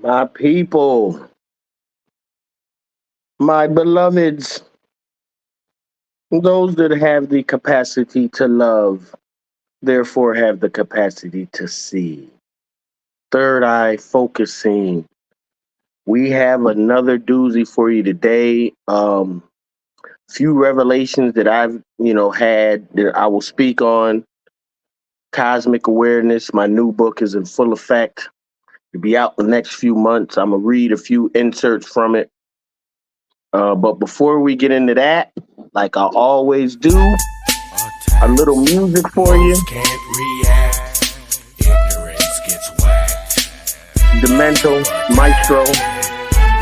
My people, my beloveds, those that have the capacity to love, therefore have the capacity to see. Third eye focusing. We have another doozy for you today. Few revelations that I've, had that I will speak on. Cosmic Awareness, my new book is in full effect. It'll be out the next few months. I'm going to read a few inserts from it. But before we get into that, like I always do, a little music for you. Can't react. Ignorance gets whacked. The mental maestro.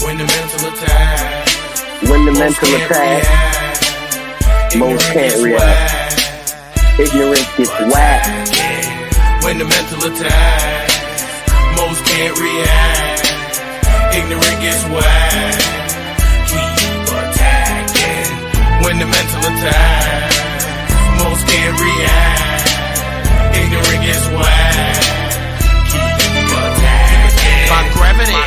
When the mental attack. When the mental attack. Most can't react. Ignorance gets whacked. When the mental attack. Most can't react. Ignorant gets whacked. Keep attacking. When the mental attack. Most can't react. Ignorant gets whacked. Keep attacking. My gravity,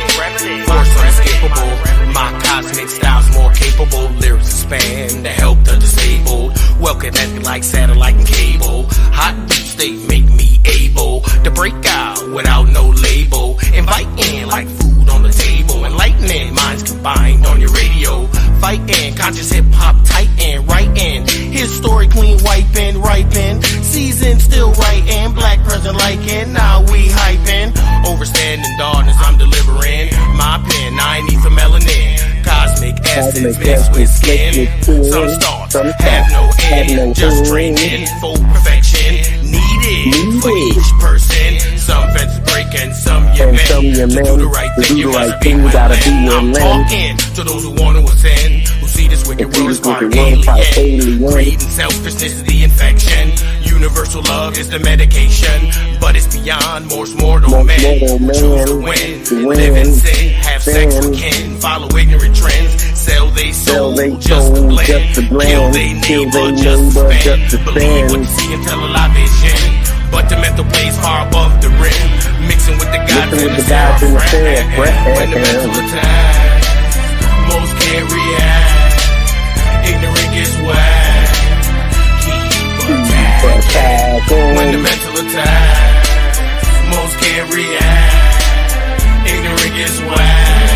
force unescapable. My cosmic style's more capable. Lyrics expand to help the disabled. Well connected like satellite and cable. Hot deep state make me able to break out without no label. Inviting like food on the table. Enlightening minds combined on your radio. Fighting conscious hip hop tighten writing. His story clean wiping ripen. Season still writing. Black present liking. Now we hyping. Overstanding darkness I'm delivering. My pen I ain't need for melanin. Cosmic essence mixed with skin. Some stars have no end. Just training for perfection. Needed for each person. Some fences breaking, some your man. To do the right thing, you must be willing. I'm talking to those who want to ascend, who see this wicked world as part alien. Greed and selfishness is the infection. Universal love is the medication, but it's beyond mortal men. Choose to win, live in sin, have sex with kin, follow ignorant trends, sell they soul just to blend, kill they neighbor just to spend. Believe what you see and tell a lie vision. But the mental plays far above the rim, mixing with the gods in the seraphim. When the mental attack, most can't react. Ignorant gets whacked. Keep attacking. When the mental attack, most can't react. Ignorant gets whacked.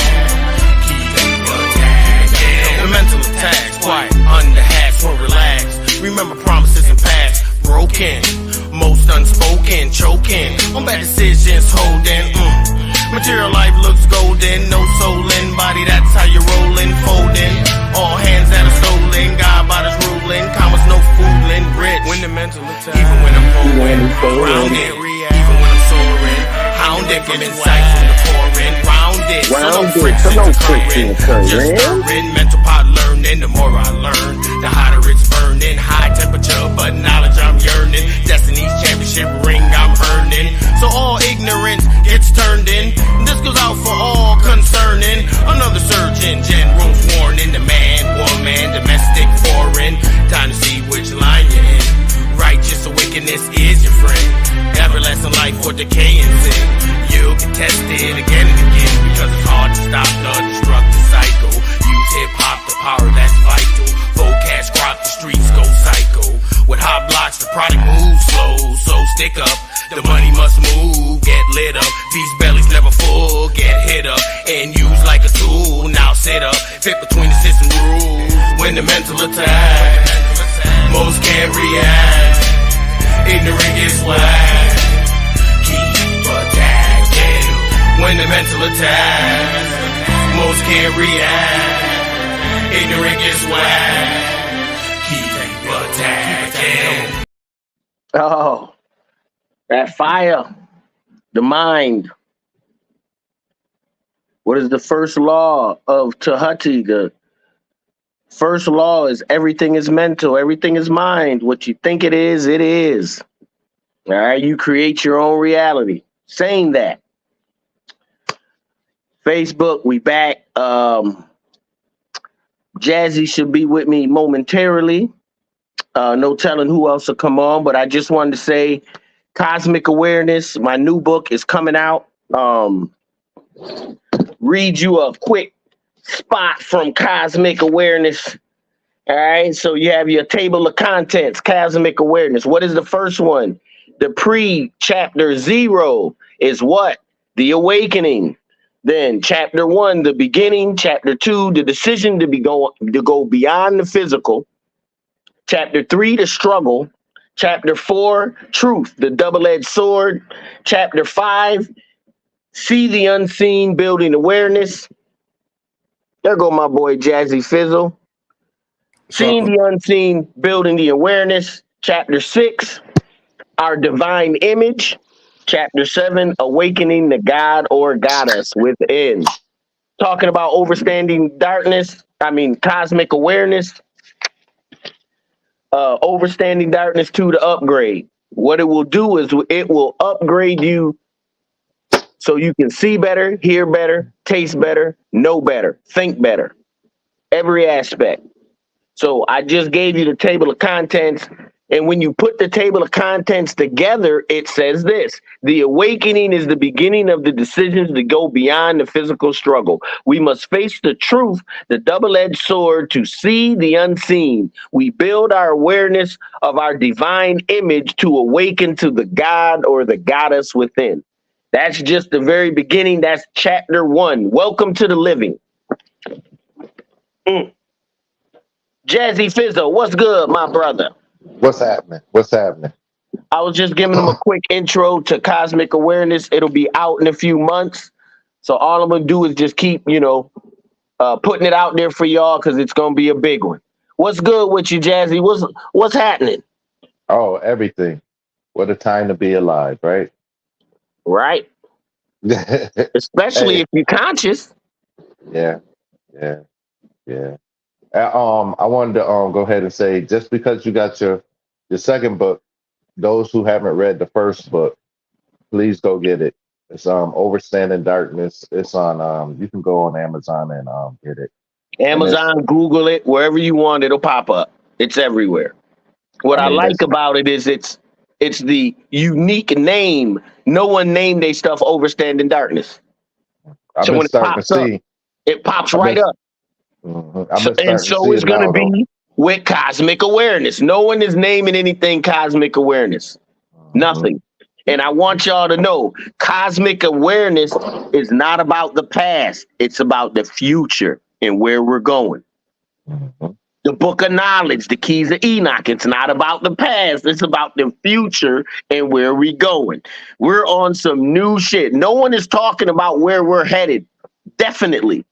Keep attacking. The mental attacks, quiet, underhatched, won't relax. Remember promises and past, broken. Most unspoken, choking on bad decisions, holding. Material life looks golden, no soul in body, that's how you're rolling, folding. All hands that are stolen, God bodies ruling, commas no fooling, rich. When the mental attack, even when I'm holding, grounded, even when I'm soaring, hounded from insight from the pouring, rounded, so no friction occurring, just stirring, mental pot learning. The more I learn, the hotter it's burning, high temperature, but knowledge I'm yearning. Destiny's championship ring I'm earning. So all ignorance gets turned in. This goes out for all concerning. Another surgeon, general's warning. The man, woman, domestic, foreign. Time to see which line you're in. Righteous wickedness is your friend. Everlasting life or decay and sin. You can test it again and again, because it's hard to stop the destructive cycle. Use hip-hop, the power that's vital. Forecast crop, the streets go psycho. With hot blocks, the product moves slow. So stick up, the money must move. Get lit up, these bellies never full. Get hit up, and used like a tool. Now sit up, fit between the system rules. When the mental attack, most can't react. Ignorant gets whacked. Keep attacking. When the mental attack, most can't react. Ignorant gets whacked. Keep attacking. Oh, that fire, the mind. What is the first law of Tahuti? The first law is everything is mental, everything is mind. What you think it is, it is. All right, you create your own reality. Saying that. Facebook, we back. Jazzy should be with me momentarily. No telling who else will come on, but I just wanted to say Cosmic Awareness, my new book is coming out. read you a quick spot from Cosmic Awareness. All right, so you have your table of contents, Cosmic Awareness. What is the first one? The pre-chapter 0 is what? The awakening. Then chapter 1, the beginning. Chapter 2, the decision to go beyond the physical. Chapter 3, the struggle. Chapter 4, truth, the double-edged sword. Chapter 5, see the unseen, building awareness. There go my boy Jazzy Fizzle. Seeing the unseen, building the awareness. Chapter 6, our divine image. Chapter 7, awakening the God or goddess within. Talking about cosmic awareness. Overstanding darkness to the upgrade. What it will do is it will upgrade you so you can see better, hear better, taste better, know better, think better. Every aspect. So I just gave you the table of contents. And when you put the table of contents together, it says this: the awakening is the beginning of the decisions to go beyond the physical struggle. We must face the truth, the double-edged sword, to see the unseen. We build our awareness of our divine image to awaken to the God or the goddess within. That's just the very beginning. That's chapter 1. Welcome to the living. Jazzy Fizzo, what's good, my brother? What's happening? What's happening? I was just giving them a quick intro to Cosmic Awareness. It'll be out in a few months. So all I'm going to do is just keep, putting it out there for y'all because it's going to be a big one. What's good with you, Jazzy? What's happening? Oh, everything. What a time to be alive, right? Right. Especially if you're conscious. Yeah. I wanted to go ahead and say, just because you got your second book, those who haven't read the first book, please go get it. It's Overstanding Darkness. It's on you can go on Amazon and get it. Amazon, Google it, wherever you want, it'll pop up. It's everywhere. What I like about it is it's the unique name. No one named their stuff Overstanding Darkness. So when it pops up, it pops right up. And so it's going to be with Cosmic Awareness. No one is naming anything Cosmic Awareness. Nothing. And I want y'all to know, Cosmic Awareness is not about the past. It's about the future and where we're going. The Book of Knowledge, the Keys of Enoch. It's not about the past. It's about the future and where we're going. We're on some new shit. No one is talking about where we're headed. Definitely.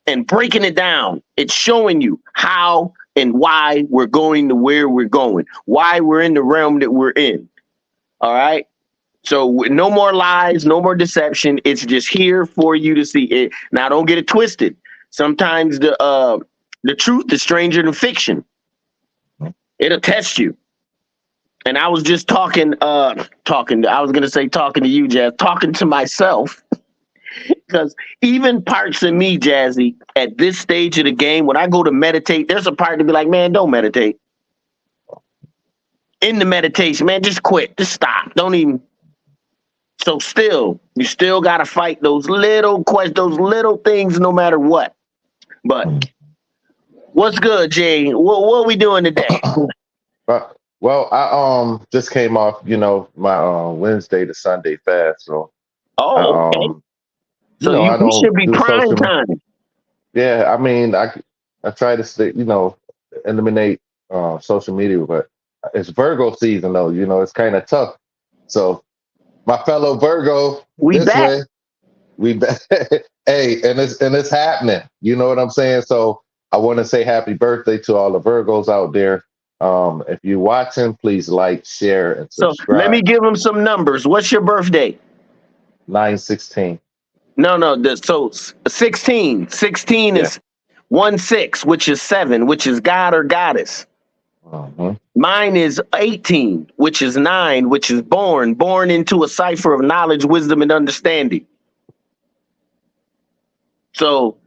And breaking it down, it's showing you how and why we're going to where we're going, why we're in the realm that we're in. All right. So no more lies, no more deception. It's just here for you to see it. Now, don't get it twisted. Sometimes the truth is stranger than fiction. It'll test you. And I was just talking to you, Jazz, talking to myself. Because even parts of me, Jazzy, at this stage of the game, when I go to meditate, there's a part to be like, man, don't meditate. In the meditation, man, just quit. Just stop. Don't even. So you still got to fight those little questions, those little things, no matter what. But what's good, Jay? What are we doing today? Well, I just came off, my Wednesday to Sunday fast. So, okay. So you should be prime time. Yeah, I mean, I try to stay, eliminate social media, but it's Virgo season though. It's kind of tough. So my fellow Virgo, we back. Hey, and it's happening. You know what I'm saying? So I want to say happy birthday to all the Virgos out there. If you're watching, please like, share, and subscribe. So let me give them some numbers. What's your birthday? 9/16. No. So 16. 16 is 1/6, which is 7, which is God or goddess. Mine is 18, which is 9, which is born into a cipher of knowledge, wisdom, and understanding. So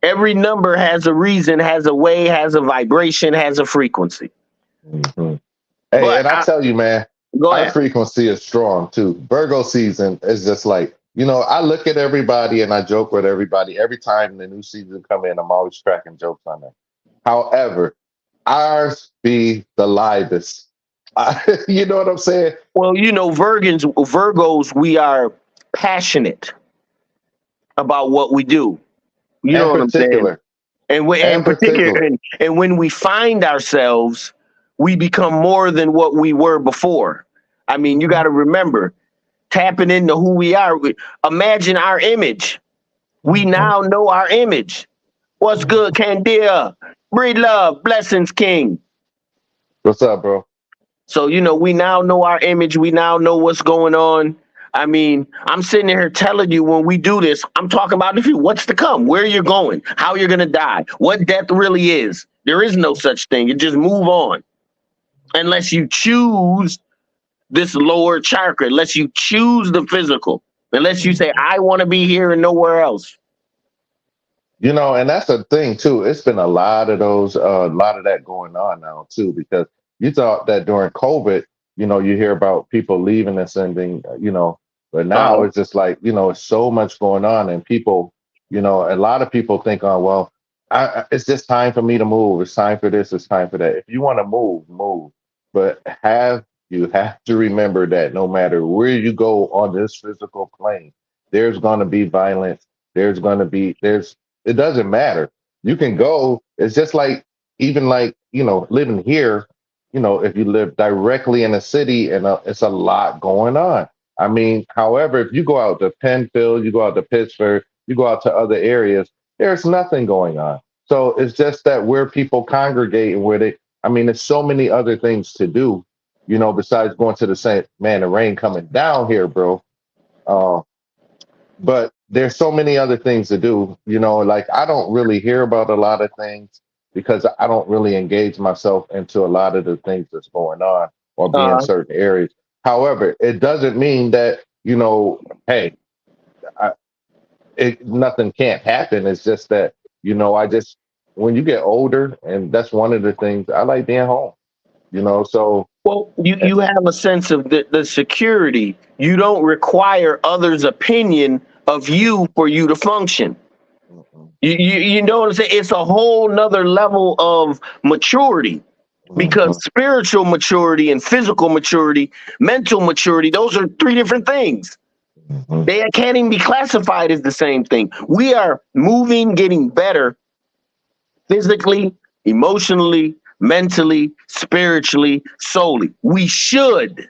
every number has a reason, has a way, has a vibration, has a frequency. Hey, but and I tell you, man, my frequency is strong too. Virgo season is just like I look at everybody and I joke with everybody every time the new season come in. I'm always cracking jokes on it. However, ours be the livest. You know what I'm saying? Well, Virgos, we are passionate about what we do. You know And what I'm saying? particular, And we, and and particular, particular. and when we find ourselves, we become more than what we were before. I mean, you got to remember tapping into who we are. Imagine our image. We now know our image. What's good, Candia? Breed love, blessings, King. What's up, bro? So, we now know our image. We now know what's going on. I mean, I'm sitting here telling you when we do this, I'm talking about the future. What's to come, where you're going, how you're going to die, what death really is. There is no such thing. You just move on. Unless you choose this lower chakra, unless you choose the physical, unless you say, I want to be here and nowhere else. And that's the thing too. It's been a lot of those, a lot of that going on now too, because you thought that during COVID, you hear about people leaving and sending, but now Uh, it's just like, it's so much going on, and people, a lot of people think, oh, well, it's just time for me to move. It's time for this. It's time for that. If you want to move, move, but you have to remember that no matter where you go on this physical plane, there's going to be violence. It doesn't matter. You can go. It's just like, even like, living here, if you live directly in a city, and it's a lot going on. I mean, however, if you go out to Penfield, you go out to Pittsburgh, you go out to other areas, there's nothing going on. So it's just that where people congregate and I mean, there's so many other things to do, besides going to the same, man, the rain coming down here, bro. Uh, but there's so many other things to do, like I don't really hear about a lot of things because I don't really engage myself into a lot of the things that's going on or be in uh, certain areas. However, it doesn't mean that, hey, I, nothing can't happen. It's just that, when you get older, and that's one of the things I like being home, so. well, you have a sense of the security. You don't require others' opinion of you for you to function. You know what I'm saying? It's a whole nother level of maturity, because Mhm. spiritual maturity and physical maturity, mental maturity, those are three different things. Mhm. They can't even be classified as the same thing. We are moving, getting better physically, emotionally, mentally, spiritually, soully. We should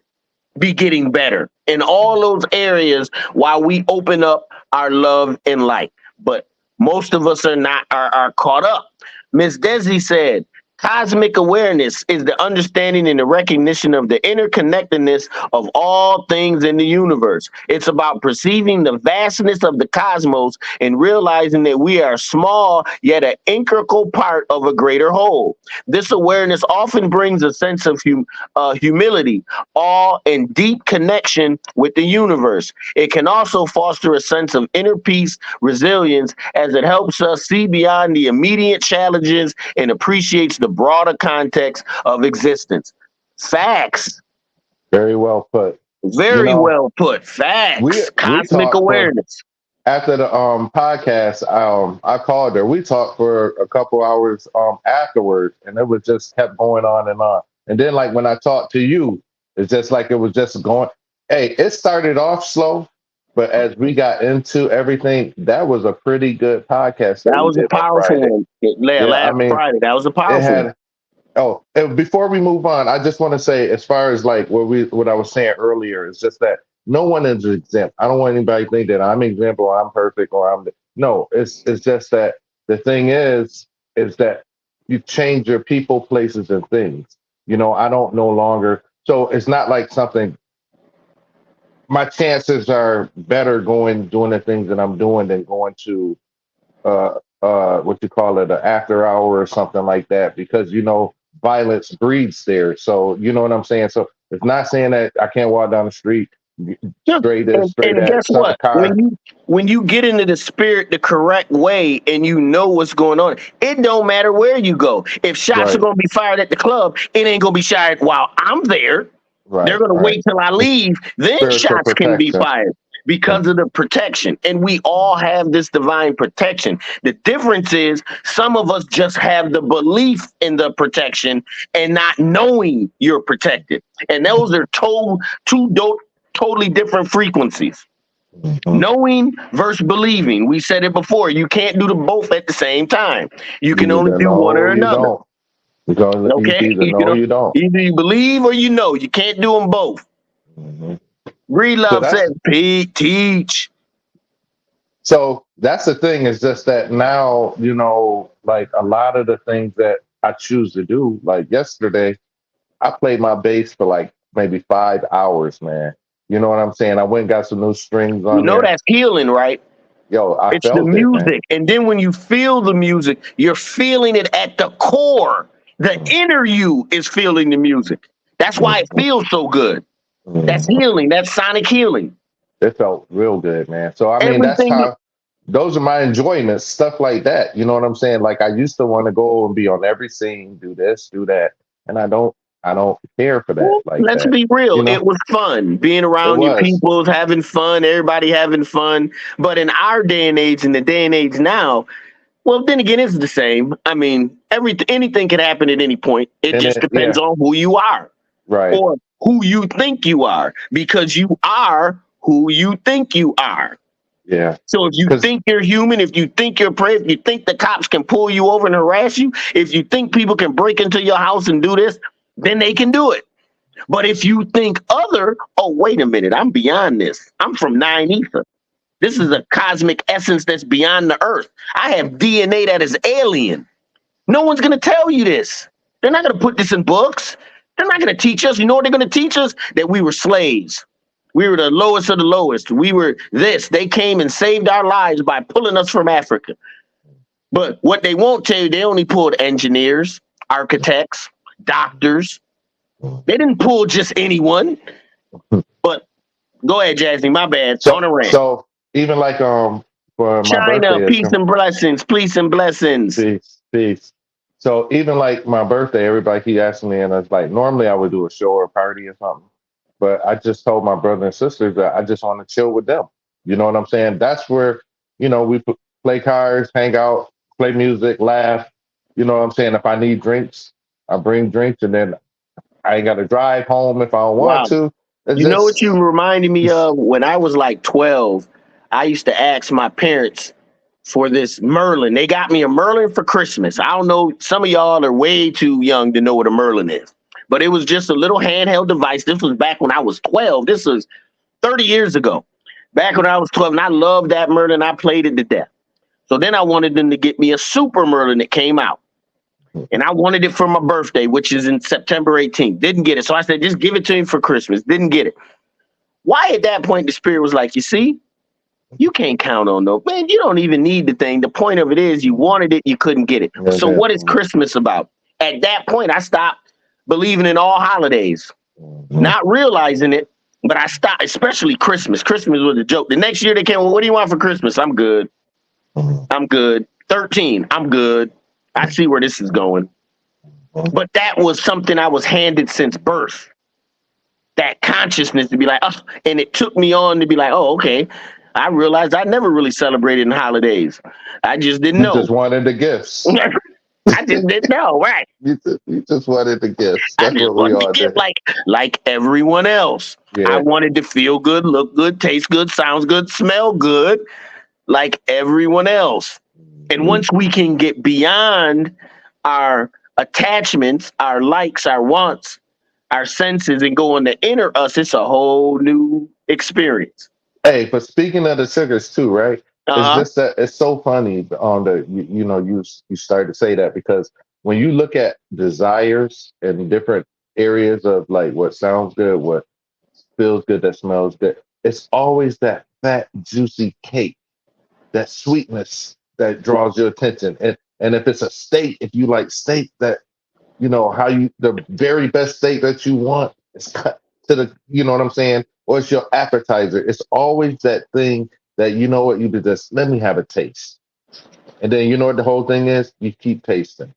be getting better in all those areas while we open up our love and light. But most of us are caught up. Miss Desi said, cosmic awareness is the understanding and the recognition of the interconnectedness of all things in the universe. It's about perceiving the vastness of the cosmos and realizing that we are small, yet an integral part of a greater whole. This awareness often brings a sense of humility, awe, and deep connection with the universe. It can also foster a sense of inner peace, resilience, as it helps us see beyond the immediate challenges and appreciates the broader context of existence. Facts. Very well put. You Very know, well put. we Facts. we Cosmic talked for awareness. after the podcast. I called her. We talked for a couple hours afterwards, and it was just kept going on and on. And then, like, when I talked to you, it's just like it was just going. Hey, it started off slow, but as we got into everything, that was a pretty good podcast that That we was a did on powerful Friday. one. Yeah, I Last mean, Friday. That was a it powerful one. had. Oh, and before we move on, I just want to say, as far as like what I was saying earlier, is just that no one is exempt. I don't want anybody to think that I'm exempt or I'm perfect or no. It's just that the thing is that you change your people, places, and things. I don't no longer. So it's not like something. My chances are better doing the things that I'm doing than going to what you call it, an after hour or something like that, because violence breeds there. So you know what I'm saying. So it's not saying that I can't walk down the street Yeah. straight And at guess some what? car. When you get into the spirit the correct way and you know what's going on, it don't matter where you go. If shots are Right, gonna be fired at the club, it ain't gonna be fired while I'm there. They're right, gonna right. wait till I It's leave, then spiritual shots can be protection. fired. because of the protection. And we all have this divine protection. The difference is some of us just have the belief in the protection and not knowing you're protected. And those are totally different frequencies. Mhm. Knowing versus believing. We said it before. You can't do the both at the same time. You can You only either do know one or or you another. don't. Because you Okay? either know or you don't. Either you believe or you know. You can't do them both. Mhm. Read So Love that's says, Pete, teach. that's the thing, is just that now, like a lot of the things that I choose to do, like yesterday, I played my bass for like maybe 5 hours, man. You know what I'm saying? I went and got some new strings You on know there. that's healing, right? Yo, I It's the felt it, man. music. And then when you feel the music, you're feeling it at the core. The inner you is feeling the music. That's why it Mhm. feels so good. That's Mhm. healing. That's sonic healing. It felt real good, man. So I mean, that's Everything. how those are my enjoyments, stuff like that. You know what I'm saying? Like I used to want to go and be on every scene, do this, do that, and I don't care for that like Let's that. be real. You know, It was fun being it around your was. people, having fun, everybody having fun. But in our day and age, in the day and age now, well, then again, it's the same. I mean, anything can happen at any point. It And just it, depends yeah, on who you are right. or who you think you are, because you are who you think you are. Yeah. So if you Because think you're human, if you think you're prey, if you think the cops can pull you over and harass you, if you think people can break into your house and do this, then they can do it. But if you think oh, wait a minute, I'm beyond this. I'm from nine ether. This is a cosmic essence that's beyond the earth. I have DNA that is alien. No one's going to tell you this. They're not going to put this in books. They're not going to teach us. You know what they're going to teach us? That we were slaves. We were the lowest of the lowest. We were this. They came and saved our lives by pulling us from Africa. But what they won't tell you, they only pulled engineers, architects, doctors. They didn't pull just anyone. But go ahead, Jazzy. My bad. On so a rant. so even like for my China, birthday, peace and blessings. Peace and blessings. peace, peace. So even like my birthday, everybody keep asking me, and I was like, normally I would do a show or a party or something, but I just told my brother and sisters that I just want to chill with them. You know what I'm saying? That's where we play cards, hang out, play music, laugh. You know what I'm saying? If I need drinks, I bring drinks, and then I ain't got to drive home if I don't want Wow. to. It's You know what you just reminded me of? When I was like 12, I used to ask my parents for this Merlin. They got me a Merlin for Christmas. I don't know. Some of y'all are way too young to know what a Merlin is, but it was just a little handheld device. This was back when I was 12. This was 30 years ago. Back when I was 12, and I loved that Merlin. I played it to death. So then I wanted them to get me a Super Merlin that came out. And I wanted it for my birthday, which is in September 18th. Didn't get it. So I said, just give it to him for Christmas. Didn't get it. Why at that point the spirit was like, you see, you can't count on no man. You don't even need the thing. The point of it is you wanted it, you couldn't get it. So what is Christmas about? At that point, I stopped believing in all holidays, not realizing it, but I stopped, especially Christmas. Christmas was a joke. The next year they came, well, what do you want for Christmas? I'm good. I'm good. 13, I'm good. I see where this is going. But that was something I was handed since birth. That consciousness to be like, oh, and it took me on to be like, oh, okay. I realized I never really celebrated in holidays. I just didn't you know. just wanted the gifts. I just didn't know, right? You just wanted the gifts. I That's just what we wanted to all get did. like everyone else. Yeah. I wanted to feel good, look good, taste good, sounds good, smell good, like everyone else. And once we can get beyond our attachments, our likes, our wants, our senses, and go on the inner us, it's a whole new experience. Hey, but speaking of the sugars too, right? It's Uh-huh. just that it's so funny on you started to say that because when you look at desires in different areas of like what sounds good, what feels good, that smells good, it's always that fat, juicy cake, that sweetness that draws your attention. And if it's a steak, if you like steak, that how the very best steak that you want is cut to the what I'm saying, or it's your appetizer. It's always that thing that what you could just let me have a taste, and then you know what the whole thing is. You keep tasting,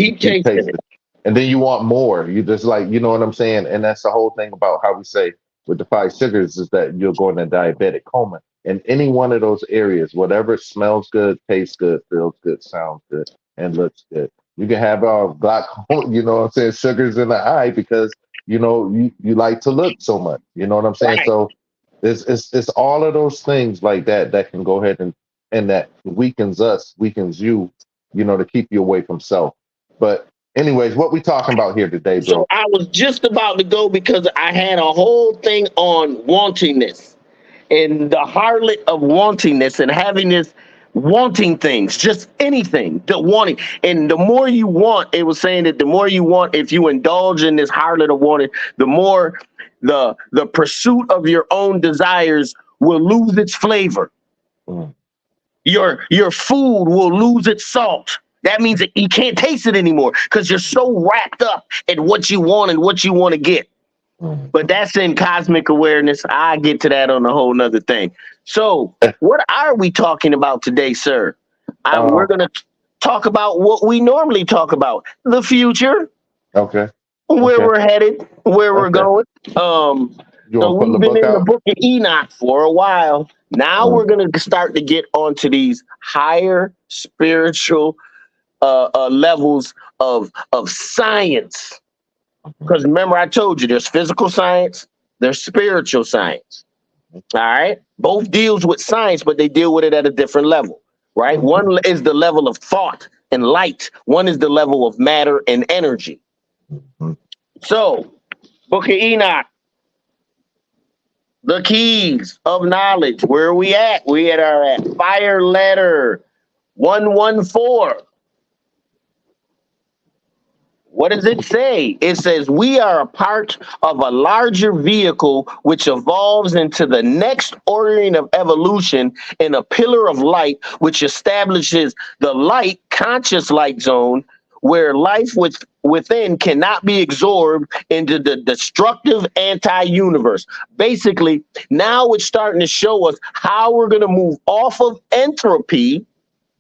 you Keep keep tasting it. tasting, and then you want more. You just like what I'm saying, and that's the whole thing about how we say with the 5 sugars is that you'll go in a diabetic coma. In any one of those areas, whatever smells good, tastes good, feels good, sounds good, and looks good. You can have glaucoma, you know what I'm saying, sugars in the eye because you like to look so much. You know what I'm saying? Right. So it's all of those things like that that can go ahead and that weakens us, weakens you, to keep you away from self. But anyways, what we talking about here today, So bro? I was just about to go because I had a whole thing on wantingness and the harlot of wantingness and having this wanting things, just anything, the wanting. And the more you want, it was saying that the more you want, if you indulge in this harlot of wanting, the more the pursuit of your own desires will lose its flavor. Mm, Your food will lose its salt. That means that you can't taste it anymore because you're so wrapped up in what you want and what you want to get. mm. But that's in cosmic awareness. I get to that on a whole nother thing. So, what are we talking about today, sir? We're Um, going to talk about what we normally talk about: the future, okay, where okay, we're headed, where we're okay. going. Um, You so want to pull we've the been book in the out? book of Enoch for a while. Now Mm, we're going to start to get onto these higher spiritual levels of science. Because remember, I told you there's physical science, there's spiritual science. All right, both deals with science, but they deal with it at a different level. Right, mhm, one is the level of thought and light. One is the level of matter and energy. mhm. So, Book of Enoch, the keys of knowledge. Where are we at? We are at fire letter 114. What does it say? It says, we are a part of a larger vehicle which evolves into the next ordering of evolution in a pillar of light, which establishes the light, conscious light zone, where life within cannot be absorbed into the destructive anti-universe. Basically, now it's starting to show us how we're going to move off of entropy,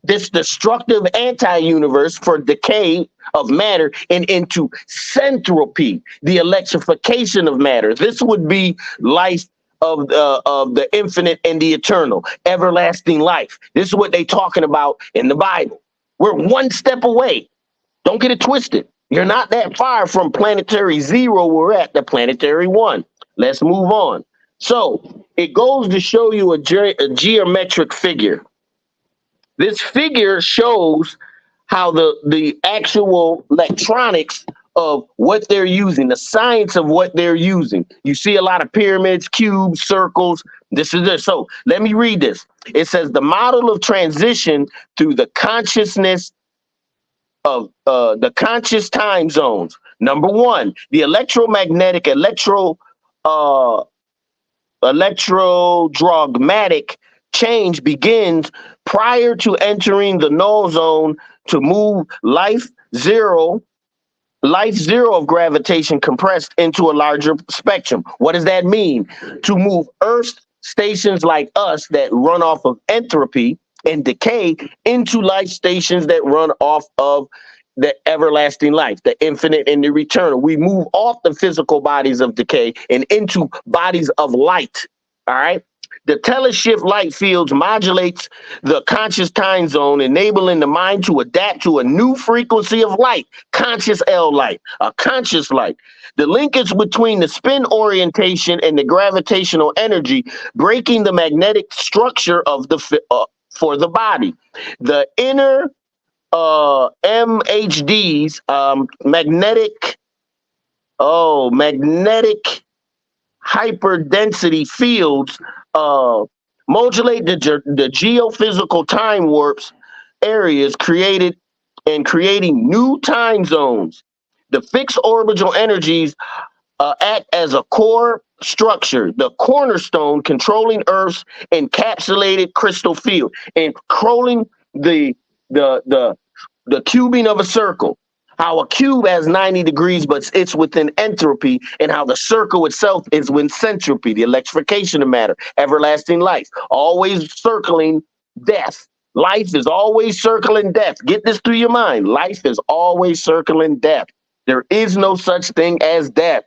this destructive anti-universe for decay of matter, and into centropy, the electrification of matter. This would be life of the infinite and the eternal, everlasting life. This is what they're talking about in the Bible. We're one step away. Don't get it twisted. You're not that far from planetary zero. We're at the planetary one. Let's move on. So it goes to show you a geometric figure. This figure shows how the actual electronics of what they're using, the science of what they're using. You see a lot of pyramids, cubes, circles. This is this. So let me read this. It says the model of transition through the consciousness of the conscious time zones. Number one, the electromagnetic uh, electrodragmatic change begins prior to entering the null zone to move life zero of gravitation compressed into a larger spectrum. What does that mean? To move Earth stations like us that run off of entropy and decay into life stations that run off of the everlasting life, the infinite and the eternal. We move off the physical bodies of decay and into bodies of light. All right. The teleshift light fields modulates the conscious time zone, enabling the mind to adapt to a new frequency of light, conscious L light, a conscious light. The linkage between the spin orientation and the gravitational energy, breaking the magnetic structure of the for the body. The inner MHDs, magnetic hyperdensity fields modulate the geophysical time warps areas creating new time zones. The fixed orbital energies act as a core structure, the cornerstone controlling Earth's encapsulated crystal field and controlling the the cubing of a circle. How a cube has 90 degrees, but it's within entropy, and how the circle itself is within centropy, the electrification of matter, everlasting life, always circling death. Life is always circling death. Get this through your mind. Life is always circling death. There is no such thing as death.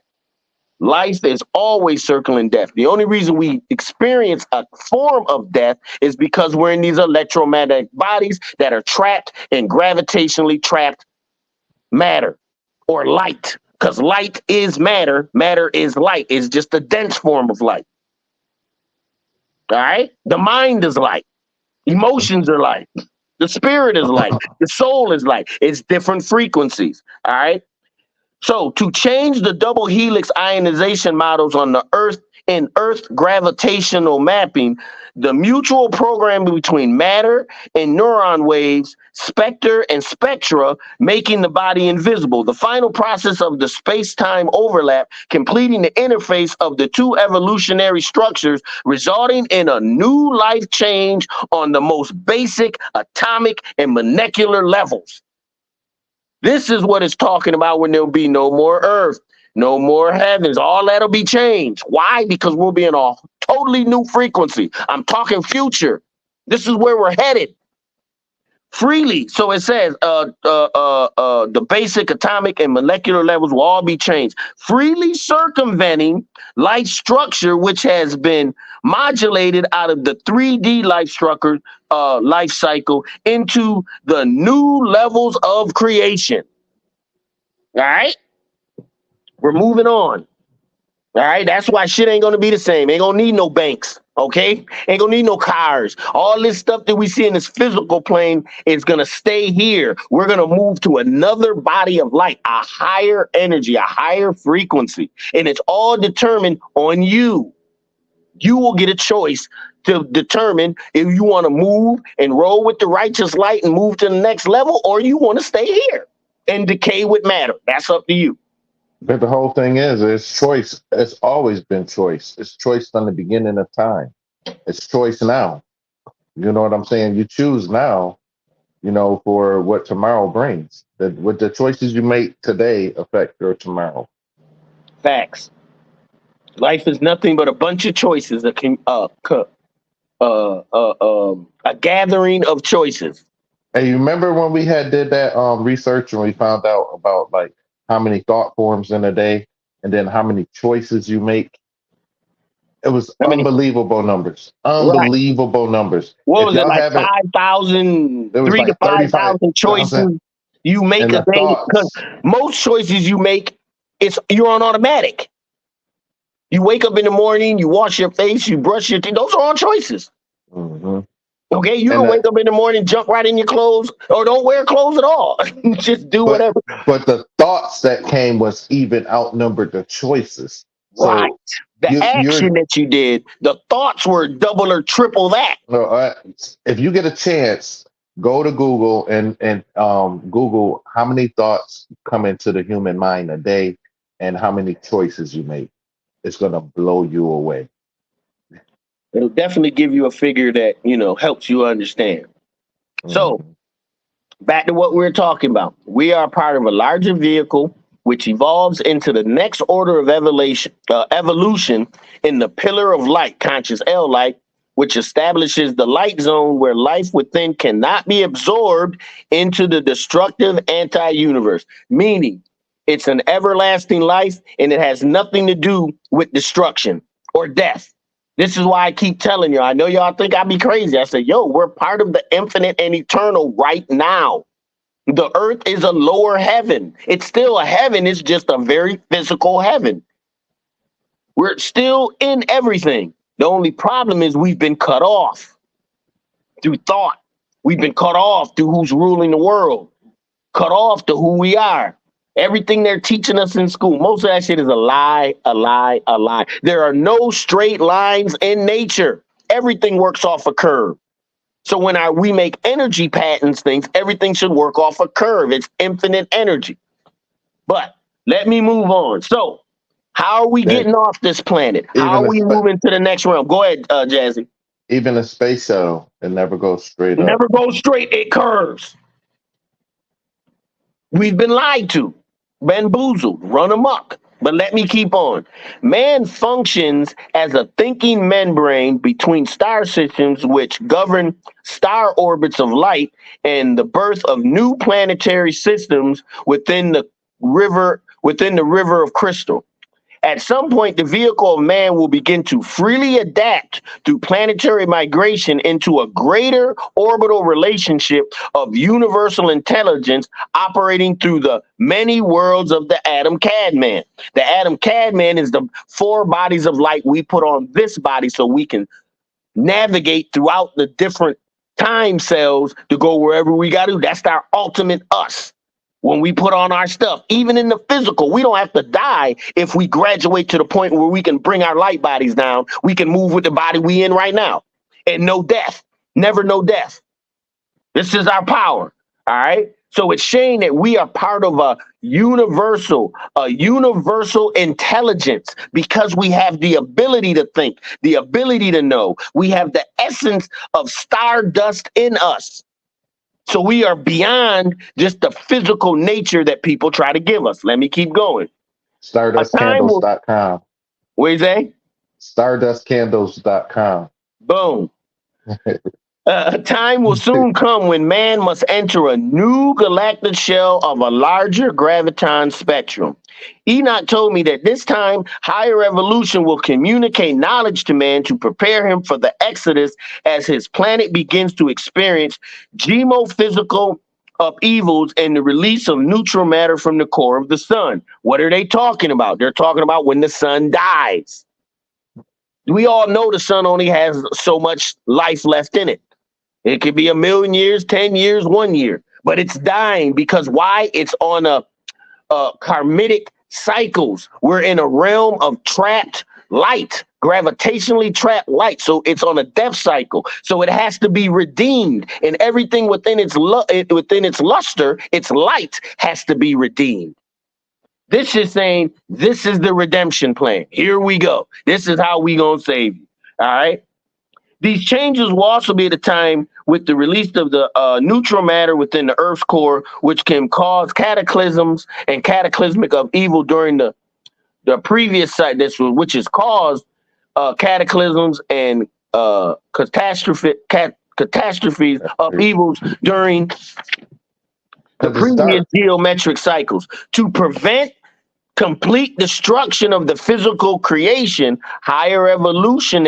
Life is always circling death. The only reason we experience a form of death is because we're in these electromagnetic bodies that are trapped in gravitationally trapped matter or light. Because light is matter, matter is light. It's just a dense form of light. All right? The mind is light. Emotions are light. The spirit is light. The soul is light. It's different frequencies. All right? So to change the double helix ionization models on the Earth in Earth gravitational mapping, the mutual programming between matter and neuron waves, spectra and spectra, making the body invisible. The final process of the space-time overlap, completing the interface of the two evolutionary structures, resulting in a new life change on the most basic atomic and molecular levels. This is what it's talking about when there'll be no more earth, no more heavens. All that'll be changed. Why? Because we'll be in a totally new frequency. I'm talking future. This is where we're headed. Freely. So it says the basic atomic and molecular levels will all be changed. Freely circumventing life structure, which has been modulated out of the 3D life structure, life cycle into the new levels of creation. All right. We're moving on. All right. That's why shit ain't going to be the same. Ain't going to need no banks. Okay. Ain't going to need no cars. All this stuff that we see in this physical plane is going to stay here. We're going to move to another body of light, a higher energy, a higher frequency. And it's all determined on you. You will get a choice to determine if you want to move and roll with the righteous light and move to the next level, or you want to stay here and decay with matter. That's up to you. But the whole thing is, it's choice. It's always been choice. It's choice from the beginning of time. It's choice now. You know what I'm saying? You choose now, you know, for what tomorrow brings. That with the choices you make today affect your tomorrow. Facts. Life is nothing but a bunch of choices, a gathering of choices. Hey, you remember when we had did that research and we found out about like how many thought forms in a day and then how many choices you make? It was unbelievable numbers. Unbelievable numbers. What was it, like 5,000, 3 to 5,000 choices you make a day? Because most choices you make, you're on automatic. You wake up in the morning, you wash your face, you brush your teeth. Those are all choices. Mm-hmm. Okay, you don't wake up in the morning, jump right in your clothes, or don't wear clothes at all. Just do whatever. But the thoughts that came was even outnumbered the choices. Right. The action that you did, the thoughts were double or triple that. If you get a chance, go to Google and Google how many thoughts come into the human mind a day and how many choices you make. It's going to blow you away. It'll definitely give you a figure that, you know, helps you understand. Mm-hmm. So back to what we're talking about. We are part of a larger vehicle which evolves into the next order of evolution in the pillar of light, conscious L light, which establishes the light zone where life within cannot be absorbed into the destructive anti-universe, meaning it's an everlasting life and it has nothing to do with destruction or death. This is why I keep telling you, I know y'all think I be crazy. I say, yo, we're part of the infinite and eternal right now. The earth is a lower heaven. It's still a heaven. It's just a very physical heaven. We're still in everything. The only problem is we've been cut off through thought. We've been cut off through who's ruling the world, cut off to who we are. Everything they're teaching us in school, most of that shit is a lie, a lie, a lie. There are no straight lines in nature. Everything works off a curve. So when we make energy patterns things, everything should work off a curve. It's infinite energy. But let me move on. So how are we getting off this planet? How are we moving to the next realm? Go ahead, Jazzy. Even a space shuttle, it never goes straight up. Never goes straight, it curves. We've been lied to, bamboozled, run amok. But let me keep on. Man functions as a thinking membrane between star systems which govern star orbits of light and the birth of new planetary systems within the river of crystal. At some point, the vehicle of man will begin to freely adapt through planetary migration into a greater orbital relationship of universal intelligence operating through the many worlds of the Adam Cadman. The Adam Cadman is the 4 bodies of light we put on this body so we can navigate throughout the different time cells to go wherever we got to. That's our ultimate us. When we put on our stuff, even in the physical, we don't have to die if we graduate to the point where we can bring our light bodies down. We can move with the body we in right now and no death, never no death. This is our power. All right. So it's saying that we are part of a universal intelligence because we have the ability to think, the ability to know. We have the essence of stardust in us. So we are beyond just the physical nature that people try to give us. Let me keep going. StardustCandles.com. What do you say? StardustCandles.com. Boom. A time will soon come when man must enter a new galactic shell of a larger graviton spectrum. Enoch told me that this time higher evolution will communicate knowledge to man to prepare him for the exodus as his planet begins to experience geophysical upheavals and the release of neutral matter from the core of the sun. What are they talking about? They're talking about when the sun dies. We all know the sun only has so much life left in it. It could be 1,000,000 years, 10 years, 1 year, but it's dying because why? It's on a karmic cycles. We're in a realm of trapped light, gravitationally trapped light. So it's on a death cycle. So it has to be redeemed, and everything within its luster, its light has to be redeemed. This is saying this is the redemption plan. Here we go. This is how we gonna save you. All right. These changes will also be at a time with the release of the neutral matter within the Earth's core, which can cause cataclysms and cataclysmic of evil during the previous cycle, which has caused cataclysms and catastrophes of evils during the previous geometric cycles. To prevent complete destruction of the physical creation, higher evolution,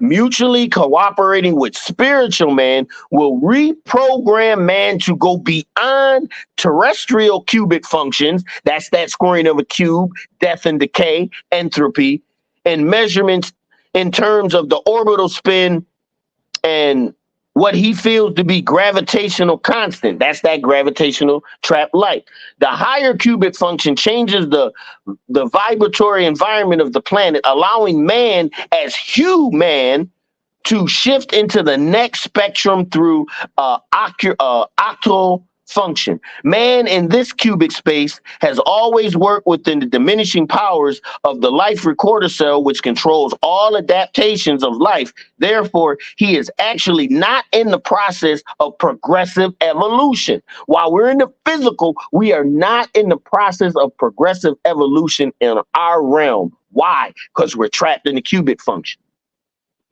mutually cooperating with spiritual man will reprogram man to go beyond terrestrial cubic functions. That's that squaring of a cube, death and decay, entropy, and measurements in terms of the orbital spin and what he feels to be gravitational constant. That's that gravitational trapped light. The higher cubic function changes the vibratory environment of the planet, allowing man as human to shift into the next spectrum through octal function. Man in this cubic space has always worked within the diminishing powers of the life recorder cell, which controls all adaptations of life. Therefore, he is actually not in the process of progressive evolution. While we're in the physical, we are not in the process of progressive evolution in our realm. Why? Because we're trapped in the cubic function.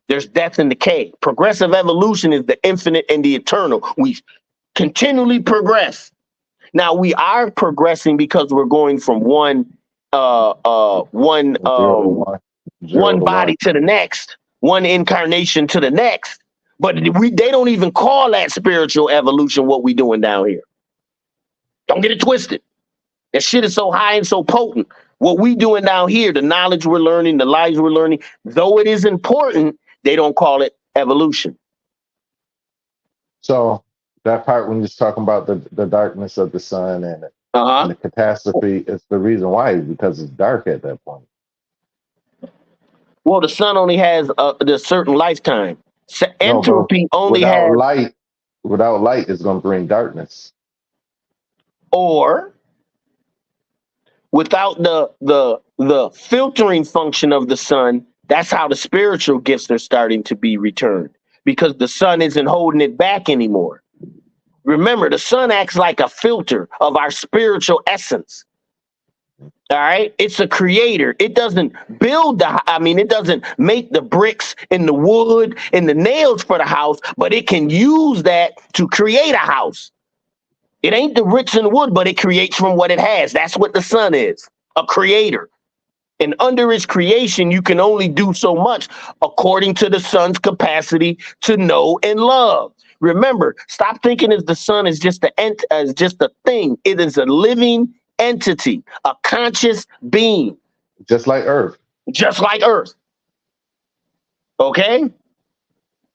There's death and decay. Progressive evolution is the infinite and the eternal. We continually progress. Now we are progressing because we're going from one body to the next, one incarnation to the next. But they don't even call that spiritual evolution what we doing down here. Don't get it twisted. That shit is so high and so potent. What we doing down here, the knowledge we're learning, the lives we're learning, though it is important, they don't call it evolution. So that part when you're talking about the darkness of the sun and the catastrophe, it's the reason why, because it's dark at that point. Well, the sun only has a certain lifetime. So entropy only has light. Without light, it's going to bring darkness. Or without the filtering function of the sun, that's how the spiritual gifts are starting to be returned, because the sun isn't holding it back anymore. Remember, the sun acts like a filter of our spiritual essence. All right. It's a creator. It doesn't build it doesn't make the bricks and the wood and the nails for the house, but it can use that to create a house. It ain't the bricks and wood, but it creates from what it has. That's what the sun is. a creator. And under his creation, you can only do so much according to the son's capacity to know and love. Remember, stop thinking of the son as just as just a thing. It is a living entity, a conscious being, Just like Earth. just like Earth. Okay?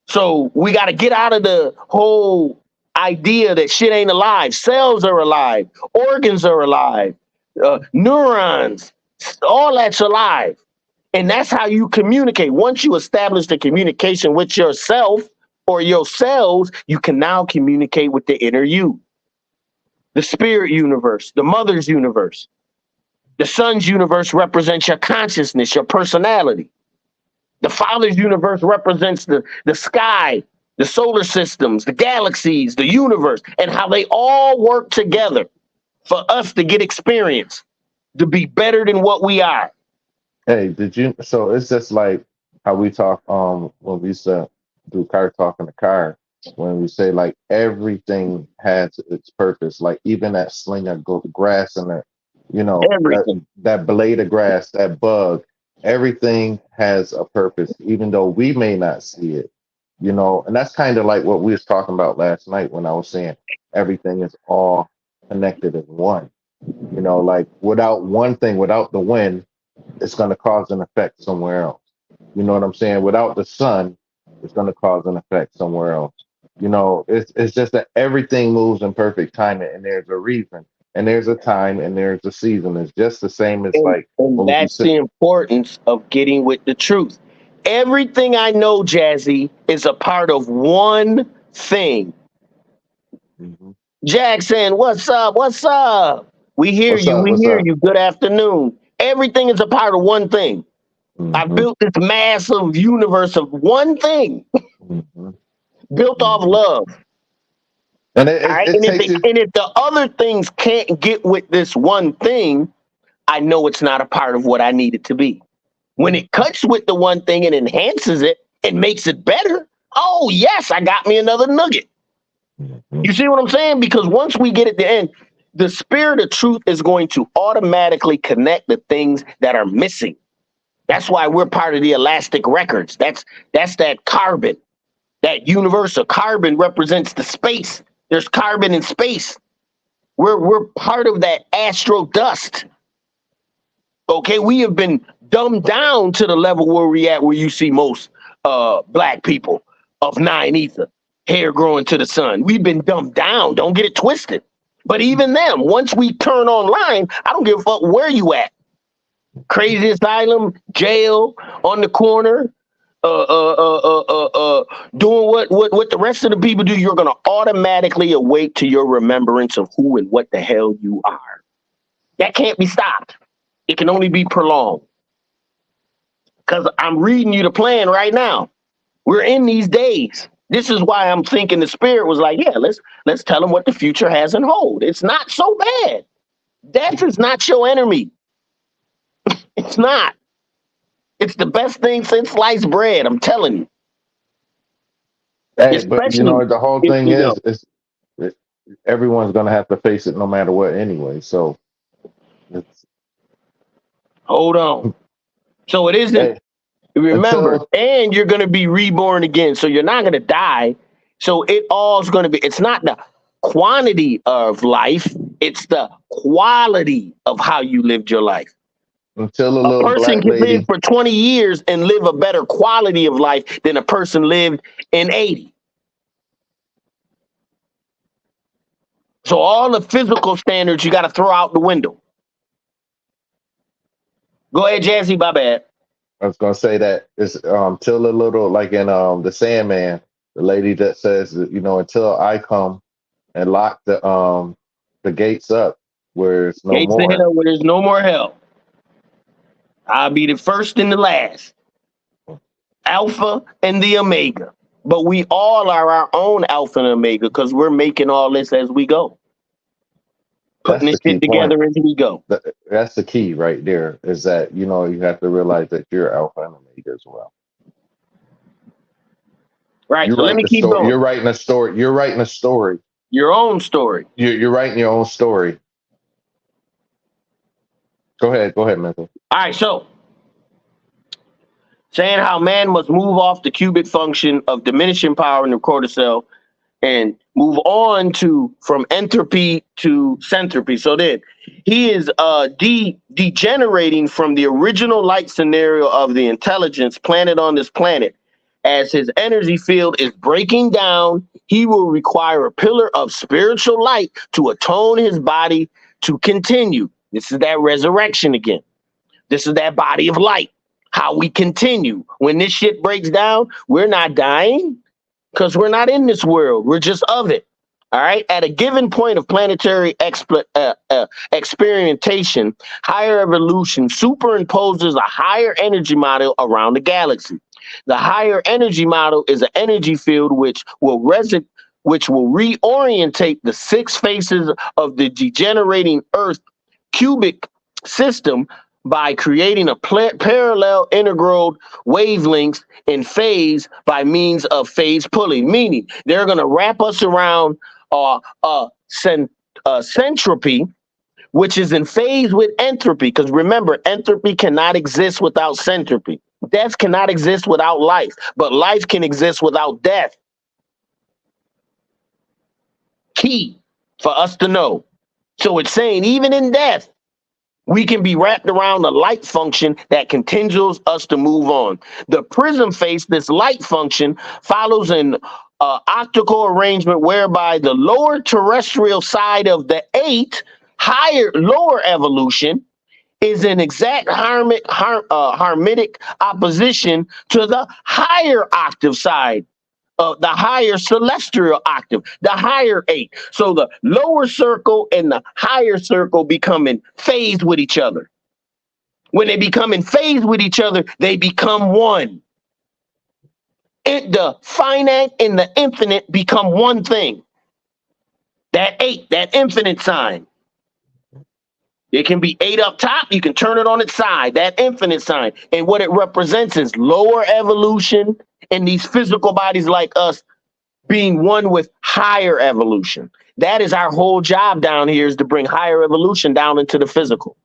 So we got to get out of the whole idea that shit ain't alive. Cells are alive, organs are alive, neurons, all that's alive. And that's how you communicate. Once you establish the communication with yourself or your cells, you can now communicate with the inner you, the spirit universe, the mother's universe. The son's universe represents your consciousness, your personality. The father's universe represents the sky, the solar systems, the galaxies, the universe, and how they all work together for us to get experience, to be better than what we are. Hey, did you? So it's just like how we talk when we used to do car talk in the car, when we say like everything has its purpose, like even that sling of grass and that, Everything. that blade of grass, that bug, everything has a purpose, even though we may not see it, and that's kind of like what we was talking about last night when I was saying everything is all connected as one. Like without one thing, without the wind, it's going to cause an effect somewhere else. You know what I'm saying? Without the sun, it's going to cause an effect somewhere else. It's just that everything moves in perfect timing, and there's a reason, and there's a time, and there's a season. It's just the same as like And when we that's the importance of getting with the truth. Everything I know, Jazzy, is a part of one thing. Mhm. Jackson, what's up? What's up? We hear What's you. up? We What's hear up? you. Good afternoon. Everything is a part of one thing. I Mhm. built this massive universe of one thing Mhm. built off Mhm. love. And All right. it takes you. And if the other things can't get with this one thing, I know it's not a part of what I need it to be. When it cuts with the one thing and enhances it and makes it better, oh yes, I got me another nugget. Mhm. You see what I'm saying? Because once we get at the end, the spirit of truth is going to automatically connect the things that are missing. That's why we're part of the elastic records. That's that carbon, that universal carbon represents the space. There's carbon in space. We're part of that astro dust. Okay, we have been dumbed down to the level where we at, where you see most black people of 9 ether, hair growing to the sun. We've been dumbed down. Don't get it twisted. But even them, once we turn online, I don't give a fuck where you at. Crazy asylum, jail, on the corner, doing what the rest of the people do. You're gonna automatically awake to your remembrance of who and what the hell you are. That can't be stopped. It can only be prolonged. Because I'm reading you the plan right now. We're in these days. This is why I'm thinking the spirit was like, yeah, let's tell them what the future has in hold. It's not so bad. Death is not your enemy. It's not. It's the best thing since sliced bread. I'm telling you. Hey, but Especially the whole if thing you know. is it, everyone's gonna have to face it no matter what anyway. So it's Hold on. So it isn't. hey Remember, until and you're going to be reborn again. So you're not going to die. So it all's going to be. It's not the quantity of life. It's the quality of how you lived your life. until a A little person black can live lady. for 20 years and live a better quality of life than a person lived in 80. So all the physical standards you got to throw out the window. Go ahead, Jazzy. My bad. I was gonna say that it's till a little like in the Sandman, the lady that says that, until I come and lock the gates up where it's no Gates to more. hell where there's no more hell. I'll be the first and the last. Alpha and the Omega. But we all are our own Alpha and Omega because we're making all this as we go, putting That's this the key shit point. together as we go. That's the key right there. Is that you have to realize that you're Alpha and Omega as well. Right. You So let write me the keep story. going. You're writing a story. You're writing a story. Your own story. You're writing your own story. Go ahead, Mental. All right, so saying how man must move off the cubic function of diminishing power in the cortisol and move on to from entropy to centropy. So then he is degenerating from the original light scenario of the intelligence planted on this planet. As his energy field is breaking down, he will require a pillar of spiritual light to atone his body to continue. This is that resurrection again. This is that body of light. How we continue. When this shit breaks down, we're not dying because we're not in this world. We're just of it. All right. At a given point of planetary experimentation, higher evolution superimposes a higher energy model around the galaxy. The higher energy model is an energy field which will reorientate the six faces of the degenerating Earth cubic system by creating a parallel integral wavelengths in phase by means of phase pulling, meaning they're going to wrap us around centropy, which is in phase with entropy. Because remember, entropy cannot exist without centropy. Death cannot exist without life, but life can exist without death. Key for us to know. So it's saying even in death, we can be wrapped around a light function that continues us to move on. The prism face, this light function, follows an optical arrangement whereby the lower terrestrial side of the lower evolution is in exact harmonic opposition to the higher octave side of the higher celestial octave, the higher 8. So the lower circle and the higher circle become in phase with each other. When they become in phase with each other, they become one. The finite and the infinite become one thing. That 8, that infinite sign. It can be 8 up top. You can turn it on its side, that infinite sign. And what it represents is lower evolution and these physical bodies like us being one with higher evolution. That is our whole job down here, is to bring higher evolution down into the physical,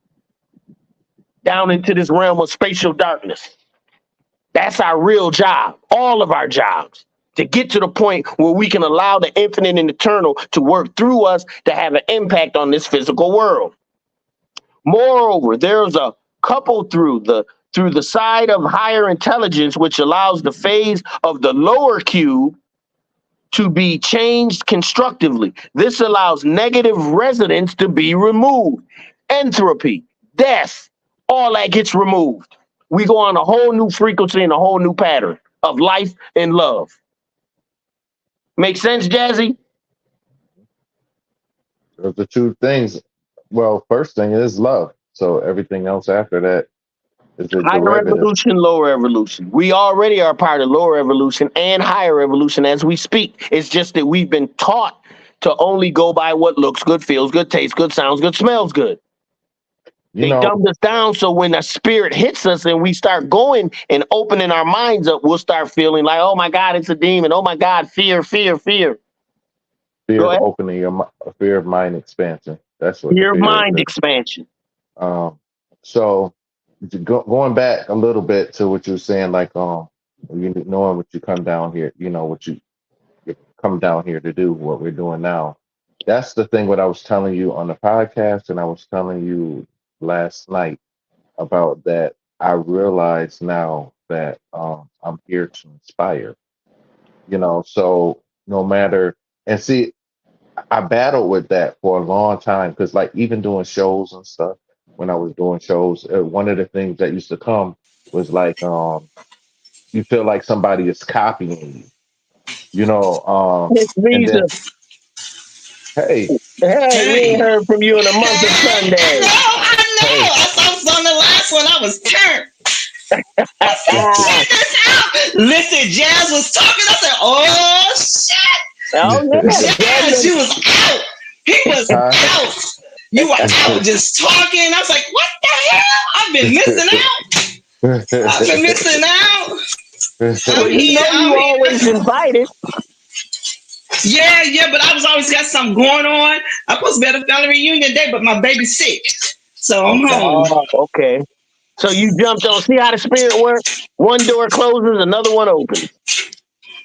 down into this realm of spatial darkness. That's our real job, all of our jobs, to get to the point where we can allow the infinite and eternal to work through us to have an impact on this physical world. Moreover, there's a couple through the side of higher intelligence, which allows the phase of the lower cube to be changed constructively. This allows negative resonance to be removed. Entropy, death, all that gets removed. We go on a whole new frequency and a whole new pattern of life and love. Make sense, Jazzy? Those are the two things. Well, first thing is love. So everything else after that is a higher derivative. evolution, lower evolution. We already are part of lower evolution and higher evolution as we speak. It's just that we've been taught to only go by what looks good, feels good, tastes good, sounds good, smells good. They dumbed us down, so when the spirit hits us and we start going and opening our minds up, we'll start feeling like, oh my God, it's a demon. Oh my God, fear, fear, fear. Fear of opening your fear of mind expansion. That's what fear of mind expansion. So going back a little bit to what you were saying, like you knowing what you come down here, you know what you come down here to do, what we're doing now. That's the thing what I was telling you on the podcast, and I was telling you last night about that. I realize now that I'm here to inspire. You know, so no matter, and see, I battled with that for a long time because, like, even doing shows and stuff, when I was doing shows, one of the things that used to come was like, you feel like somebody is copying you, you know. And then, hey, we ain't heard from you in a month of Sunday. I know. I was on the last one. I was turned. Check this out. Listen, Jazz was talking. I said, oh, shit. Oh, no. Jazz, you was out. He was out. You were out just talking. I was like, what the hell? I've been missing out. I've been missing out. Well, you always invited. Yeah, but I was always got something going on. I'm supposed to be at a family reunion day, but my baby's sick. So I'm Okay. home. Oh, okay. So you jumped on. See how the spirit works? One door closes, another one opens.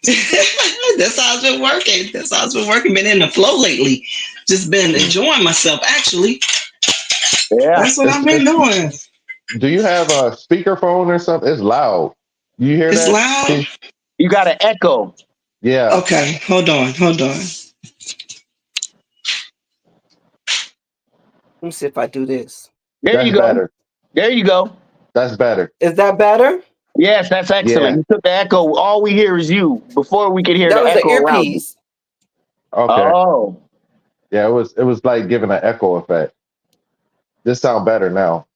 That's how it's been working. That's how it's been working. Been in the flow lately. Just been enjoying myself. Actually, Yeah. that's what I've been doing. Do you have a speakerphone or something? It's loud. You hear It's that? loud. You got an echo. Yeah. Okay, hold on. Let me see if I do this. There That's you go. better. There you go. That's better. Is that better? Yes, that's excellent. Yeah. You took the echo. All we hear is you. Before we could hear That the was the echo around you. earpiece. Okay. Oh, Yeah, it was like giving an echo effect. This sound better now.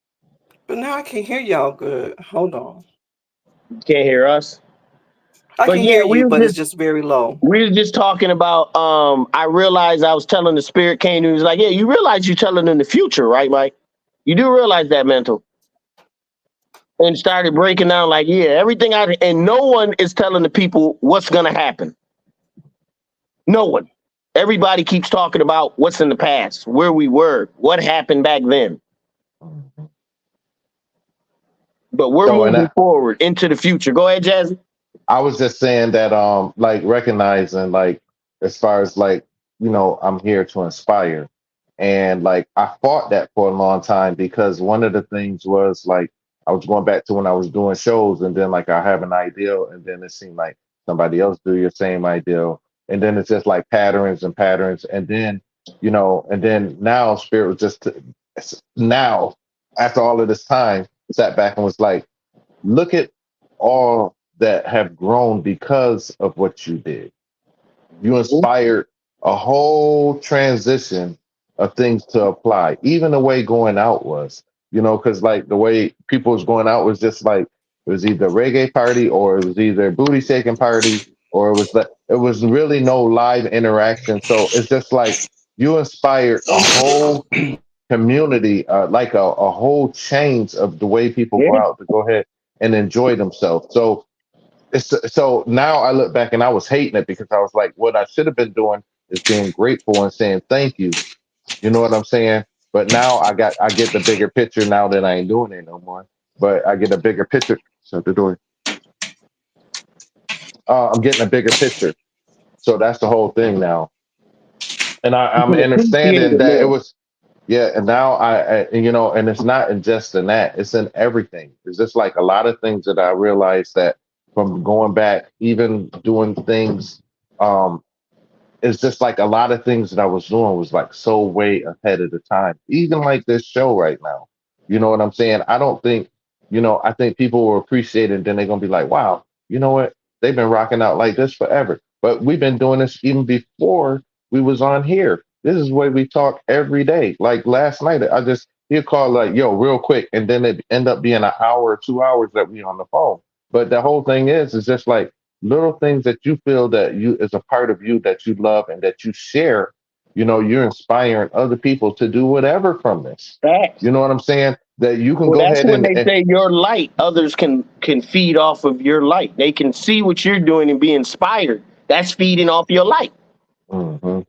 But now I can hear y'all good. Hold on. you can't hear us. I But can yeah, hear you, but it's just very low. we were just talking about. I realized I was telling the spirit came to me. He was like, "Yeah, you realize you're telling in the future, right, Mike? You do realize that, mental." And started breaking down like, yeah, everything and no one is telling the people what's gonna happen. No one. Everybody keeps talking about what's in the past, where we were, what happened back then. But we're So, and moving forward into the future. Go ahead, Jazzy. I was just saying that like recognizing like as far as like, you know, I'm here to inspire. And like I fought that for a long time because one of the things was like I was going back to when I was doing shows and then like I have an idea and then it seemed like somebody else do your same idea. And then it's just like patterns and patterns. And then, you know, and then now Spirit was just now after all of this time sat back and was like, look at all that have grown because of what you did. You inspired a whole transition of things to apply, even the way going out was, you know, because like the way people was going out was just like it was either reggae party or it was either booty shaking party or it was really no live interaction. So it's just like you inspired a whole community, like a whole change of the way people go Yeah. out to go ahead and enjoy themselves. So so now I look back and I was hating it because I was like, what I should have been doing is being grateful and saying thank you. You know what I'm saying? But now I get the bigger picture now that I ain't doing it no more. But I get a bigger picture. Shut the door. I'm getting a bigger picture. So that's the whole thing now. And I'm can appreciate understanding it that it more. was yeah, and now you know, and it's not in just in that, it's in everything. It's just like a lot of things that I realized that from going back, even doing things, it's just like a lot of things that I was doing was like so way ahead of the time. Even like this show right now. You know what I'm saying? I don't think, you know, I think people will appreciate it and then they're gonna be like, wow, you know what? They've been rocking out like this forever. But we've been doing this even before we was on here. This is the way we talk every day. Like last night, he'd call like, yo, real quick, and then it end up being an hour or 2 hours that we on the phone. But the whole thing is just like little things that you feel that you is a part of you that you love and that you share. You know, you're inspiring other people to do whatever from this. Facts. You know what I'm saying? That you can Well, go that's ahead when and they say your light, others can feed off of your light. They can see what you're doing and be inspired. That's feeding off your light. Mhm.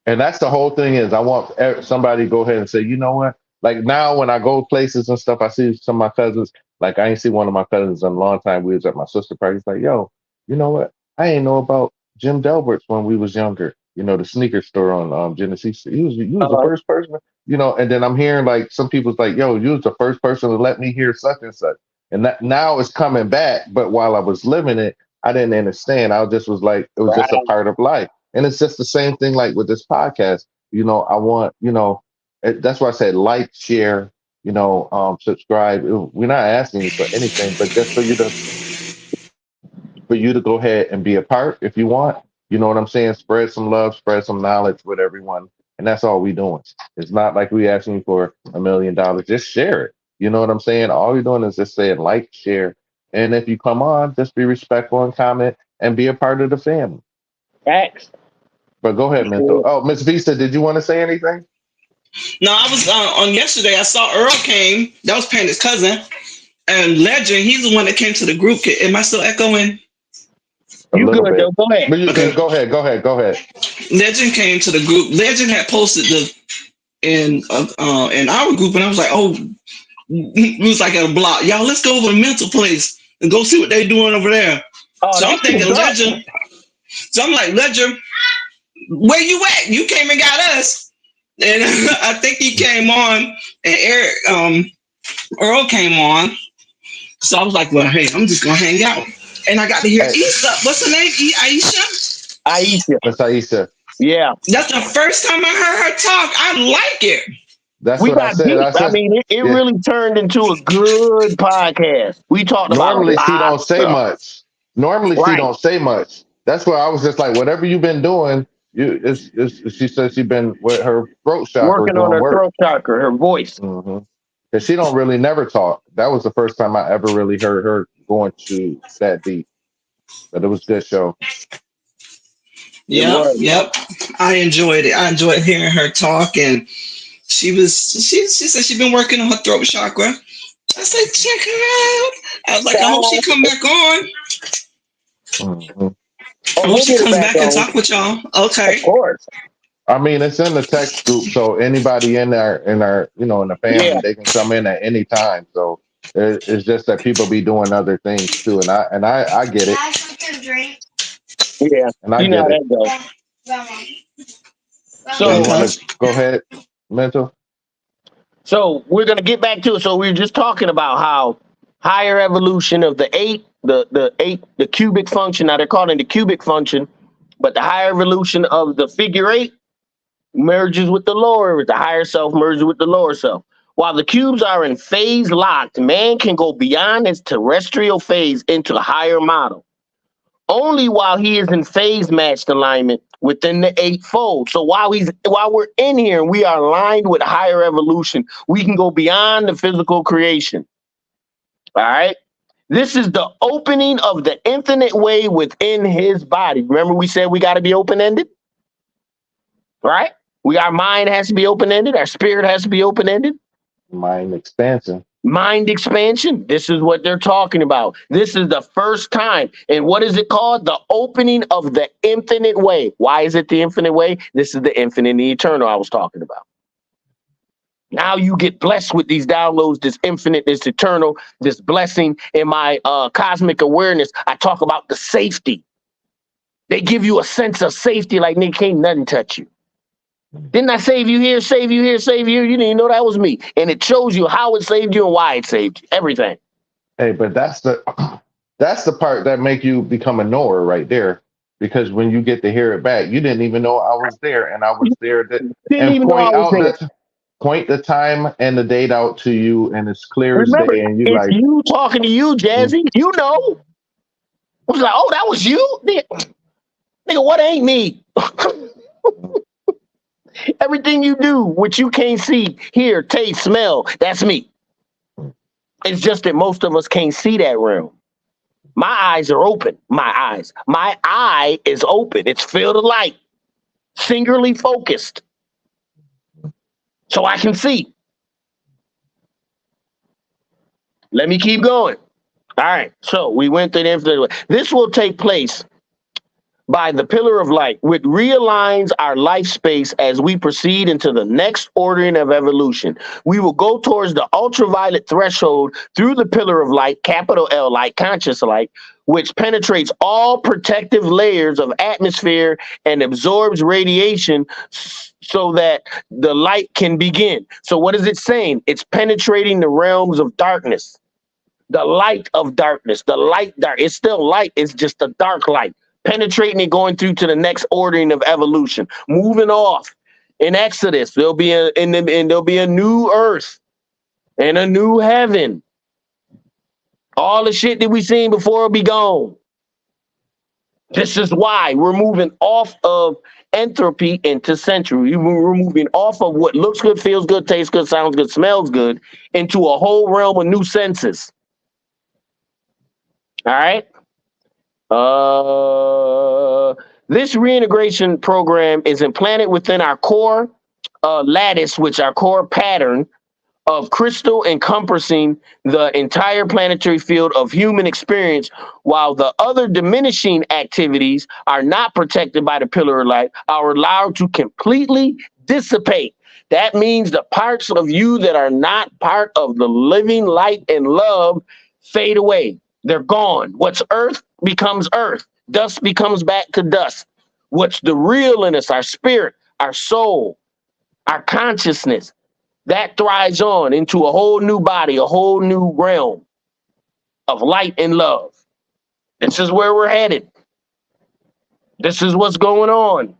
And that's the whole thing is I want somebody to go ahead and say, you know what? Like now when I go places and stuff, I see some of my cousins. Like I ain't see one of my cousins in a long time. We was at my sister party. It's like, yo, you know what? I ain't know about Jim Delbert's when we was younger. You know, the sneaker store on Genesee. You was the first person, you know. And then I'm hearing like some people's like, yo, you was the first person to let me hear such and such. And that now it's coming back. But while I was living it, I didn't understand. I just was like, it was just a part of life. And it's just the same thing like with this podcast. You know, I want, you know, that's why I said like, share, you know, subscribe. We're not asking you for anything, but just for you to go ahead and be a part if you want. You know what I'm saying? Spread some love, spread some knowledge with everyone. And that's all we doing. It's not like we asking you for $1 million. Just share it. You know what I'm saying? All you're doing is just saying like, share. And if you come on, just be respectful and comment and be a part of the family. Facts. But go ahead, Mental. Oh, Miss Vista, did you want to say anything? No, I was on yesterday. I saw Earl came. That was Panda's cousin. And Legend, he's the one that came to the group. Am I still echoing? You good though? Go ahead. But you good. Go ahead. Legend came to the group. Legend had posted in our group, and I was like, oh, we was like at a block. Y'all, let's go over to Mental Place and go see what they're doing over there. So I'm thinking Ledger. So I'm like, Ledger, where you at? You came and got us. And I think he came on, and Earl came on. So I was like, well, hey, I'm just gonna hang out. And I got to hear Issa. What's her name? Aisha? Aisha. That's Aisha. Yeah. That's the first time I heard her talk. I like it. That's what I said. Deep. I mean, it really turned into a good podcast. We talked normally about she don't say much. Normally she don't say much. That's why I was just like, whatever you've been doing, she said she's been with her throat chakra. Working on her throat chakra, her voice. Mm-hmm. Because she don't really never talk. That was the first time I ever really heard her going to that deep. But it was a good show. Yep. I enjoyed it. I enjoyed hearing her talk, and she said she's been working on her throat chakra. I said, check her out. I was like, I hope she come back on. Mm-hmm. I hope she comes back and talk with y'all. Okay. Of course. I mean, it's in the text group, so anybody in our in the family, they can come in at any time. So it's just that people be doing other things too, and I get it. Yeah, and I get it. So you want to go ahead, Mental? So we're gonna get back to it. So we were just talking about how higher evolution of the cubic function. Now they're calling it the cubic function, but the higher evolution of the figure 8 merges with the lower, the higher self merges with the lower self. While the cubes are in phase locked, man can go beyond his terrestrial phase into a higher model. Only while he is in phase matched alignment within the 8-fold. So while we're in here and we are aligned with higher evolution, we can go beyond the physical creation. All right. This is the opening of the infinite way within his body. Remember we said we got to be open-ended? Right? Our mind has to be open-ended. Our spirit has to be open-ended. Mind expansion. Mind expansion. This is what they're talking about. This is the first time. And what is it called? The opening of the infinite way. Why is it the infinite way? This is the infinite and the eternal I was talking about. Now you get blessed with these downloads, this infinite, this eternal, this blessing. In my cosmic awareness, I talk about the safety. They give you a sense of safety like, nigga, can't nothing touch you. Didn't I save you here, save you here, save you here? You didn't even know that was me. And it shows you how it saved you and why it saved you. Everything. Hey, but that's the part that make you become a knower right there. Because when you get to hear it back, you didn't even know I was there, and I was there. Point the time and the date out to you, and it's clear as day. And you like you talking to you, Jazzy. You know. I was like, oh, that was you, nigga. What ain't me? Everything you do, which you can't see, hear, taste, smell, that's me. It's just that most of us can't see that realm. My eyes are open. My eye is open. It's filled with light, singularly focused. So I can see. Let me keep going. All right. So we went through the infinite way. This will take place by the pillar of light, which realigns our life space as we proceed into the next ordering of evolution. We will go towards the ultraviolet threshold through the pillar of light, capital L light, conscious light, which penetrates all protective layers of atmosphere and absorbs radiation so that the light can begin. So what is it saying? It's penetrating the realms of darkness, the light of darkness, the light dark. It's still light. It's just a dark light. Penetrating and going through to the next ordering of evolution, moving off. In Exodus, there'll be a new earth and a new heaven. All the shit that we seen before will be gone. This is why we're moving off of entropy into century. We're moving off of what looks good, feels good, tastes good, sounds good, smells good, into a whole realm of new senses. All right. This reintegration program is implanted within our core lattice, which our core pattern of crystal encompassing the entire planetary field of human experience, while the other diminishing activities are not protected by the pillar of light, are allowed to completely dissipate. That means the parts of you that are not part of the living light and love fade away. They're gone. What's earth becomes earth. Dust becomes back to dust. What's the real in us, our spirit, our soul, our consciousness, that thrives on into a whole new body, a whole new realm of light and love. This is where we're headed. This is what's going on.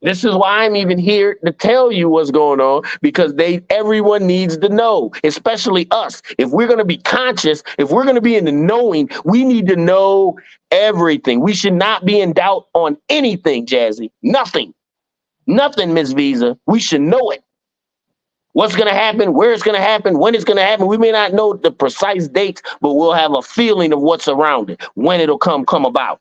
This is why I'm even here to tell you what's going on, because everyone needs to know, especially us. If we're going to be conscious, if we're going to be in the knowing, we need to know everything. We should not be in doubt on anything, Jazzy. Nothing, Ms. Visa. We should know it. What's going to happen, where it's going to happen, when it's going to happen. We may not know the precise dates, but we'll have a feeling of what's around it, when it'll come about.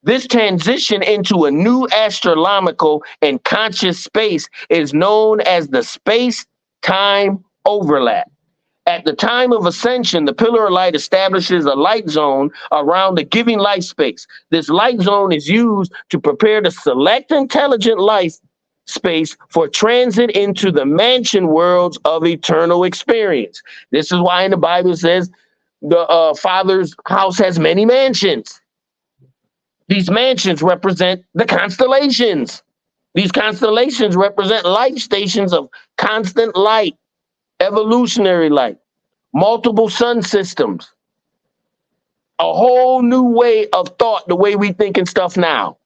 This transition into a new astronomical and conscious space is known as the space-time overlap. At the time of ascension, the pillar of light establishes a light zone around the giving light space. This light zone is used to prepare the select intelligent life space for transit into the mansion worlds of eternal experience. This is why in the Bible it says the Father's house has many mansions. These mansions represent the constellations. These constellations represent light stations of constant light, evolutionary light, multiple sun systems, a whole new way of thought, the way we think and stuff now.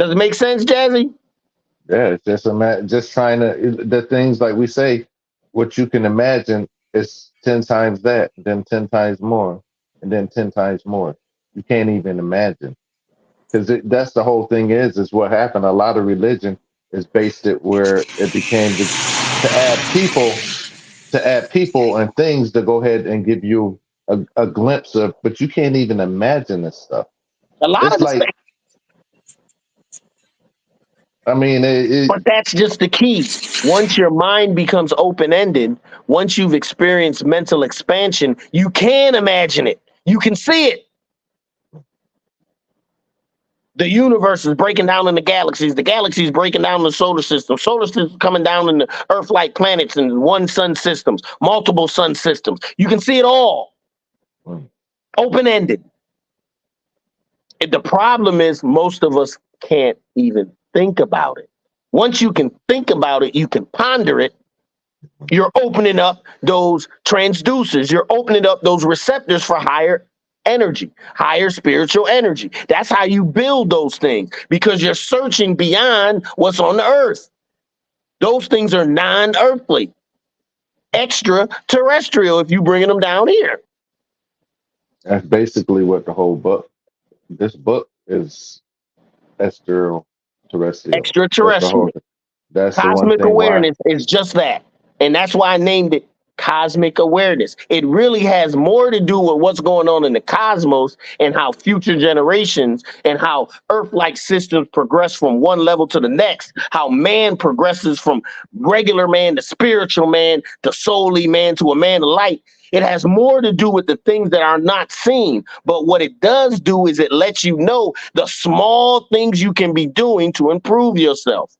Does it make sense, Jazzy? Yeah, it's just trying to, the things like we say, what you can imagine is 10 times that, then 10 times more, and then 10 times more. You can't even imagine, because that's the whole thing is what happened. A lot of religion is based it where it became to add people and things to go ahead and give you a glimpse of, but you can't even imagine this stuff. A lot of like, I mean, but that's just the key. Once your mind becomes open-ended, once you've experienced mental expansion, you can imagine it. You can see it. The universe is breaking down in the galaxies breaking down in the solar system coming down in the Earth-like planets and one sun systems, multiple sun systems. You can see it all. Open-ended. The problem is most of us can't even think about it. Once you can think about it, you can ponder it. You're opening up those transducers. You're opening up those receptors for higher energy, higher spiritual energy. That's how you build those things, because you're searching beyond what's on the earth. Those things are non-earthly, extraterrestrial if you bringing them down here. That's basically what the whole book, this book is extraterrestrial. Extraterrestrial. That's cosmic awareness is just that. And that's why I named it cosmic awareness. It really has more to do with what's going on in the cosmos and how future generations and how Earth-like systems progress from one level to the next, how man progresses from regular man to spiritual man to soully man to a man of light. It has more to do with the things that are not seen. But what it does do is it lets you know the small things you can be doing to improve yourself.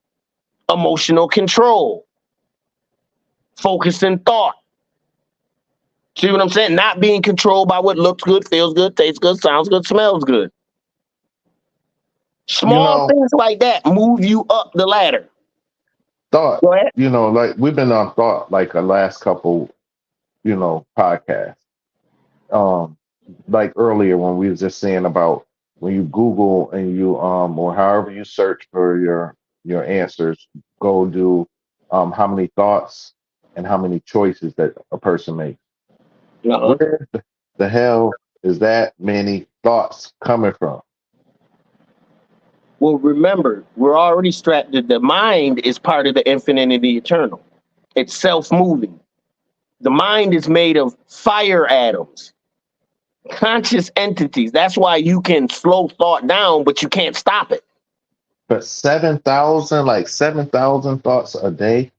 Emotional control, focus and thought. See what I'm saying? Not being controlled by what looks good, feels good, tastes good, sounds good, smells good. Small things like that move you up the ladder. Thought, like we've been on thought like the last couple, podcasts. Like earlier when we was just saying about when you Google and you or however you search for your answers, go do how many thoughts and how many choices that a person makes. Where the hell is that many thoughts coming from? Well, remember, we're already strapped. The mind is part of the infinite and the eternal. It's self-moving. The mind is made of fire atoms, conscious entities. That's why you can slow thought down, but you can't stop it. But 7,000 thoughts a day?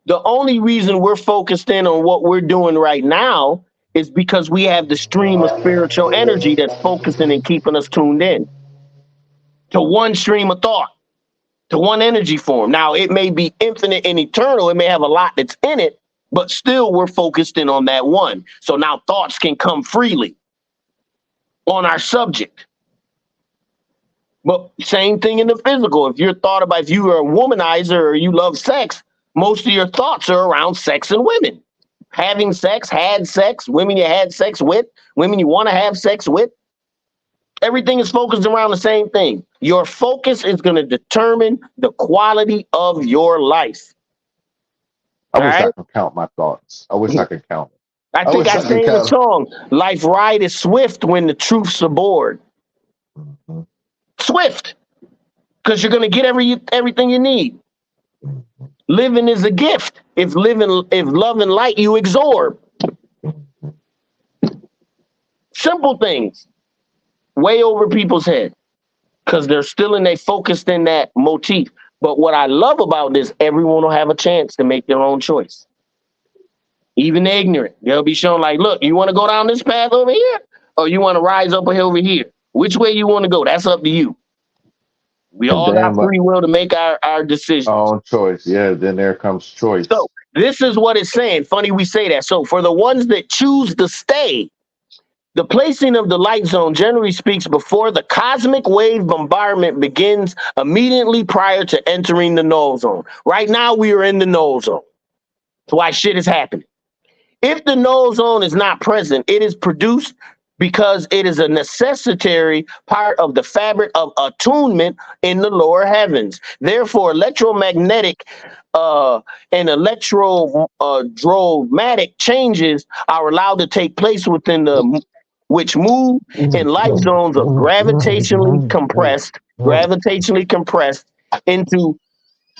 The only reason we're focused in on what we're doing right now is because we have the stream of spiritual energy that's focusing and keeping us tuned in to one stream of thought. to one energy form. Now, it may be infinite and eternal. It may have a lot that's in it, but still we're focused in on that one. So now thoughts can come freely on our subject. But same thing in the physical. If you're thought about, if you are a womanizer or you love sex, most of your thoughts are around sex and women. Having sex, had sex, women you had sex with, women you want to have sex with. Everything is focused around the same thing. Your focus is going to determine the quality of your life. I wish I could count my thoughts. I wish I could count. I think I sang the song, life ride is swift when the truth's aboard. Mm-hmm. Swift, because you're going to get everything you need. Mm-hmm. Living is a gift. If love and light you absorb. Simple things. Way over people's head because they're still they focused in that motif. But what I love about this, everyone will have a chance to make their own choice. Even the ignorant, they'll be shown like, look, you want to go down this path over here or you want to rise up a hill over here? Which way you want to go? That's up to you. We all got free will to make our decisions. Our own choice. Yeah, then there comes choice. So this is what it's saying. Funny we say that. So for the ones that choose to stay, the placing of the light zone generally speaks before the cosmic wave bombardment begins immediately prior to entering the null zone. Right now, we are in the null zone. That's why shit is happening. If the null zone is not present, it is produced because it is a necessary part of the fabric of attunement in the lower heavens. Therefore, electromagnetic and electrodromatic changes are allowed to take place within the which move in light zones of gravitationally compressed into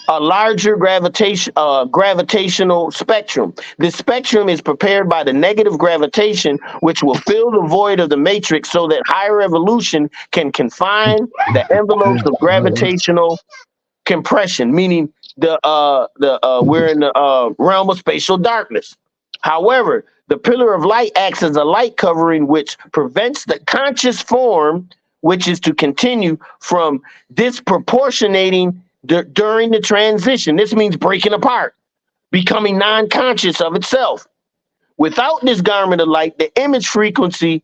a larger gravitational spectrum. This spectrum is prepared by the negative gravitation, which will fill the void of the matrix so that higher evolution can confine the envelopes of gravitational compression, meaning we're in the realm of spatial darkness. However, the pillar of light acts as a light covering which prevents the conscious form, which is to continue from disproportionating during the transition. This means breaking apart, becoming non-conscious of itself. Without this garment of light, the image frequency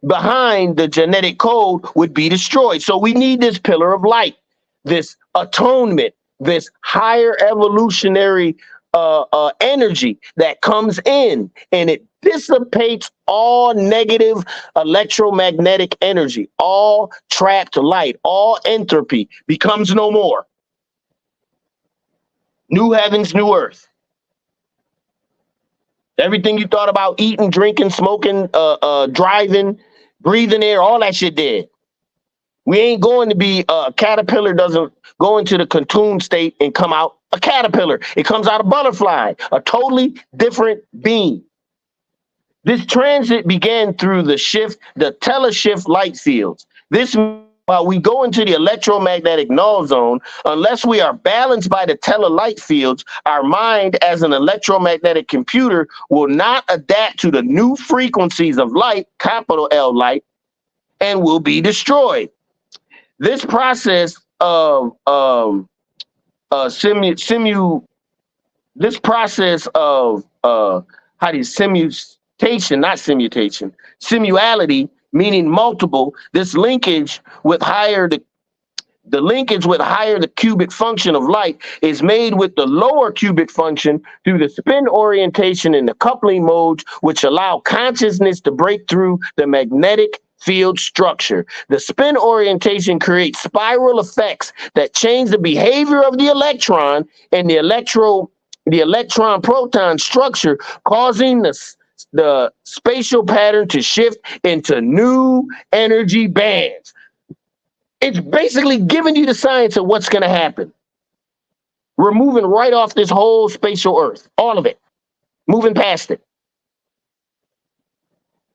behind the genetic code would be destroyed. So we need this pillar of light, this atonement, this higher evolutionary energy that comes in and it dissipates all negative electromagnetic energy, all trapped light, all entropy becomes no more. New heavens, new earth. Everything you thought about eating, drinking, smoking, driving, breathing air, all that shit dead. We ain't going to be a caterpillar doesn't go into the cocoon state and come out a caterpillar. It comes out a butterfly, a totally different being. This transit began through the teleshift light fields. This while we go into the electromagnetic null zone, unless we are balanced by the telelight fields, our mind as an electromagnetic computer will not adapt to the new frequencies of light, capital L light, and will be destroyed. This process of simulation, simuality, meaning multiple, this linkage with the linkage with higher the cubic function of light is made with the lower cubic function through the spin orientation and the coupling modes, which allow consciousness to break through the magnetic field structure. The spin orientation creates spiral effects that change the behavior of the electron and the electron proton structure, causing the spatial pattern to shift into new energy bands. It's basically giving you the science of what's going to happen. We're moving right off this whole spatial earth, all of it, moving past it.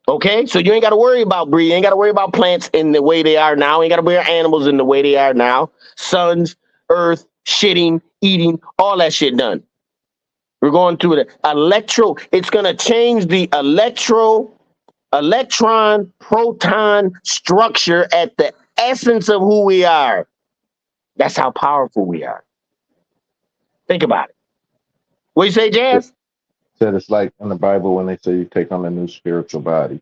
Okay, so you ain't got to worry about breathing. You ain't got to worry about plants in the way they are now. You ain't got to worry about animals in the way they are now. Suns, earth, shitting, eating, all that shit done. We're going through the it's going to change the electron proton structure at the essence of who we are. That's how powerful we are. Think about it. What you say, Jazz? Said it's like in the Bible when they say you take on a new spiritual body.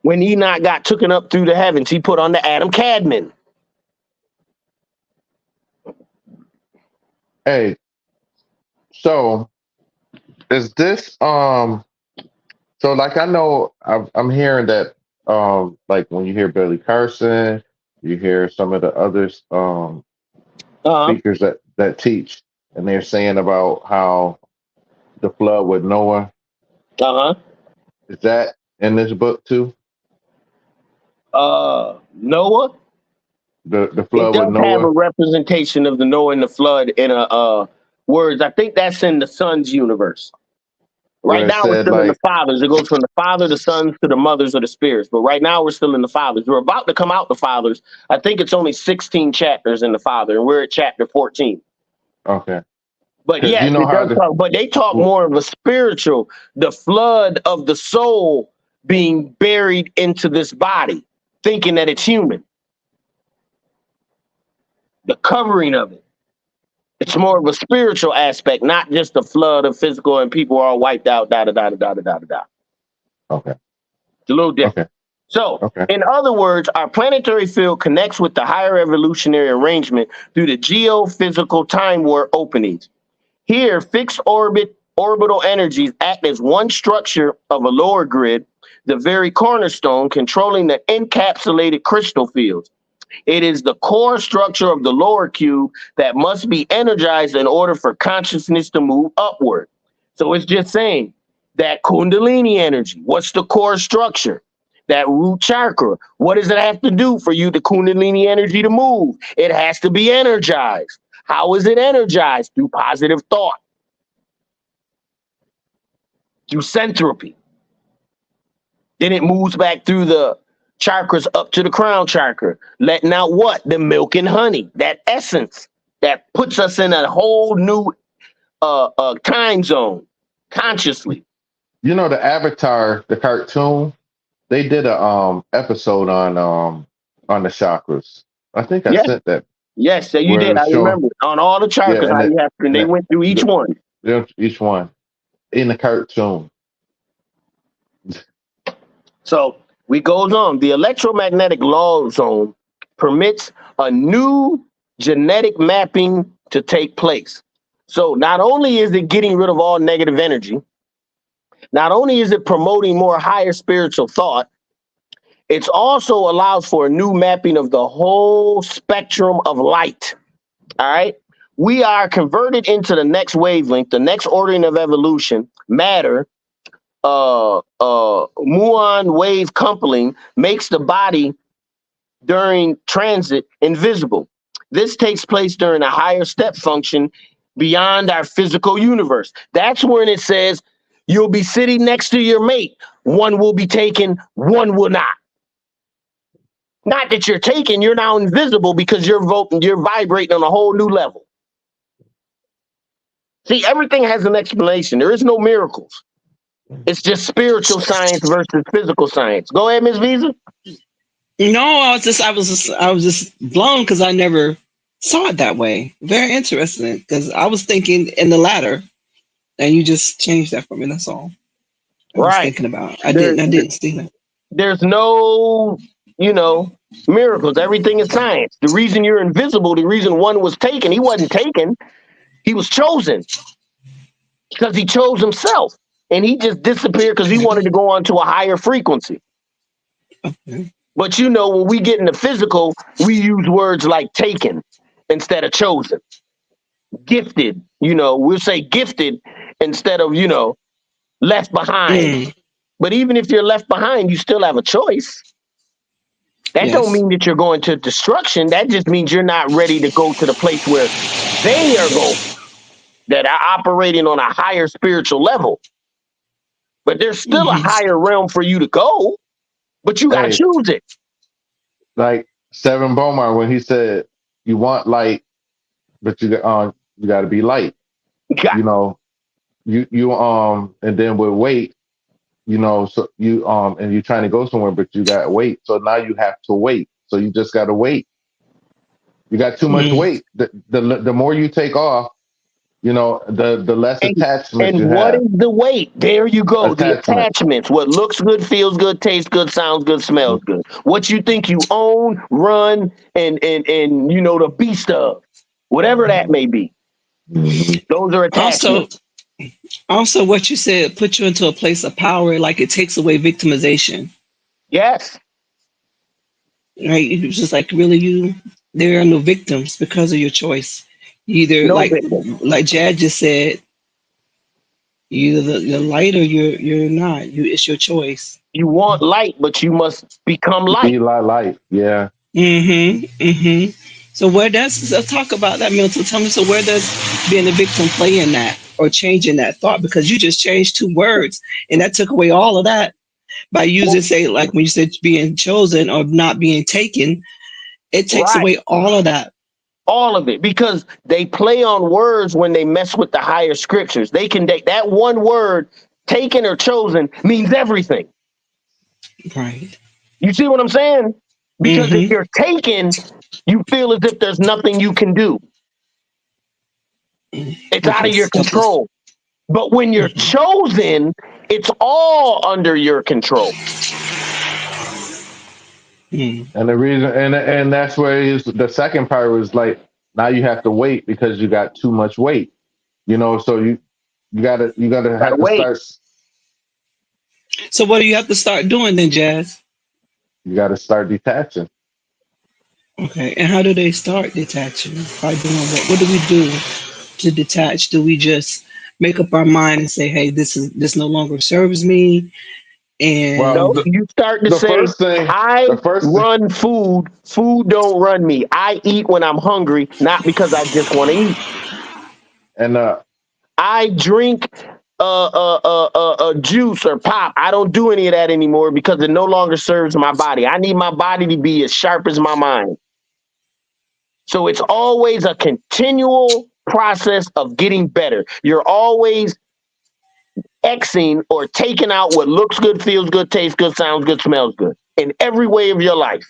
When Enoch got taken up through the heavens, he put on the Adam Cadman. Hey, so is this so like I know I'm hearing that like when you hear Billy Carson, you hear some of the others speakers that teach, and they're saying about how the flood with Noah. Is that in this book too? Noah. The It flood with does have a Noah. representation of the Noah and the flood in a words. I think that's in the Son's universe. Right Where it now, we're said still in the like, fathers. It goes from the father, the sons, to the mothers of the spirits. But right now, we're still in the fathers. We're about to come out the fathers. I think it's only 16 chapters in the father, and we're at chapter 14. okay, But because you yes, know it how does talk. But they talk more of a spiritual, the flood of the soul being buried into this body, thinking that it's human. The covering of it. It's more of a spiritual aspect, not just a flood of physical and people are all wiped out, da da da da da da da da. okay, It's a little different. okay, So, okay, in other words, our planetary field connects with the higher evolutionary arrangement through the geophysical time war openings. Here, fixed orbital energies act as one structure of a lower grid, the very cornerstone controlling the encapsulated crystal fields. It is the core structure of the lower cube that must be energized in order for consciousness to move upward. So it's just saying that Kundalini energy, what's the core structure? That root chakra, what does it have to do for you, the Kundalini energy, to move? It has to be energized. How is it energized? Through positive thought, through centropy. Then it moves back through the chakras up to the crown chakra, letting out what? The milk and honey, that essence that puts us in a whole new time zone consciously. You know the Avatar, the cartoon. They did a episode on the chakras. I think I sent that. Yes, so you where it did. was I showing, remember on all the chakras and how you have to, and they went through each one. each one in the cartoon. So we goes on. The electromagnetic law zone permits a new genetic mapping to take place. So not only is it getting rid of all negative energy, not only is it promoting more higher spiritual thought, it also allows for a new mapping of the whole spectrum of light. All right. We are converted into the next wavelength, the next ordering of evolution, matter. Muon wave coupling makes the body during transit invisible. This takes place during a higher step function beyond our physical universe. That's when it says you'll be sitting next to your mate. One will be taken, one will not. Not that you're taken, you're now invisible because you're vibrating on a whole new level. See, everything has an explanation. There is no miracles. It's just spiritual science versus physical science. Go ahead, Ms. Visa. No, I was just blown because I never saw it that way. Very interesting, because I was thinking in the latter, and you just changed that for me. That's all I was thinking about. I didn't see that. There's no, miracles. Everything is science. The reason you're invisible, the reason one was taken, he wasn't taken. He was chosen because he chose himself, and he just disappeared because he wanted to go on to a higher frequency. Okay. But when we get into physical, we use words like taken instead of chosen. Gifted, we'll say gifted instead of, left behind. But even if you're left behind, you still have a choice. That don't mean that you're going to destruction. That just means you're not ready to go to the place where they are going, that are operating on a higher spiritual level. But there's still a higher realm for you to go, but you got to choose it. Like Seven Bomar, when he said, you want light, but you got to be light. You and then with weight, so you and you're trying to go somewhere, but you got to wait. So now you have to wait. So you just got to wait. You got too much weight. The more you take off, the less attachment you And what have. is the weight? There you go. The Attachment. attachments. What looks good, feels good, tastes good, sounds good, smells good. What you think you own, run, and the beast of. Whatever that may be. Mhm. Those are attachments. Also, what you said put you into a place of power, like it takes away victimization. Yes. Right? It's just like really there are no victims because of your choice. Either No like victim. Jad just said, you're the light or you're not. It's your choice. You want light, but you must become Be light. light. Yeah. So let's talk about that mental. Tell me, so where does being a victim play in that or changing that thought? Because you just changed 2 words and that took away all of that by using, say, like when you said being chosen or not being taken, it takes Right. away all of that. All of it, because they play on words when they mess with the higher scriptures. They can that one word, taken or chosen, means everything. Right. You see what I'm saying? Because if you're taken, you feel as if there's nothing you can do. It's out of your control. But when you're chosen, it's all under your control. And the reason, and that's where the second part was like, now you have to wait because you got too much weight, so you gotta have to wait. start. So what do you have to start doing then, Jazz? You got to start detaching. Okay, and how do they start detaching? By doing what? What do we do to detach? Do we just make up our mind and say, "Hey, this no longer serves me"? And no, you start to say, I run food. Food don't run me. I eat when I'm hungry, not because I just want to eat. And I drink juice or pop. I don't do any of that anymore because it no longer serves my body. I need my body to be as sharp as my mind. So it's always a continual process of getting better. You're always Xing or taking out what looks good, feels good, tastes good, sounds good, smells good in every way of your life.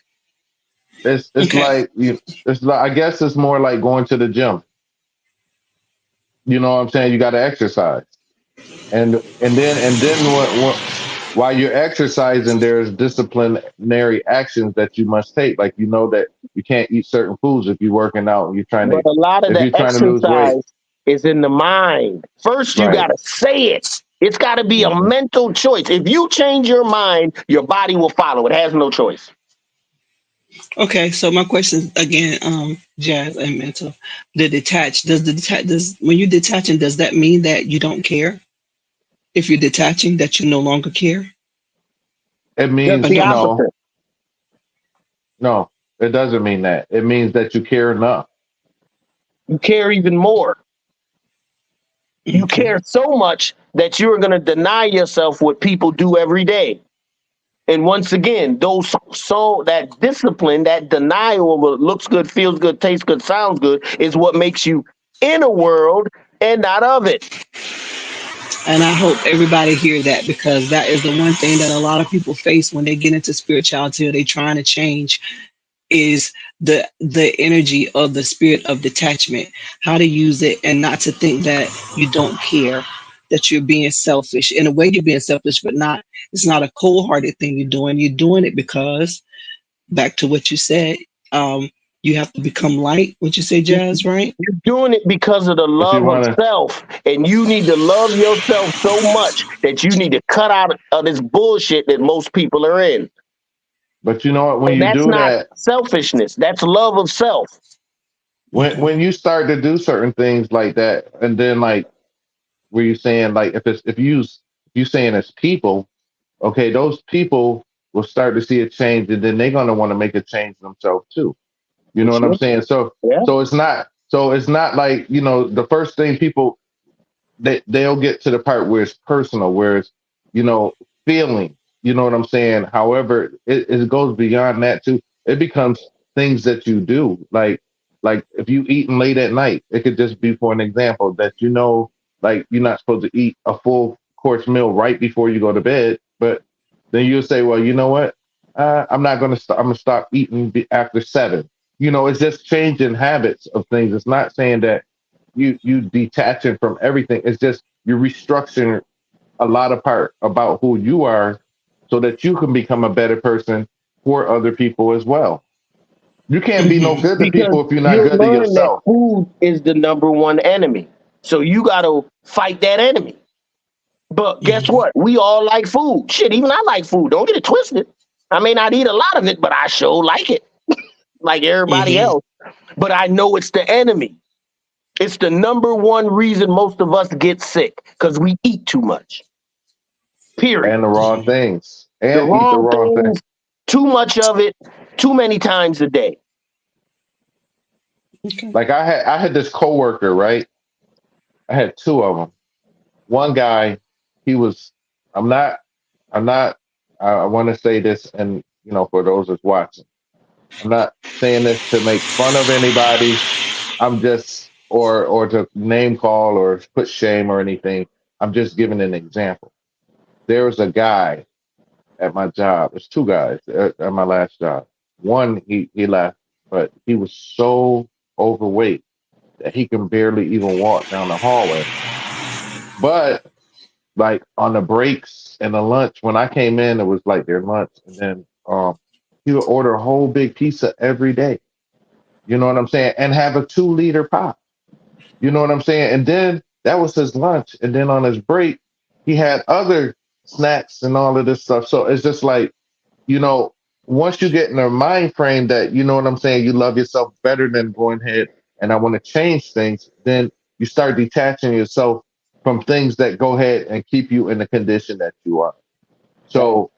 It's like I guess it's more like going to the gym. You know what I'm saying? You got to exercise, and then while you're exercising, there's disciplinary actions that you must take. Like that you can't eat certain foods if you're working out and you're trying But a lot of the to lose weight. exercise is in the mind. First, you got to say it. It's got to be a mental choice. If you change your mind, your body will follow. It has no choice. Okay, so my question again, Jazz and mental, the detach. Does when you detaching, does that mean that you don't care? If you're detaching, that you no longer care? It means the opposite. No, it doesn't mean that. It means that you care enough. You care even more. You care so much that you're going to deny yourself what people do every day. And once again, that discipline, that denial of what looks good, feels good, tastes good, sounds good, is what makes you in a world and not of it. And I hope everybody hear that, because that is the one thing that a lot of people face when they get into spirituality or they trying to change, is the energy of the spirit of detachment, how to use it and not to think that you don't care, that you're being selfish. In a way, you're being selfish, but it's not a cold-hearted thing you're doing it because, back to what you said, you have to become light. What you say, Jazz, right? You're doing it because of the love of self, and you need to love yourself so much that you need to cut out of this bullshit that most people are in. But you know what? When you do that, selfishness. That's love of self. When you start to do certain things like that, and then like, were you saying like if you saying it's people, okay, those people will start to see a change, and then they're gonna want to make a change themselves too. You know what I'm saying? So it's not like, the first thing people they'll get to the part where it's personal, where it's, feeling. You know what I'm saying? However, it goes beyond that too. It becomes things that you do. Like if you eating late at night, it could just be, for an example, that like you're not supposed to eat a full course meal right before you go to bed, but then you'll say, well, you know what? I'm not going to stop. I'm going to stop eating after 7. it's just changing habits of things. It's not saying that you detaching from everything. It's just you're restructuring a lot of part about who you are so that you can become a better person for other people as well. You can't be no good to Because people if you're not you're good to learning that yourself. food is the number one enemy. So you got to fight that enemy. But guess what? We all like food. Shit, even I like food. Don't get it twisted. I may not eat a lot of it, but I sure like it, like everybody else. But I know it's the enemy. It's the number one reason most of us get sick because we eat too much. Period. And the wrong things. The And eat the wrong wrong things. things, too much of it, too many times a day. Like I had this coworker, right? I had two of them. One guy, he was I'm not I'm not I want to say this, and for those that's watching, I'm not saying this to make fun of anybody. I'm just or to name call or put shame or anything. I'm just giving an example. There was a guy at my job. There's two guys at my last job. One, he left, but he was so overweight that he can barely even walk down the hallway. But like on the breaks and the lunch, when I came in, it was like their lunch, and then he would order a whole big pizza every day. You know what I'm saying? And have a 2 liter pop. You know what I'm saying? And then that was his lunch. And then on his break, he had other snacks and all of this stuff. So it's just like, you know, once you get in a mind frame that, you know what I'm saying, you love yourself better than going ahead and I want to change things, then you start detaching yourself from things that go ahead and keep you in the condition that you are. So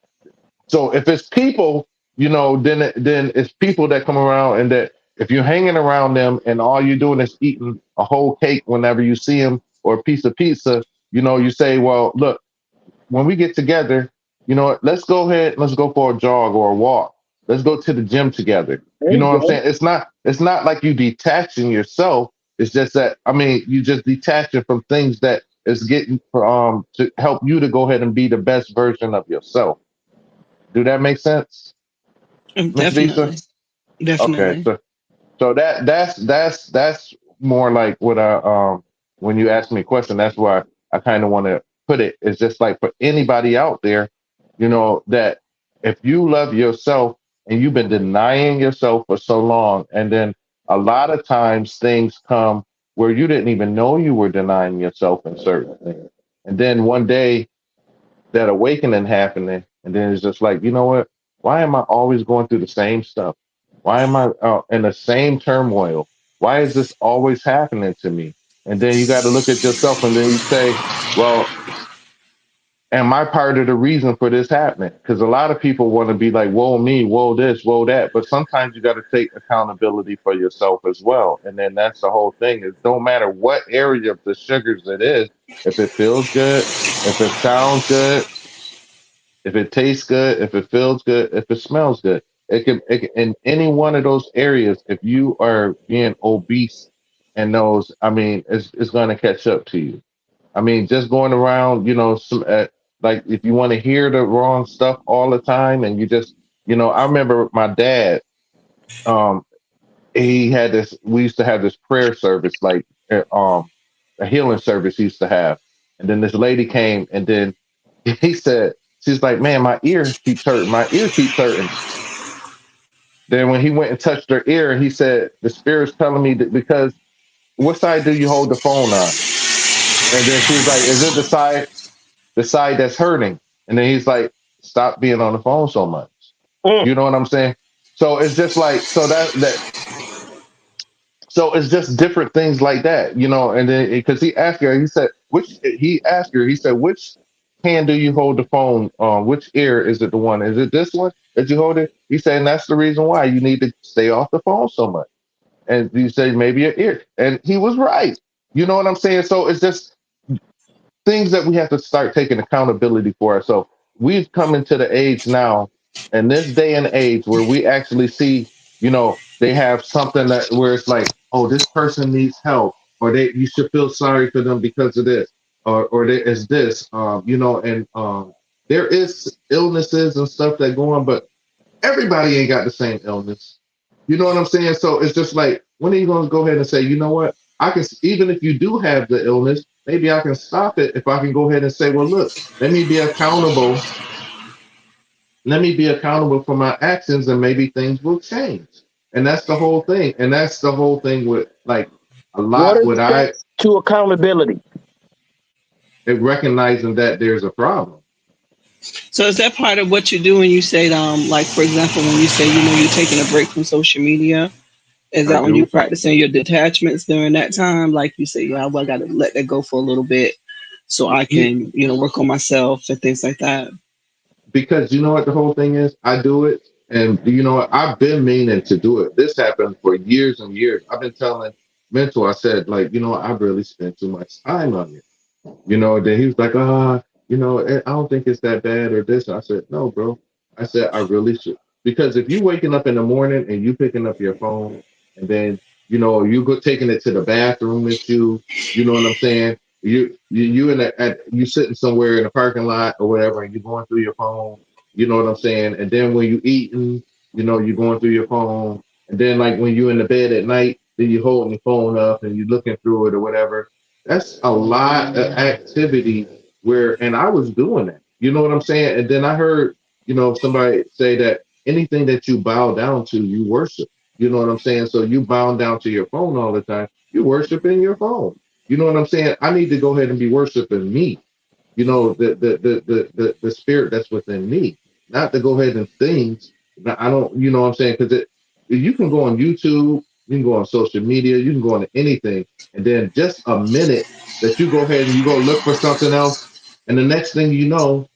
so if it's people, then it's people that come around, and that if you're hanging around them and all you're doing is eating a whole cake whenever you see them or a piece of pizza, you say, well, look, when we get together, let's go ahead, let's go for a jog or a walk. Let's go to the gym together. There You you know what I'm go. saying? It's not like you detaching yourself. It's just that, I mean, you just detaching from things that is getting to help you to go ahead and be the best version of yourself. Do that make sense, Miss Visa? Definitely. Okay, Definitely. so that's more like what I when you ask me a question, that's why I kind of want to put it. It's just like for anybody out there, that if you love yourself and you've been denying yourself for so long, and then a lot of times things come where you didn't even know you were denying yourself in certain things, and then one day that awakening happening, and then it's just like, you know what? Why am I always going through the same stuff? Why am I in the same turmoil? Why is this always happening to me? And then you got to look at yourself, and then you say, well, am I part of the reason for this happening? Because a lot of people want to be like, whoa, me, whoa, this, whoa, that. But sometimes you got to take accountability for yourself as well. And then that's the whole thing. It don't matter what area of the sugars it is. If it feels good, if it sounds good, if it tastes good, if it feels good, if it smells good. It can in any one of those areas, if you are being obese and those, I mean, it's going to catch up to you. I mean, just going around, like if you want to hear the wrong stuff all the time, and you just, I remember my dad, um, he had this, we used to have this prayer service, like, a healing service he used to have. And then this lady came, and then he said, she's like, man, my ear keeps hurting. My ear keeps hurting. Then when he went and touched her ear, he said, the spirit's telling me that, because what side do you hold the phone on? And then she's like, is it the side that's hurting? And then he's like, stop being on the phone so much. Mm. You know what I'm saying? So it's just like, so it's just different things like that, and then because he asked her, he said, which hand do you hold the phone on? Which ear is it, the one? Is it this one that you hold it? He said, and that's the reason why you need to stay off the phone so much. And you say maybe your ear. And he was right. You know what I'm saying? So it's just things that we have to start taking accountability for ourselves. We've come into the age now, in this day and age, where we actually see, they have something that where it's like, oh, this person needs help, or you should feel sorry for them because of this, or there is this, and there is illnesses and stuff that go on, but everybody ain't got the same illness. You know what I'm saying? So it's just like, when are you going to go ahead and say, you know what? I can, even if you do have the illness, maybe I can stop it if I can go ahead and say, well, look, let me be accountable. Let me be accountable for my actions, and maybe things will change. And that's the whole thing. And that's the whole thing with like a What lot are with steps to accountability? recognizing that there's a problem. So is that part of what you do when you say, like for example, when you say, you're taking a break from social media? Is I that when you're do. practicing your detachments during that time? Like you say, yeah, well, I got to let that go for a little bit so I Yeah, can, work on myself and things like that. because you know what the whole thing is? I do it. And you know what? I've been meaning to do it. This happened for years and years. I've been telling Mentor, I said, like, you know, I've really spent too much time on it. You know, then he was like, I don't think it's that bad or this. I said, no, bro. I said, I really should. Because if you waking up in the morning and you picking up your phone and then, you go taking it to the bathroom with you know what I'm saying? You you sitting somewhere in the parking lot or whatever, and you're going through your phone, you know what I'm saying? And then when you eating, you're going through your phone. And then like when you in the bed at night, then you holding your phone up and you looking through it or whatever. That's a lot of activity and I was doing that. You know what I'm saying? And then I heard, somebody say that anything that you bow down to, you worship. You know what I'm saying? So you bow down to your phone all the time, you worshiping your phone. You know what I'm saying? I need to go ahead and be worshiping me. The spirit that's within me, not to go ahead and things. I don't, you know what I'm saying? Because you can go on YouTube, you can go on social media, you can go on anything, and then just a minute that you go ahead and you go look for something else, and the next thing you know,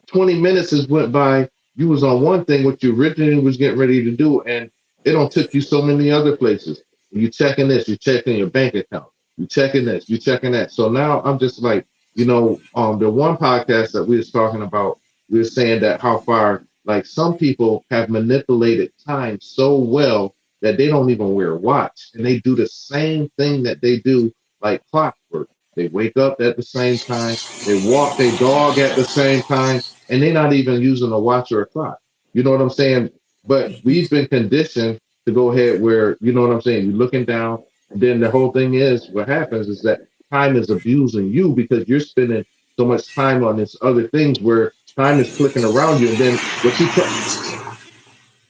20 minutes has went by. You was on one thing what you originally was getting ready to do, and it don't took you so many other places. You checking this, you checking your bank account, you checking this, you checking that. So now I'm just like, the one podcast that we was talking about, we were saying that how far like some people have manipulated time so well that they don't even wear a watch, and they do the same thing that they do like clockwork. They wake up at the same time, they walk their dog at the same time, and they're not even using a watch or a clock. You know what I'm saying? But we've been conditioned to go ahead where, you know what I'm saying, you're looking down, and then the whole thing is what happens is that time is abusing you because you're spending so much time on this other things where time is clicking around you. And then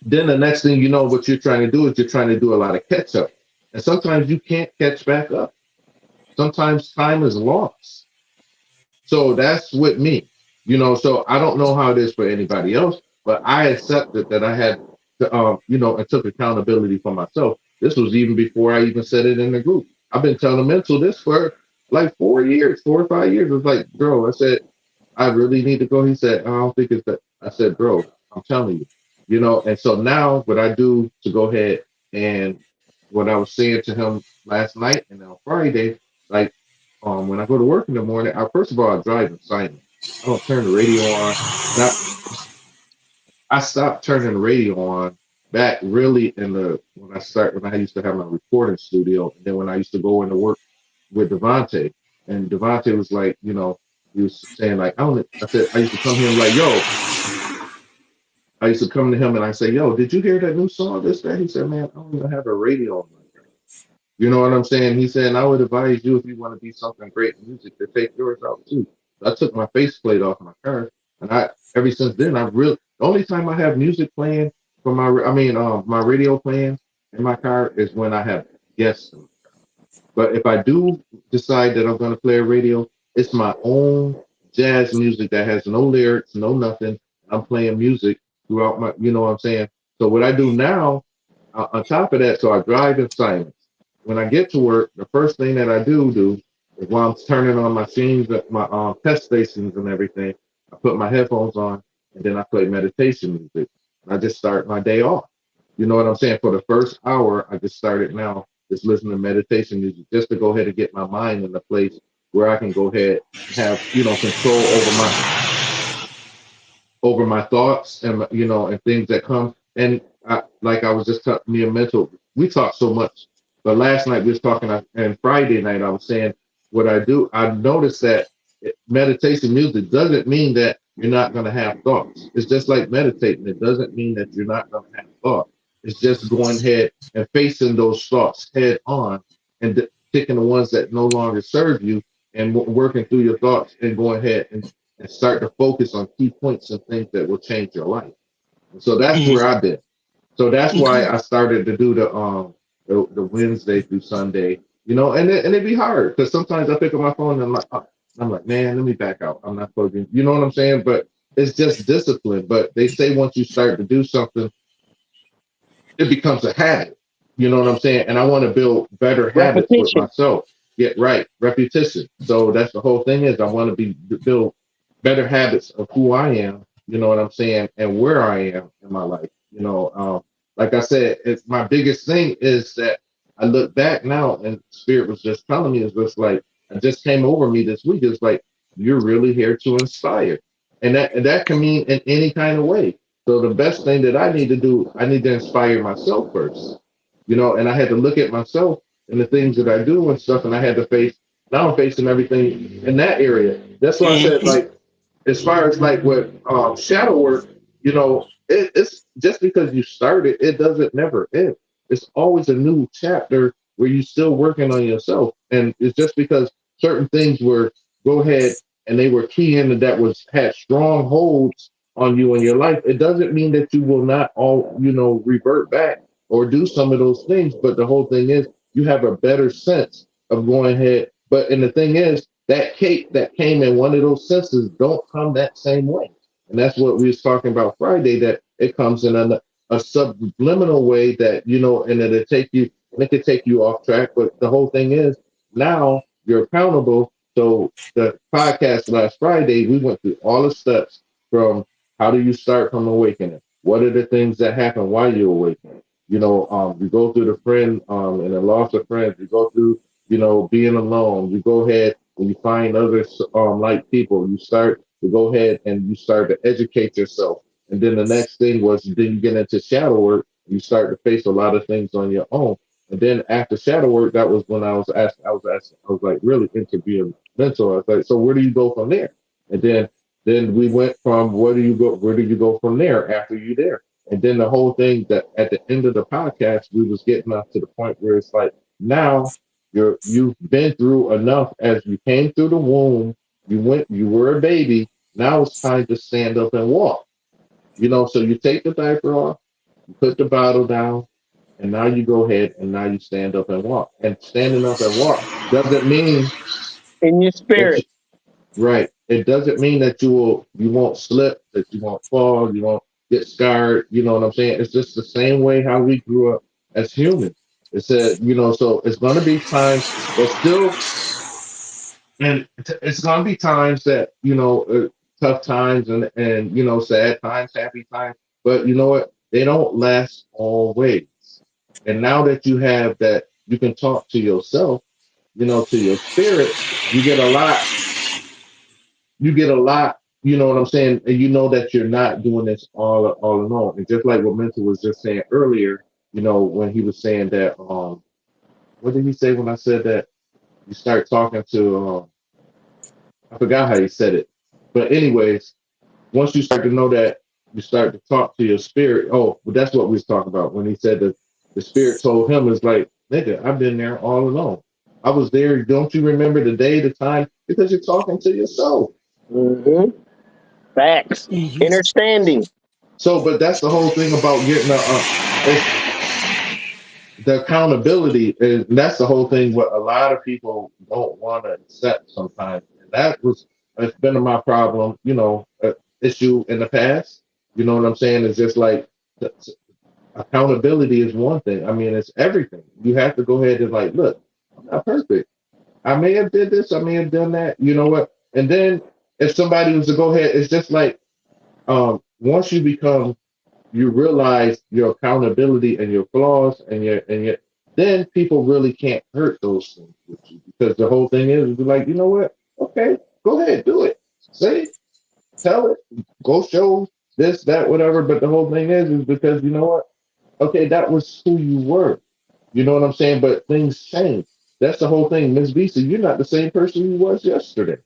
then the next thing you know, what you're trying to do is you're trying to do a lot of catch up. And sometimes you can't catch back up. Sometimes time is lost. So that's with me, So I don't know how it is for anybody else, but I accepted that I had to, and took accountability for myself. This was even before I even said it in the group. I've been telling Mental this for like 4 years, 4 or 5 years. It was like, bro, I said, I really need to go. He said, I don't think it's that. I said, bro, I'm telling you, And so now what I do to go ahead and what I was saying to him last night and on Friday, like when I go to work in the morning, first of all, I drive in silent. I don't turn the radio on. And I stopped turning the radio on back really when I used to have my recording studio. And then when I used to go into work with Devontae, and Devontae was like, he was saying like, I said, I used to come to him like, yo, I used to come to him and I say, yo, did you hear that new song, this, that? He said, man, I don't even have a radio on my car. You know what I'm saying? He said, and I would advise you if you want to be something great in music to take yours out too. So I took my faceplate off my car, and ever since then the only time I have music playing for my radio playing in my car is when I have guests. But if I do decide that I'm going to play a radio, it's my own jazz music that has no lyrics, no nothing. I'm playing music throughout you know what I'm saying? So what I do now, on top of that, so I drive in silence. When I get to work, the first thing that I do is while I'm turning on my scenes, my test stations and everything, I put my headphones on and then I play meditation music. I just start my day off. You know what I'm saying? For the first hour, I just started now just listening to meditation music just to go ahead and get my mind in a place where I can go ahead and have, control over my thoughts and, and things that come. And like I was just talking, me and Mental, we talk so much. But last night we was talking, and Friday night I was saying what I do. I noticed that meditation music doesn't mean that you're not going to have thoughts. It's just like meditating. It doesn't mean that you're not going to have thoughts. It's just going ahead and facing those thoughts head on and picking the ones that no longer serve you and working through your thoughts and going ahead and start to focus on key points and things that will change your life. And so that's Mhm. where I've been. So that's why Okay. I started to do the Wednesday through Sunday, and it'd be hard because sometimes I pick up my phone and I'm like, man, let me back out. I'm not plugging. You know what I'm saying? But it's just discipline. But they say once you start to do something, it becomes a habit. You know what I'm saying? And I want to build better habits with Repetition. myself. Get right, repetition. So that's the whole thing is I want to build better habits of who I am. You know what I'm saying, and where I am in my life. Like I said, it's my biggest thing is that I look back now and Spirit was just telling me is just like it just came over me this week. It's like you're really here to inspire, and that can mean in any kind of way. So the best thing that I need to do, I need to inspire myself first, and I had to look at myself and the things that I do and stuff, and I had to face. Now I'm facing everything in that area. That's why I said, Mhm. like, as far as like with shadow work, it's just because you started, it doesn't never end. It's always a new chapter where you're still working on yourself, and it's just because certain things were go ahead and they were key in and that was had strong holds on you in your life, it doesn't mean that you will not all, revert back or do some of those things. But the whole thing is you have a better sense of going ahead. And the thing is, that cake that came in one of those senses don't come that same way. And that's what we was talking about Friday, that it comes in a subliminal way that, and it could take you off track. But the whole thing is now you're accountable. So the podcast last Friday, we went through all the steps from how do you start from awakening? What are the things that happen while you awaken? You go through the friend and the loss of friends. You go through, being alone. You go ahead and you find other like people. You start to go ahead and you start to educate yourself. And then the next thing was then you get into shadow work. You start to face a lot of things on your own. And then after shadow work, that was when I was like really into being mental. I was like, so where do you go from there? And then we went from where do you go from there after you there? And then the whole thing that at the end of the podcast, we was getting up to the point where it's like now you've been through enough as you came through the womb, you were a baby, now it's time to stand up and walk. So you take the diaper off, you put the bottle down, and now you go ahead and now you stand up and walk. And standing up and walk doesn't mean In your that you spirit. right. It doesn't mean that you won't slip, that you won't fall, you won't get scarred. You know what I'm saying? It's just the same way how we grew up as humans. It said, so it's gonna be times, but still, and it's gonna be times that tough times and sad times, happy times. But you know what? They don't last always. And now that you have that, you can talk to yourself, to your spirit. You get a lot you know what I'm saying? And you know that you're not doing this all alone. And just like what Mental was just saying earlier, when he was saying that what did he say when I said that you start talking to I forgot how he said it. But anyways, once you start to know that you start to talk to your spirit. Oh, well, that's what we was talking about when he said that the spirit told him is like, nigga, I've been there all alone. I was there. Don't you remember the day, the time? Because you're talking to yourself. Hmm. Facts. Mhm. Understanding. So, but that's the whole thing about getting it's the accountability is that's the whole thing. What a lot of people don't want to accept sometimes, and that was it's been my problem. Issue in the past. You know what I'm saying? It's just like the, accountability is one thing. I mean, it's everything. You have to go ahead and like, look, I'm not perfect. I may have did this. I may have done that. You know what? And then if somebody was to go ahead, it's just like once you realize your accountability and your flaws and your then people really can't hurt those things with you because the whole thing is be like, you know what? Okay, go ahead, do it. Say it, tell it, go show this, that, whatever. But the whole thing is because you know what? Okay, that was who you were. You know what I'm saying? But things change. That's the whole thing. Miss Visa, you're not the same person you was yesterday.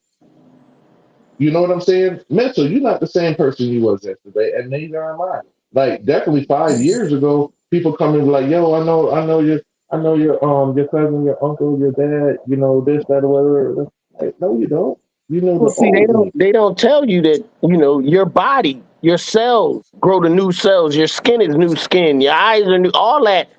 You know what I'm saying? Mental, you're not the same person you was yesterday, and neither am I. Like definitely 5 years ago, people come and be like, yo, I know your cousin, your uncle, your dad, you know, this, that, or whatever. Like, no, you don't. You know Well, the see, they old don't me. they don't tell you that, your body, your cells grow to new cells, your skin is new skin, your eyes are new, all that.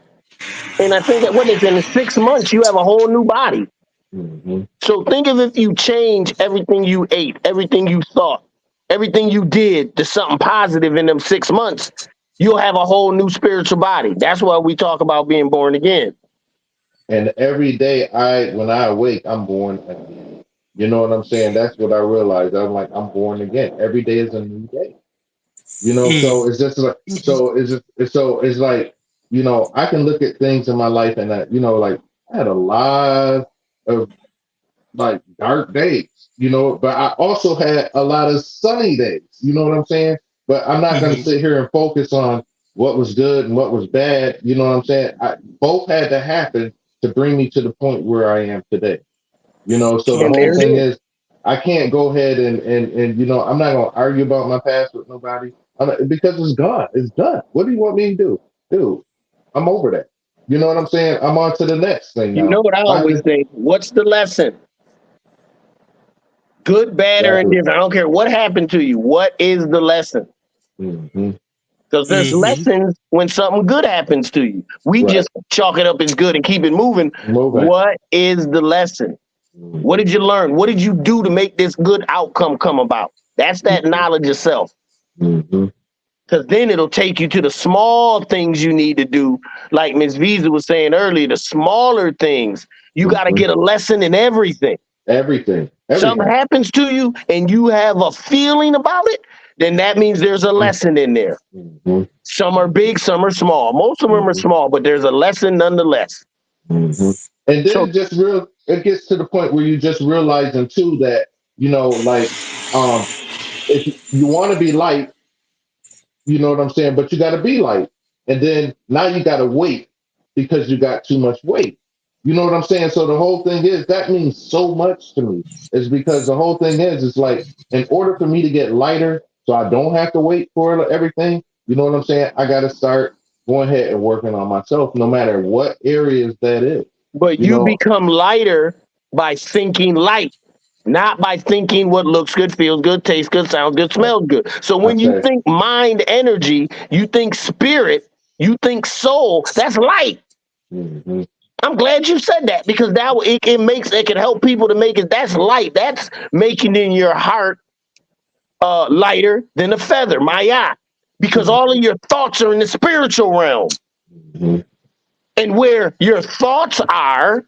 And I think that what is in 6 months, you have a whole new body. Hmm. So think of if you change everything you ate, everything you thought, everything you did to something positive in them 6 months, you'll have a whole new spiritual body. That's why we talk about being born again. And every day when I awake, I'm born again. You know what I'm saying? That's what I realized. I'm like, I'm born again. Every day is a new day. You know, so it's just like, so it's like, I can look at things in my life and that, like I had a lot of like dark days, but I also had a lot of sunny days. You know what I'm saying? But I'm not going to sit here and focus on what was good and what was bad. You know what I'm saying? Both had to happen to bring me to the point where I am today. So the And whole there it thing is. is, I can't go ahead and I'm not going to argue about my past with nobody because it's gone. It's done. What do you want me to do? Dude, I'm over that. You know what I'm saying? I'm on to the next thing You now. know what I My always say? What's the lesson? Good, bad, or exactly. indifferent. I don't care what happened to you. What is the lesson? Hmm. Because there's lessons when something good happens to you. We Right. just chalk it up as good and keep it moving. Moving. What is the lesson? What did you learn? What did you do to make this good outcome come about? That's that knowledge of self. Mm-hmm. Because then it'll take you to the small things you need to do. Like Ms. Visa was saying earlier, the smaller things. You got to get a lesson in everything. Everything. Something happens to you and you have a feeling about it, then that means there's a lesson in there. Mm-hmm. Some are big, some are small. Most of them are small, but there's a lesson nonetheless. Mm-hmm. And then So, it gets to the point where you just realizing too that, like, if you want to be light, you know what I'm saying, but you got to be light. And then now you got to wait because you got too much weight. You know what I'm saying? So the whole thing is that means so much to me. Is because the whole thing is it's like in order for me to get lighter, so I don't have to wait for everything. You know what I'm saying? I got to start going ahead and working on myself, no matter what areas that is. but you become lighter by thinking light, not by thinking what looks good, feels good, tastes good, sounds good, smells good. So when you think mind energy, you think spirit, you think soul, that's light. Mm-hmm. I'm glad you said that because that it can help people to make it. That's light. That's making in your heart lighter than a feather, my eye, because all of your thoughts are in the spiritual realm. Mm-hmm. And where your thoughts are,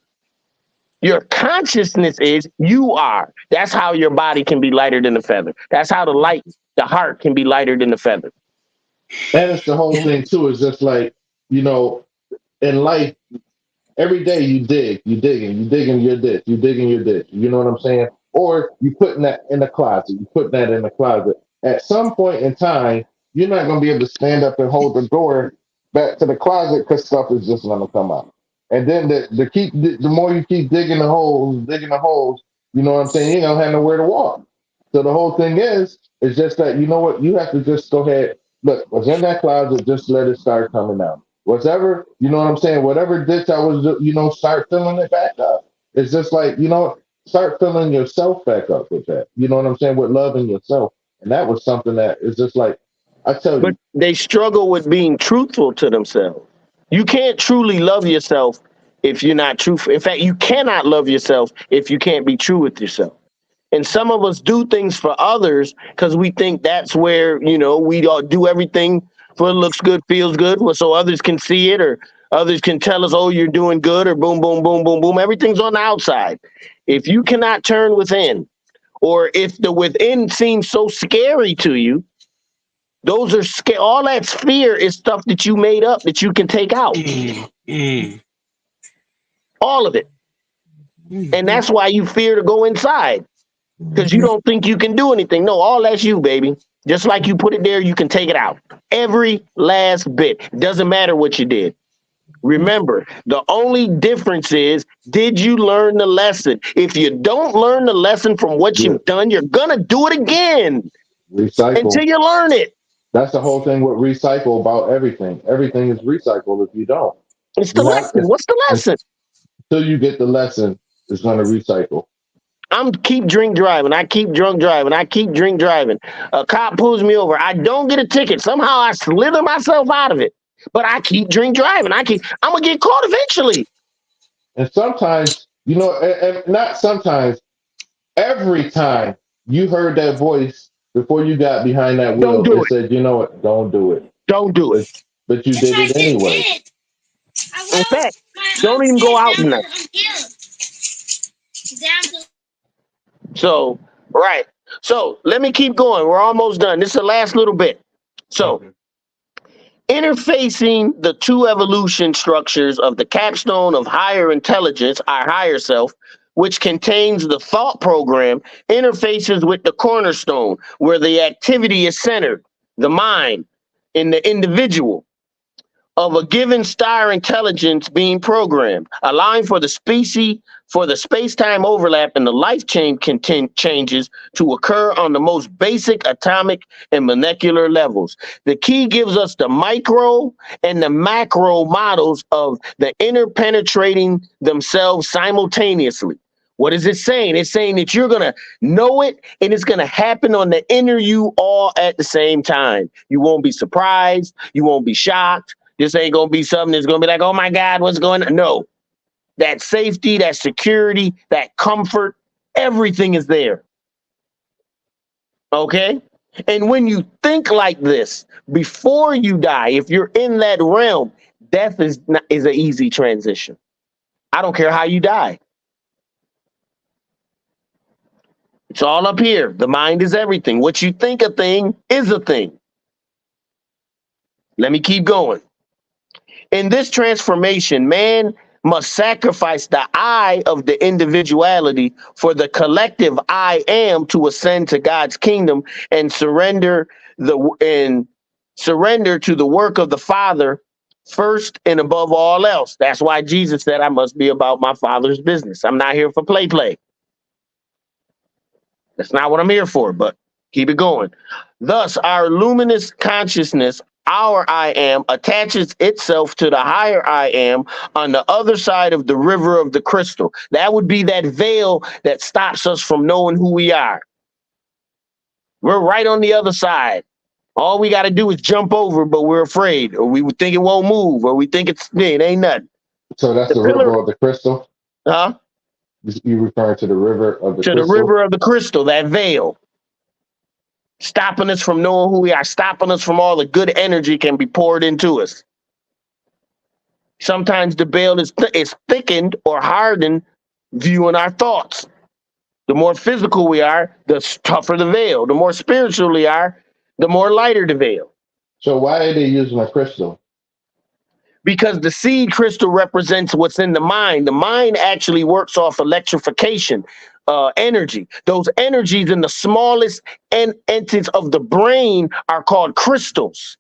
your consciousness is, you are. That's how your body can be lighter than a feather. That's how the heart can be lighter than a feather. And it's the whole thing too. Is just like, in life, every day you digging your ditch, you digging your ditch. You know what I'm saying? Or you putting that in the closet. You putting that in the closet. At some point in time, you're not going to be able to stand up and hold the door back to the closet because stuff is just going to come out. And then the more you keep digging the holes, you know what I'm saying? You ain't gonna have nowhere to walk. So the whole thing is just that you know what you have to just go ahead. Look, what's in that closet, just let it start coming out. Whatever, you know what I'm saying? Whatever ditch I was, start filling it back up. It's just like, start filling yourself back up with that. You know what I'm saying? With loving yourself. And that was something that is just like, I tell But you. they struggle with being truthful to themselves. You can't truly love yourself if you're not truthful. In fact, you cannot love yourself if you can't be true with yourself. And some of us do things for others because we think that's where, we all do everything for it looks good, feels good, so others can see it or others can tell us, oh, you're doing good or boom, boom, boom, boom, boom. Everything's on the outside. If you cannot turn within or if the within seems so scary to you, those are all that fear is stuff that you made up that you can take out. All of it. And that's why you fear to go inside. Because you don't think you can do anything. No, all that's you, baby. Just like you put it there, you can take it out. Every last bit. Doesn't matter what you did. Remember, the only difference is, did you learn the lesson? If you don't learn the lesson from what you've done, you're going to do it again. Recycle. Until you learn it. That's the whole thing with recycle about everything. Everything is recycled if you don't. It's the You have lesson. What's the lesson? until you get the lesson, it's going to recycle. I'm keep drink driving. I keep drunk driving. I keep drink driving. A cop pulls me over. I don't get a ticket. Somehow I slither myself out of it. But I keep drink driving. I'm gonna get caught eventually. And sometimes, you know, and not sometimes, every time you heard that voice before you got behind that wheel, Don't do it said, you know what, don't do it. Don't do it. But you did it anyway. In fact, don't even go out in that. So, right. So let me keep going. We're almost done. This is the last little bit. So, interfacing the two evolution structures of the capstone of higher intelligence, our higher self, which contains the thought program, interfaces with the cornerstone, where the activity is centered, the mind, in the individual of a given star intelligence being programmed, allowing for the space-time overlap and the life chain changes to occur on the most basic atomic and molecular levels. The key gives us the micro and the macro models of the interpenetrating themselves simultaneously. What is it saying? It's saying that you're going to know it and it's going to happen on the inner you all at the same time. You won't be surprised. You won't be shocked. This ain't going to be something that's going to be like, oh my God, what's going on? No, that safety, that security, that comfort, everything is there. Okay. And when you think like this before you die, if you're in that realm, death is an easy transition. I don't care how you die. It's all up here. The mind is everything. What you think a thing is a thing. Let me keep going. In this transformation, man must sacrifice the I of the individuality for the collective I am to ascend to God's kingdom and surrender to the work of the Father first and above all else. That's why Jesus said, I must be about my Father's business. I'm not here for play. That's not what I'm here for, but keep it going. Thus, our luminous consciousness, our I am, attaches itself to the higher I am on the other side of the river of the crystal. That would be that veil that stops us from knowing who we are. We're right on the other side. All we got to do is jump over, but we're afraid, or we would think it won't move, or we think it ain't nothing. So that's the river of the crystal? Huh? You referring to the river of the crystal? To the river of the crystal, that veil. Stopping us from knowing who we are, stopping us from all the good energy can be poured into us. Sometimes the veil is thickened or hardened viewing our thoughts. The more physical we are, the tougher the veil. The more spiritual we are, the more lighter the veil. So why are they using a crystal? Because the seed crystal represents what's in the mind. The mind actually works off electrification, energy. Those energies in the smallest entities of the brain are called crystals,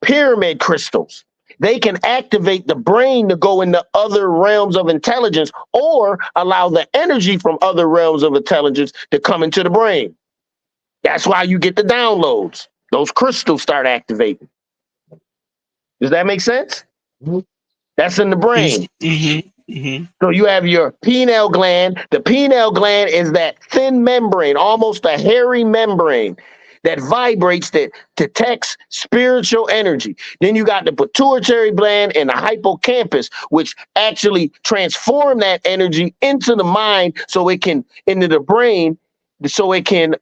pyramid crystals. They can activate the brain to go into other realms of intelligence or allow the energy from other realms of intelligence to come into the brain. That's why you get the downloads. Those crystals start activating. Does that make sense? Mm-hmm. That's in the brain. Mm-hmm. Mm-hmm. So you have your pineal gland. The pineal gland is that thin membrane, almost a hairy membrane that vibrates, that detects spiritual energy. Then you got the pituitary gland and the hippocampus, which actually transform that energy into the mind so it can, into the brain, so it can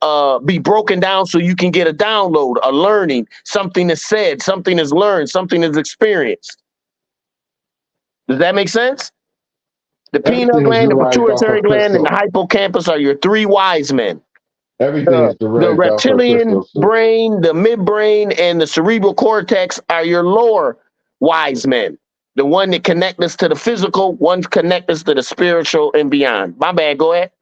be broken down so you can get a download, a learning, something is said, something is learned, something is experienced. Does that make sense? The pineal gland, the pituitary gland, and the hippocampus are your three wise men. Everything is direct. The reptilian brain, the midbrain, and the cerebral cortex are your lower wise men. The one that connect us to the physical, one connect us to the spiritual and beyond. My bad, go ahead.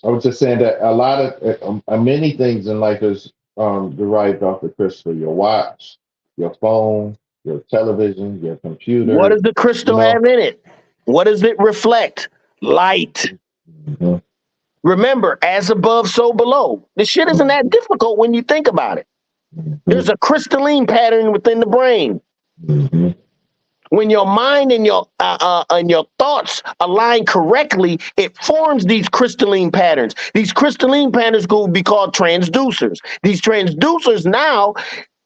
I was just saying that a lot of many things in life is derived off the crystal. Your watch, your phone, your television, your computer. What does the crystal have in it? What does it reflect? Light. Mm-hmm. Remember, as above, so below. This shit isn't that difficult when you think about it. There's a crystalline pattern within the brain. When your mind and your thoughts align correctly, it forms these crystalline patterns. These crystalline patterns will be called transducers. These transducers now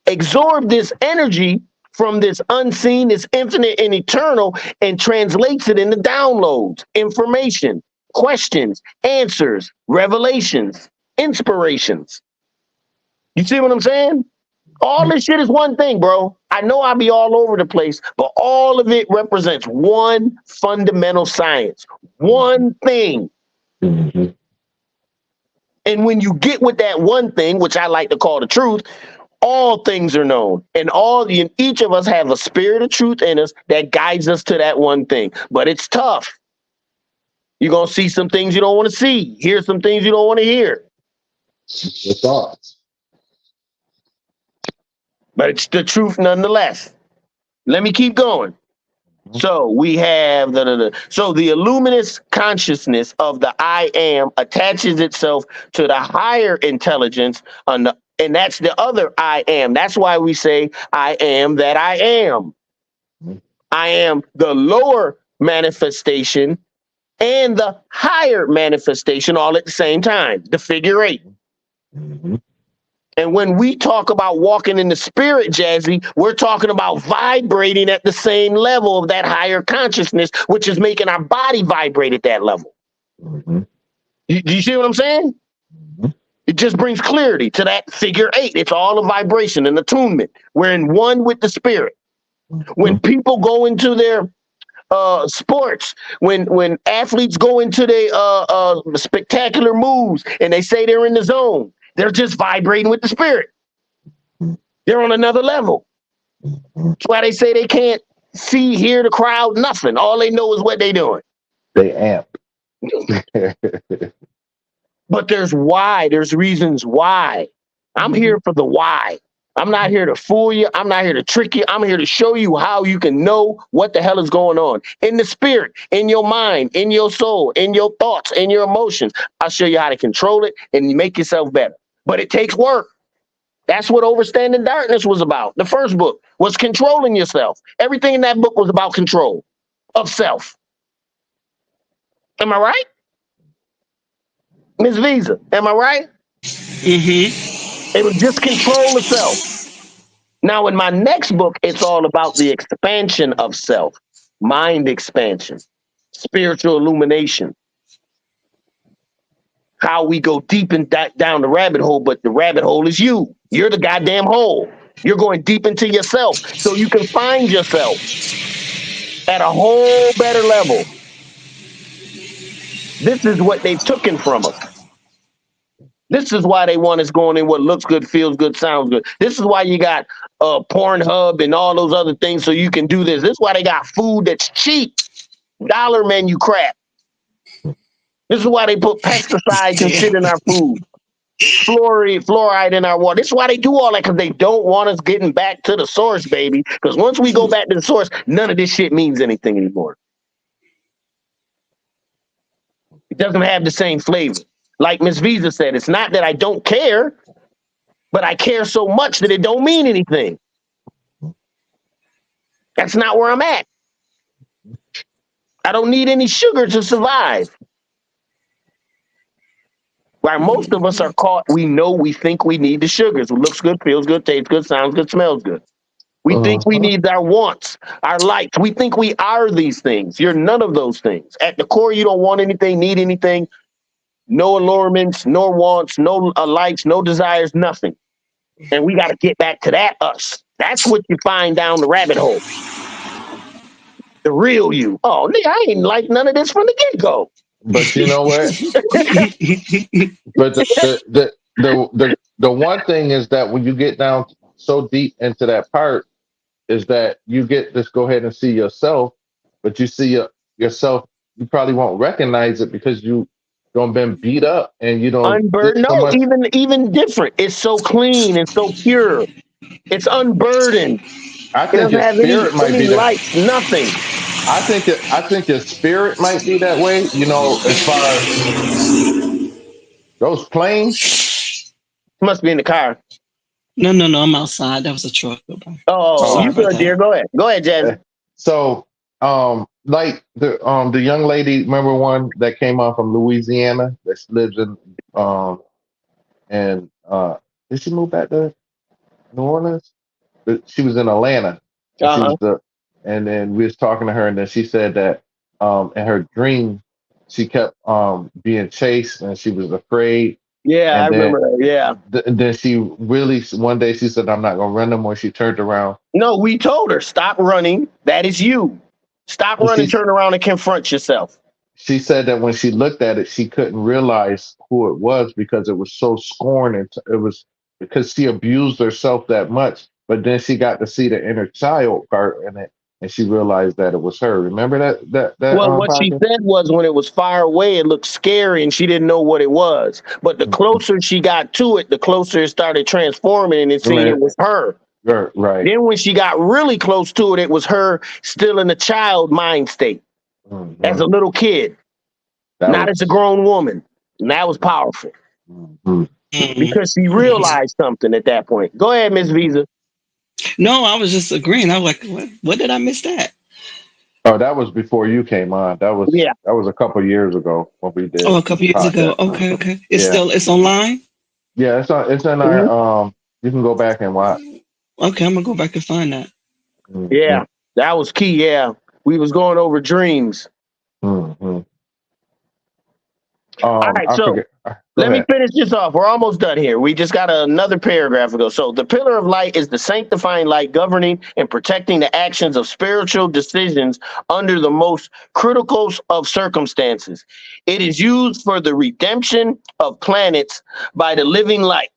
absorb this energy from this unseen, this infinite and eternal, and translates it into downloads, information, questions, answers, revelations, inspirations. You see what I'm saying? All this shit is one thing, bro. I know I'll be all over the place, but all of it represents one fundamental science, one thing. And when you get with that one thing, which I like to call the truth, all things are known. And each of us have a spirit of truth in us that guides us to that one thing. But it's tough. You're going to see some things you don't want to see, hear some things you don't want to hear. The thoughts. But it's the truth nonetheless. Let me keep going. So we have so the illuminous consciousness of the I am attaches itself to the higher intelligence, and that's the other I am. That's why we say I am that I am. I am the lower manifestation and the higher manifestation all at the same time, the figure eight. And when we talk about walking in the spirit, Jazzy, we're talking about vibrating at the same level of that higher consciousness, which is making our body vibrate at that level. Do you see what I'm saying? It just brings clarity to that figure eight. It's all a vibration and attunement. We're in one with the spirit. When people go into their sports, when athletes go into their spectacular moves and they say they're in the zone, they're just vibrating with the spirit. They're on another level. That's why they say they can't see, hear the crowd, nothing. All they know is what they're doing. They amp. But there's why. There's reasons why. I'm here for the why. I'm not here to fool you. I'm not here to trick you. I'm here to show you how you can know what the hell is going on in the spirit, in your mind, in your soul, in your thoughts, in your emotions. I'll show you how to control it and make yourself better. But it takes work. That's what Overstanding Darkness was about. The first book was controlling yourself. Everything in that book was about control of self. Am I right? Ms. Visa, am I right? It was just control of self. Now, in my next book, it's all about the expansion of self, mind expansion, spiritual illumination. How we go deep and down the rabbit hole, but the rabbit hole is you. You're the goddamn hole. You're going deep into yourself so you can find yourself at a whole better level. This is what they've taken from us. This is why they want us going in what looks good, feels good, sounds good. This is why you got Pornhub and all those other things so you can do this. This is why they got food that's cheap, dollar menu crap. This is why they put pesticides and shit in our food, fluoride in our water. This is why they do all that, because they don't want us getting back to the source, baby. Because once we go back to the source, none of this shit means anything anymore. It doesn't have the same flavor. Like Miss Visa said, it's not that I don't care, but I care so much that it don't mean anything. That's not where I'm at. I don't need any sugar to survive. Why most of us are caught, we think we need the sugars. It looks good, feels good, tastes good, sounds good, smells good. We think we need our wants, our likes. We think we are these things. You're none of those things. At the core, you don't want anything, need anything. No allurements, no wants, no likes, no desires, nothing. And we got to get back to that us. That's what you find down the rabbit hole. The real you. Oh, nigga, I ain't like none of this from the get-go. But you know what? But the one thing is that when you get down so deep into that part, is that you get this go ahead and see yourself, but you see yourself, you probably won't recognize it because you don't been beat up and you don't unburdened. No, even different. It's so clean and so pure. It's unburdened. I think your spirit might be lights, nothing. I think your spirit might be that way. You know, as far as those planes must be in the car. No, no, no. I'm outside. That was a truck. Oh, Sorry you about good, dear. that. Go ahead. Go ahead, Jazzy. So, like the young lady, remember one that came on from Louisiana that lives in and did she move back to New Orleans? She was in Atlanta, and she Uh-huh. was and then we was talking to her, and then she said that in her dream she kept being chased, and she was afraid, Yeah, I and then remember that. Yeah. then she really one day she said, "I'm not gonna run no more." She turned around. No, we told her, stop running. That is you. Stop Well, running, turn around and confront yourself. she said that when she looked at it, she couldn't realize who it was because it was so scorned, and it was because she abused herself that much. But then she got to see the inner child part in it, and she realized that it was her. Remember that Well, what she podcast? said was when it was far away, it looked scary and she didn't know what it was. But the Mhm. closer she got to it, the closer it started transforming and it seemed it Man, was her. right. Then when she got really close to it, it was her still in the child mind state as Mhm. a little kid, That not as a was. grown woman. And that was powerful Mhm. Mhm. because she Mhm. realized something at that point. Go ahead, Miss Visa. No, I was just agreeing. I was like, what did I miss that? Oh, that was before you came on. Yeah. That was a couple years ago when we did Oh, a couple the years ago. podcast. Okay, okay. Yeah, It's online. it's in our Mhm. You can go back and watch. Okay, I'm gonna go back and find that. Mhm. Yeah. That was key. Yeah. We was going over dreams. Mhm. All right. I So forget. Go let me ahead. finish this off. We're almost done here. We just got another paragraph to go. So the pillar of light is the sanctifying light governing and protecting the actions of spiritual decisions under the most critical of circumstances. It is used for the redemption of planets by the living light.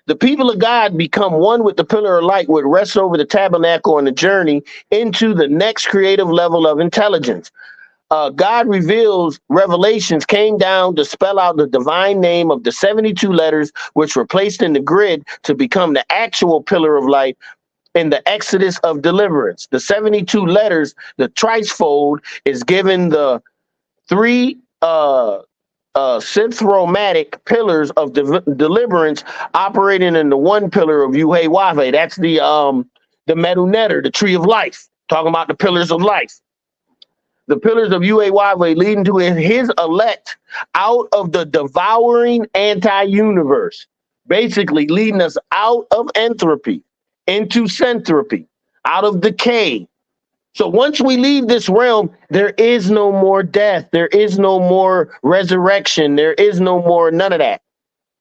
The people of God become one with the pillar of light, which rests over the tabernacle on the journey into the next creative level of intelligence. God reveals revelations came down to spell out the divine name of the 72 letters, which were placed in the grid to become the actual pillar of light in the Exodus of deliverance. The 72 letters, the trifold, is given the three synthromatic pillars of deliverance operating in the one pillar of Yuhe Wave. That's the Medu Netter, the tree of life, talking about the pillars of life. The pillars of UAYV leading to his elect out of the devouring anti-universe, basically leading us out of entropy into centropy, out of decay. So once we leave this realm, there is no more death. There is no more resurrection. There is no more none of that.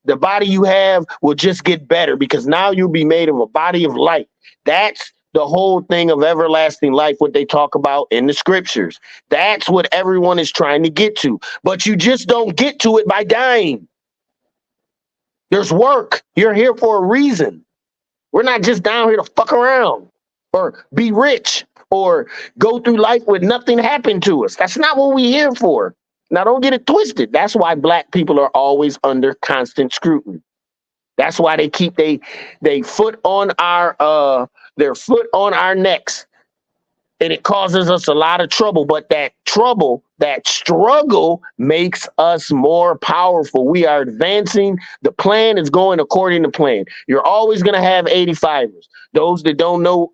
The body you have will just get better because now you'll be made of a body of light. That's the whole thing of everlasting life, what they talk about in the scriptures. That's what everyone is trying to get to. But you just don't get to it by dying. There's work. You're here for a reason. We're not just down here to fuck around or be rich or go through life with nothing happen to us. That's not what we're here for. Now, don't get it twisted. That's why black people are always under constant scrutiny. That's why they keep they foot on our their foot on our necks, and it causes us a lot of trouble. But that trouble, that struggle, makes us more powerful. We are advancing. The plan is going according to plan. You're always gonna have 85ers. Those that don't know,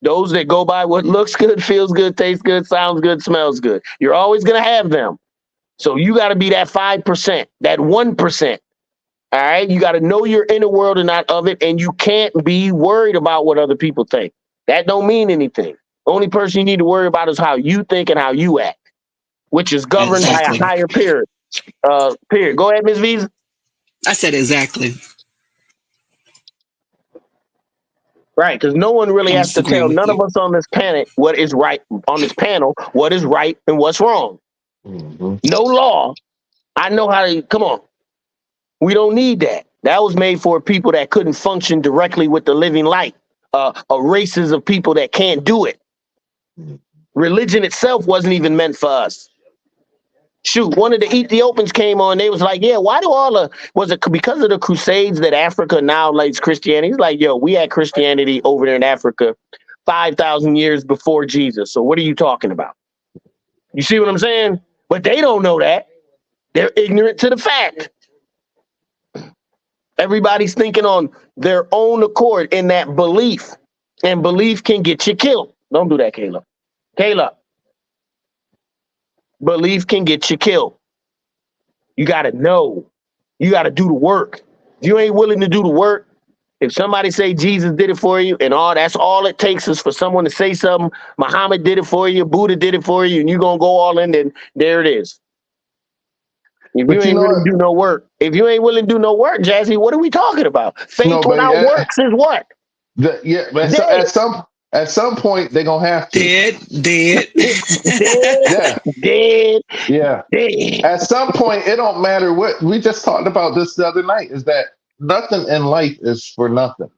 those that go by what looks good, feels good, tastes good, sounds good, smells good. You're always gonna have them. So you got to be that 5%, that 1%. All right. You got to know your inner world and not of it. And you can't be worried about what other people think. That don't mean anything. The only person you need to worry about is how you think and how you act, which is governed by a Exactly. higher period. Period. Go ahead, Ms. Visa. I said exactly. Right. Because no one really I'm has just to tell agreeing with none of you. us on this planet what is right on this panel, what is right and what's wrong. Mhm. No law. I know how to come on. We don't need that. That was made for people that couldn't function directly with the living light. Races of people that can't do it. Religion itself wasn't even meant for us. Shoot, one of the Ethiopians came on. They was like, "Yeah, why do was it because of the Crusades that Africa now likes Christianity?" He's like, "Yo, we had Christianity over there in Africa 5,000 years before Jesus. So what are you talking about?" You see what I'm saying? But they don't know that. They're ignorant to the fact. Everybody's thinking on their own accord in that belief. And belief can get you killed. Don't do that, Caleb. Caleb. Belief can get you killed. You got to know. You got to do the work. If you ain't willing to do the work, if somebody say Jesus did it for you and that's all it takes is for someone to say something, Muhammad did it for you, Buddha did it for you, and you're going to go all in, then there it is. If you ain't willing to do no work, Jazzy, what are we talking about? Faith without works is what? At some point they're gonna have to. Dead. Yeah. At some point, it don't matter what we just talked about this the other night, is that nothing in life is for nothing.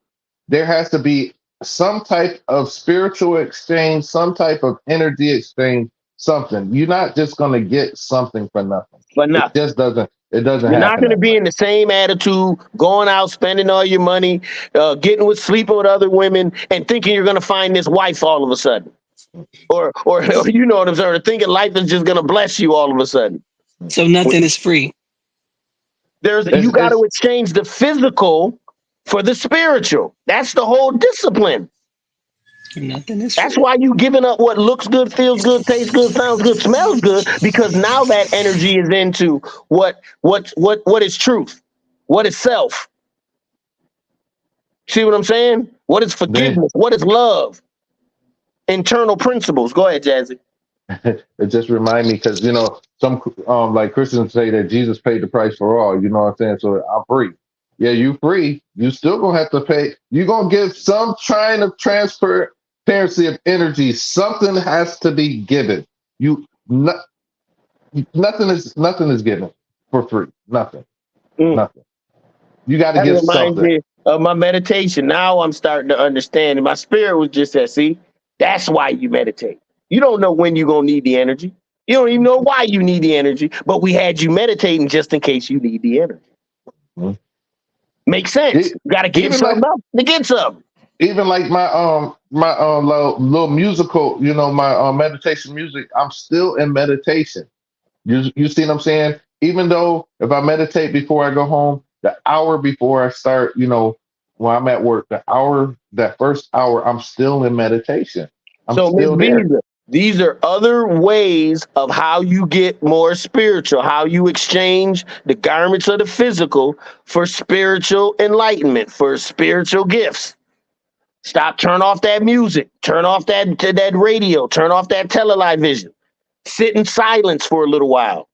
There has to be some type of spiritual exchange, some type of energy exchange, something. You're not just gonna get something for nothing. It just doesn't. It doesn't. You're not going to be in the same attitude, going out, spending all your money, sleeping with other women, and thinking you're going to find this wife all of a sudden, or you know what I'm saying, thinking life is just going to bless you all of a sudden. So nothing is free. You got to exchange the physical for the spiritual. That's the whole discipline. Nothing is free. That's why you giving up what looks good, feels good, tastes good, sounds good, smells good, because now that energy is into what is truth, what is self. See what I'm saying? What is forgiveness? What is love? Internal principles. Go ahead, Jazzy. It just reminds me, because some like Christians say that Jesus paid the price for all. You know what I'm saying? So I'm free. Yeah, you free. You still gonna have to pay. You're gonna give some trying to transfer. Transparency of energy, something has to be given. Nothing is given for free. Nothing. Nothing. You got to give something. Me of my meditation. Now I'm starting to understand. And my spirit was just that. See, that's why you meditate. You don't know when you're gonna need the energy. You don't even know why you need the energy. But we had you meditating just in case you need the energy. Mm-hmm. Makes sense. You got to give something up to get something. Even like my little musical, my meditation music, I'm still in meditation. You see what I'm saying? Even though if I meditate before I go home, the hour before I start, when I'm at work, that first hour, I'm still in meditation. So these are other ways of how you get more spiritual, how you exchange the garments of the physical for spiritual enlightenment, for spiritual gifts. Turn off that music, turn off that radio, turn off that television, sit in silence for a little while.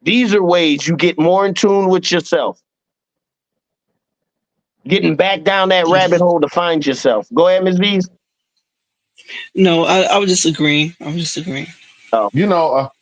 These are ways you get more in tune with yourself. Getting back down that rabbit hole to find yourself. Go ahead, Ms. V's. No, I was just agreeing. Oh.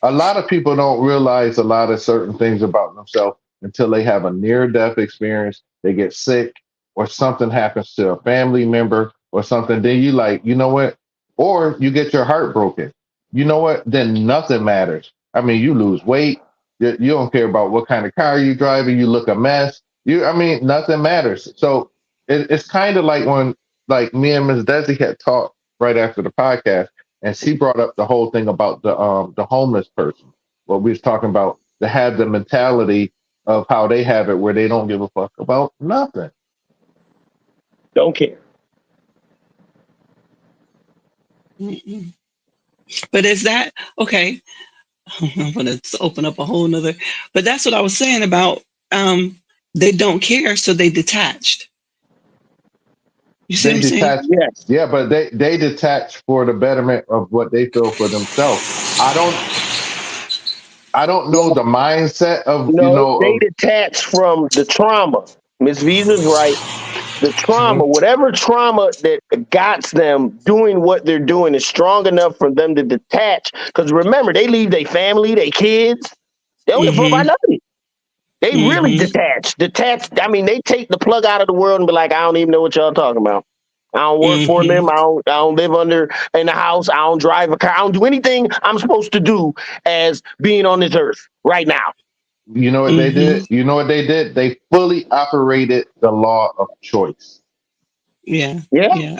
A lot of people don't realize a lot of certain things about themselves until they have a near-death experience, they get sick, or something happens to a family member or something, then you like, you know what? Or you get your heart broken. You know what? Then nothing matters. I mean, you lose weight. You don't care about what kind of car you're driving. You look a mess. Nothing matters. So it's kind of like when, like, me and Ms. Desi had talked right after the podcast, and she brought up the whole thing about the homeless person. What we was talking about, to have the mentality of how they have it, where they don't give a fuck about nothing. Don't care. Mm-mm. But is that okay? I'm gonna open up a whole nother. But that's what I was saying about they don't care, so they detached. You see what I'm saying? Yes. Yeah, but they detach for the betterment of what they feel for themselves. I don't know the mindset of they detach from the trauma. Miss Visa's right. The trauma, whatever trauma that got them doing what they're doing is strong enough for them to detach. Because remember, they leave their family, their kids. They don't give a fuck about nothing. They really detach. I mean, they take the plug out of the world and be like, I don't even know what y'all talking about. I don't work for them. I don't live in the house. I don't drive a car. I don't do anything I'm supposed to do as being on this earth right now. You know what they did? You know what they did? They fully operated the law of choice. Yeah,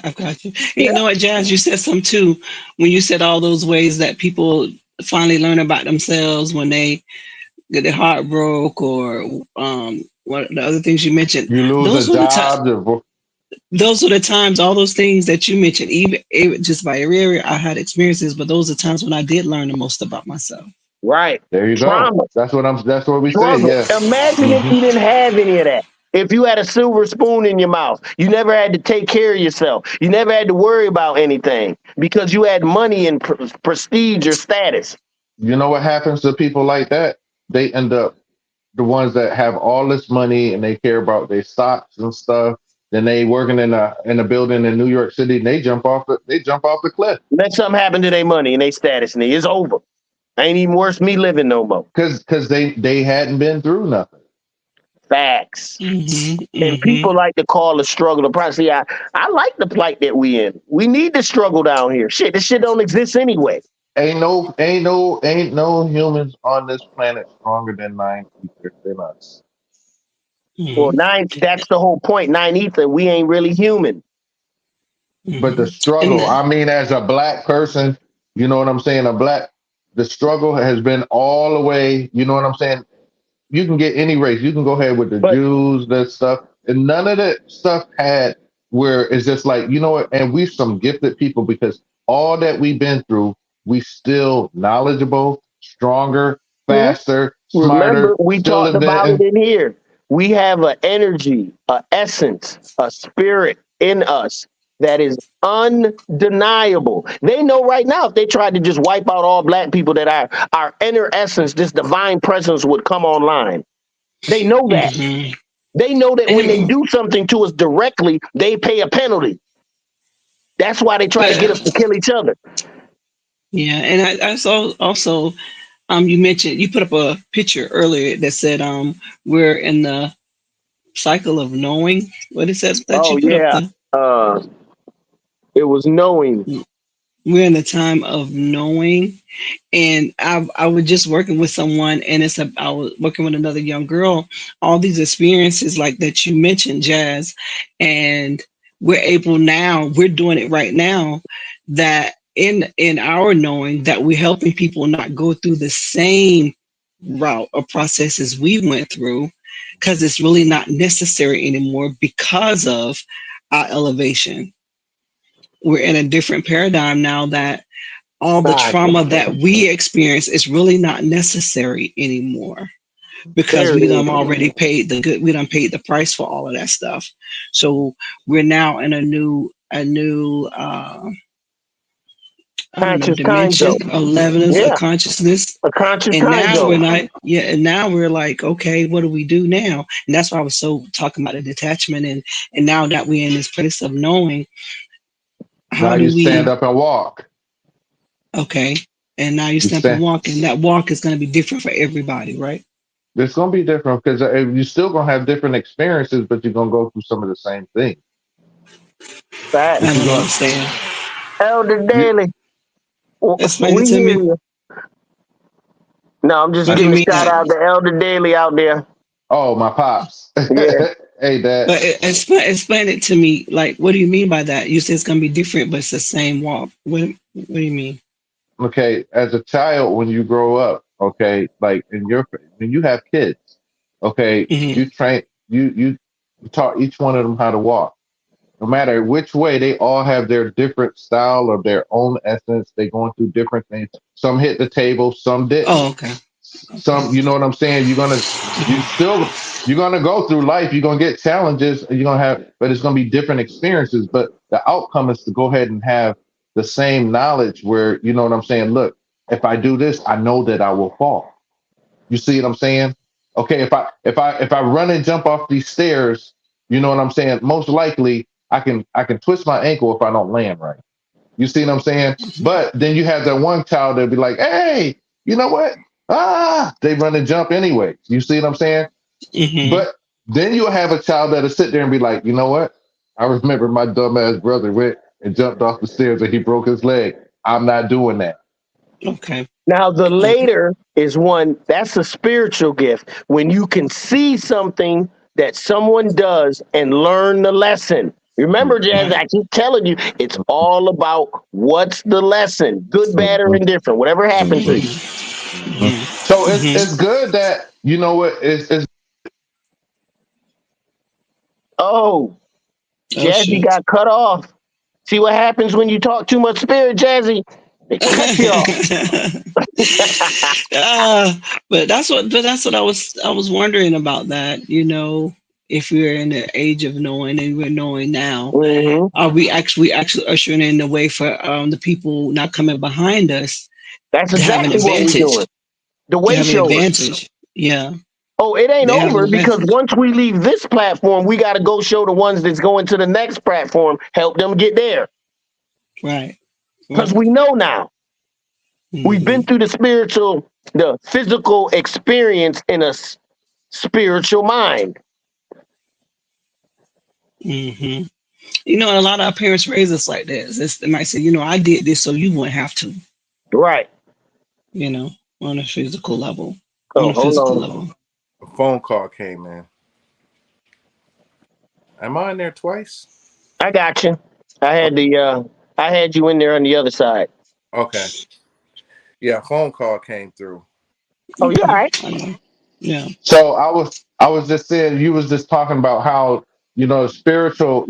I've got you. You know what, Jazz, you said something too, when you said all those ways that people finally learn about themselves when they get their heart broke or what the other things you mentioned. You lose Those a were the times. job. Those are the times. All those things that you mentioned, even just by area, I had experiences. But those are times when I did learn the most about myself. Right. There you go. Trauma. That's what we say. Struggle. Yeah. Imagine if hmm you didn't have any of that. If you had a silver spoon in your mouth, you never had to take care of yourself. You never had to worry about anything because you had money and prestige or status. You know what happens to people like that? They end up the ones that have all this money and they care about their stocks and stuff. Then they working in a building in New York City and they jump off the cliff Let something happen to their money and their status, and it's over. Ain't even worth me living no more. because they hadn't been through nothing. Facts. Mm-hmm, And mm-hmm. people like to call the struggle the price. See, I like the plight that we in. We need to struggle down here. Shit, this shit don't exist anyway. Ain't no humans on this planet stronger than 9 ether than us. Well, Mm-hmm. that's the whole point. 9 ether, we ain't really human. But the Mm-hmm. And struggle, I mean, as a black person, you know what I'm saying? The struggle has been all the way, you know what I'm saying? You can get any race. You can go ahead with the But Jews, that stuff. And none of that stuff had where it's just like, you know what? And we some gifted people because all that we've been through, we still knowledgeable, stronger, mhm, faster, remember, smarter, we still talked about it inventing. in here. We have an energy, a essence, a spirit in us that is undeniable. They know right now if they tried to just wipe out all black people that our inner essence, this divine presence would come online. They know that. mm-hmm. They know that when they And do something to us directly, they pay a penalty. That's why they try to get us but to kill each other. yeah, and I saw also you mentioned you put up a picture earlier that said we're in the cycle of knowing. What is that Oh you put up yeah. the Uh it was knowing. we're in the time of knowing. And I was just working with someone, and I was working with another young girl. All these experiences like that you mentioned, Jazz, and we're doing it right now. That in our knowing that we're helping people not go through the same route or processes we went through, because it's really not necessary anymore because of our elevation. We're in a different paradigm now that all the God, trauma that we experience is really not necessary anymore because there it we is. done already paid we done paid the price for all of that stuff. So we're now in a new I don't know, Conscious time dimension zone. or levels of Yeah, consciousness. a conscious And time now zone. we're not, yeah, and now we're like, okay, what do we do now? And that's why I was so talking about the detachment, and now that we're in this place of knowing, Now how you do stand we up and walk. okay, and now you You step and stand. walk, and that walk is going to be different for everybody, right? It's gonna be different because you're still gonna have different experiences, but you're gonna go through some of the same things. But I Facts. you're don't gonna understand. Elder you, Daily, Explain it we to hear me. you. No, I'm just What do you giving a mean shout that? out to Elder Daily out there. oh, my pops. Yeah. Hey, Dad. But explain it to me. Like, what do you mean by that? You say it's gonna be different, but it's the same walk. What do you mean? Okay, as a child, when you grow up, okay, like when you have kids, okay, Hmm. you taught each one of them how to walk. No matter which way, they all have their different style of their own essence. They going through different things. Some hit the table, some didn't. Oh, okay, okay. Some, you know what I'm saying? You're gonna go through life. You're gonna get challenges. And you're gonna have, but it's gonna be different experiences. But the outcome is to go ahead and have the same knowledge. Where you know what I'm saying? Look, if I do this, I know that I will fall. You see what I'm saying? Okay, if I run and jump off these stairs, you know what I'm saying? Most likely, I can twist my ankle if I don't land right. You see what I'm saying? But then you have that one child that'll be like, hey, you know what? They run and jump anyway. You see what I'm saying? Hmm. But then you'll have a child that'll sit there and be like, you know what? I remember my dumbass brother went and jumped off the stairs and he broke his leg. I'm not doing that. Okay. Now the Okay. later is one that's a spiritual gift when you can see something that someone does and learn the lesson. Remember, Jazz, Right. I keep telling you, it's all about what's the lesson, good, bad, or Mhm, indifferent, whatever happened to you. Hmm. mhm. Hmm. So it's Hmm. it's good that you know what it's Oh, Jazzy shit. got cut off. See what happens when you talk too much spirit, Jazzy? They cut you off. But that's what I was wondering about that. If we're in the age of knowing and we're knowing now, Mm-hmm. are we actually ushering in the way for the people not coming behind us That's to have an exactly what we're advantage? doing. The To way have an showers. advantage. Yeah. Oh, it ain't They have an over because advantage. once we leave this platform, we got to go show the ones that's going to the next platform, help them get there. Right. Because we know now. We've been through the physical experience in a spiritual mind. Mm-hmm. And a lot of our parents raise us like this. They might say, I did this so you wouldn't have to. Right. On a physical level. Oh, hold on. A phone call came in. Am I in there twice? I got you. I had you in there on the other side. Okay. Yeah, a phone call came through. Oh, you all right? Yeah. So I was just saying, you was just talking about how, spiritual,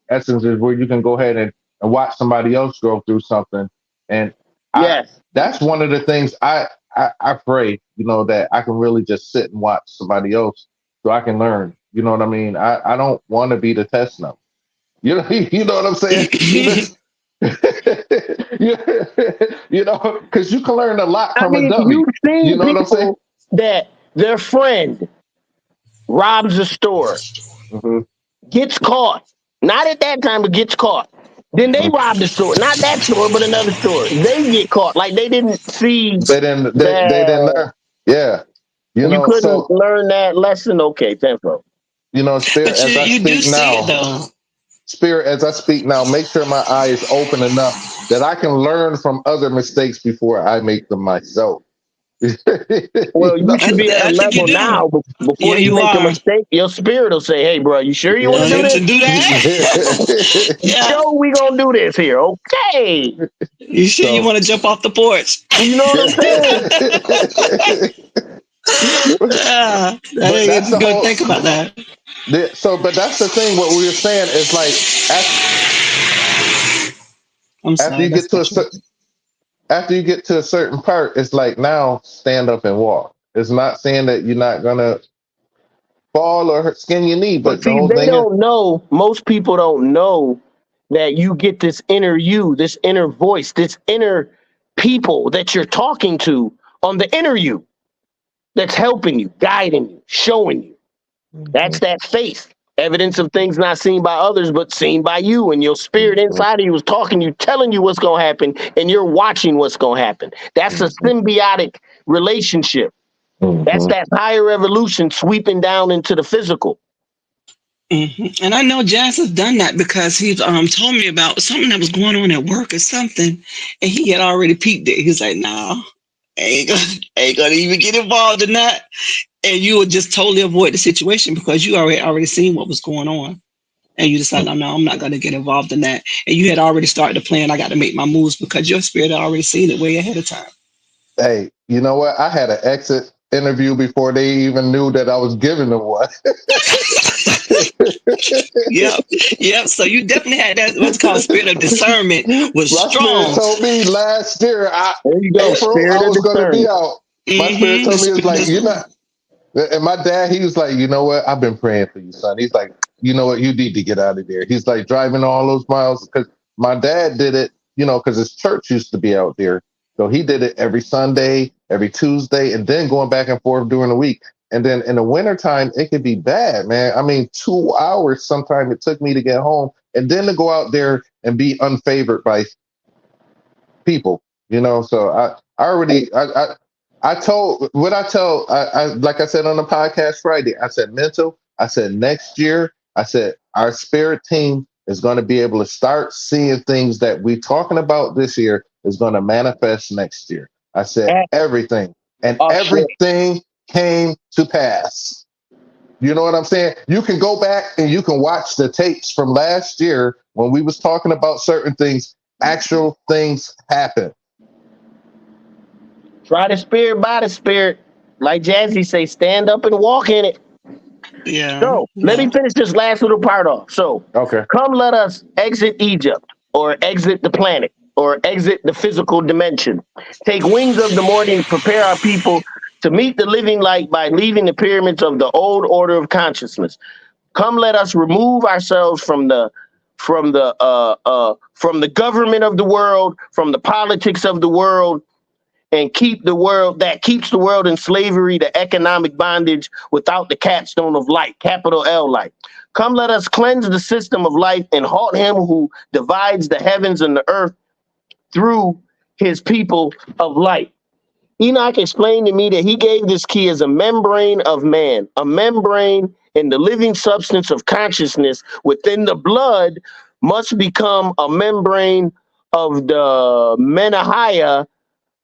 essence is where you can go ahead and watch somebody else go through something. And Yes. that's one of the things I pray, that I can really just sit and watch somebody else so I can learn. You know what I mean? I don't want to be the test number. You know what I'm saying? Because you can learn a lot from a dummy. You've seen You know what I'm saying? that their friend robs a store, gets caught. Not at that time, but gets caught. Then they rob the store. Not that store, but another store. They get caught. Like they didn't see. They didn't learn. Yeah. You couldn't learn that lesson. Okay, tempo. Spirit, as I speak now. Spirit, as I speak now, make sure my eye is open enough that I can learn from other mistakes before I make them myself. Well, you should be at a level now. Before you make a mistake, your spirit will say, "Hey, bro, you sure you want to do this? Sure, we gonna do this here, okay? You sure you want to jump off the porch? You know what I'm saying? That's good. Think about that. But that's the thing. What we were saying is like, after you get to a certain part, it's like now stand up and walk. It's not saying that you're not gonna fall or skin your knee, but see, most people don't know that you get this inner you, this inner voice, this inner people that you're talking to on the inner you that's helping you, guiding you, showing you. That's that faith. Evidence of things not seen by others, but seen by you. And your spirit inside of you is talking to you, telling you what's going to happen, and you're watching what's going to happen. That's a symbiotic relationship. That's that higher evolution sweeping down into the physical. And I know Jazz has done that because he told me about something that was going on at work or something, and he had already peeped it. He's like, "Nah, ain't gonna even get involved in that." And you would just totally avoid the situation because you already seen what was going on. And you decided, no, I'm not going to get involved in that. And you had already started the plan. I got to make my moves because your spirit had already seen it way ahead of time. Hey, you know what? I had an exit interview before they even knew that I was giving them one. Yep. So you definitely had that, what's called spirit of discernment was strong. My spirit told me last year, April, I was going to be out. My spirit told me, it's like, you're not. And my dad, he was like, you know what? I've been praying for you, son. He's like, you know what? You need to get out of there. He's like driving all those miles because my dad did it, because his church used to be out there. So he did it every Sunday, every Tuesday, and then going back and forth during the week. And then in the wintertime, it could be bad, man. I mean, 2 hours sometimes it took me to get home and then to go out there and be unfavored by people, So I like I said on the podcast Friday, I said mental. I said next year, I said our spirit team is going to be able to start seeing things that we're talking about this year is going to manifest next year. I said everything, and everything came to pass. You know what I'm saying? You can go back and you can watch the tapes from last year when we was talking about certain things. Actual things happen. Try the spirit by the spirit. Like Jazzy say, stand up and walk in it. Yeah. So let me finish this last little part off. So Okay. come let us exit Egypt or exit the planet or exit the physical dimension. Take wings of the morning, prepare our people to meet the living light by leaving the pyramids of the old order of consciousness. Come let us remove ourselves from the government of the world, from the politics of the world, and keeps the world in slavery to economic bondage without the capstone of light, capital L light. Come let us cleanse the system of life and halt him who divides the heavens and the earth through his people of light. Enoch explained to me that he gave this key as a membrane of man, a membrane in the living substance of consciousness within the blood must become a membrane of the Menahaya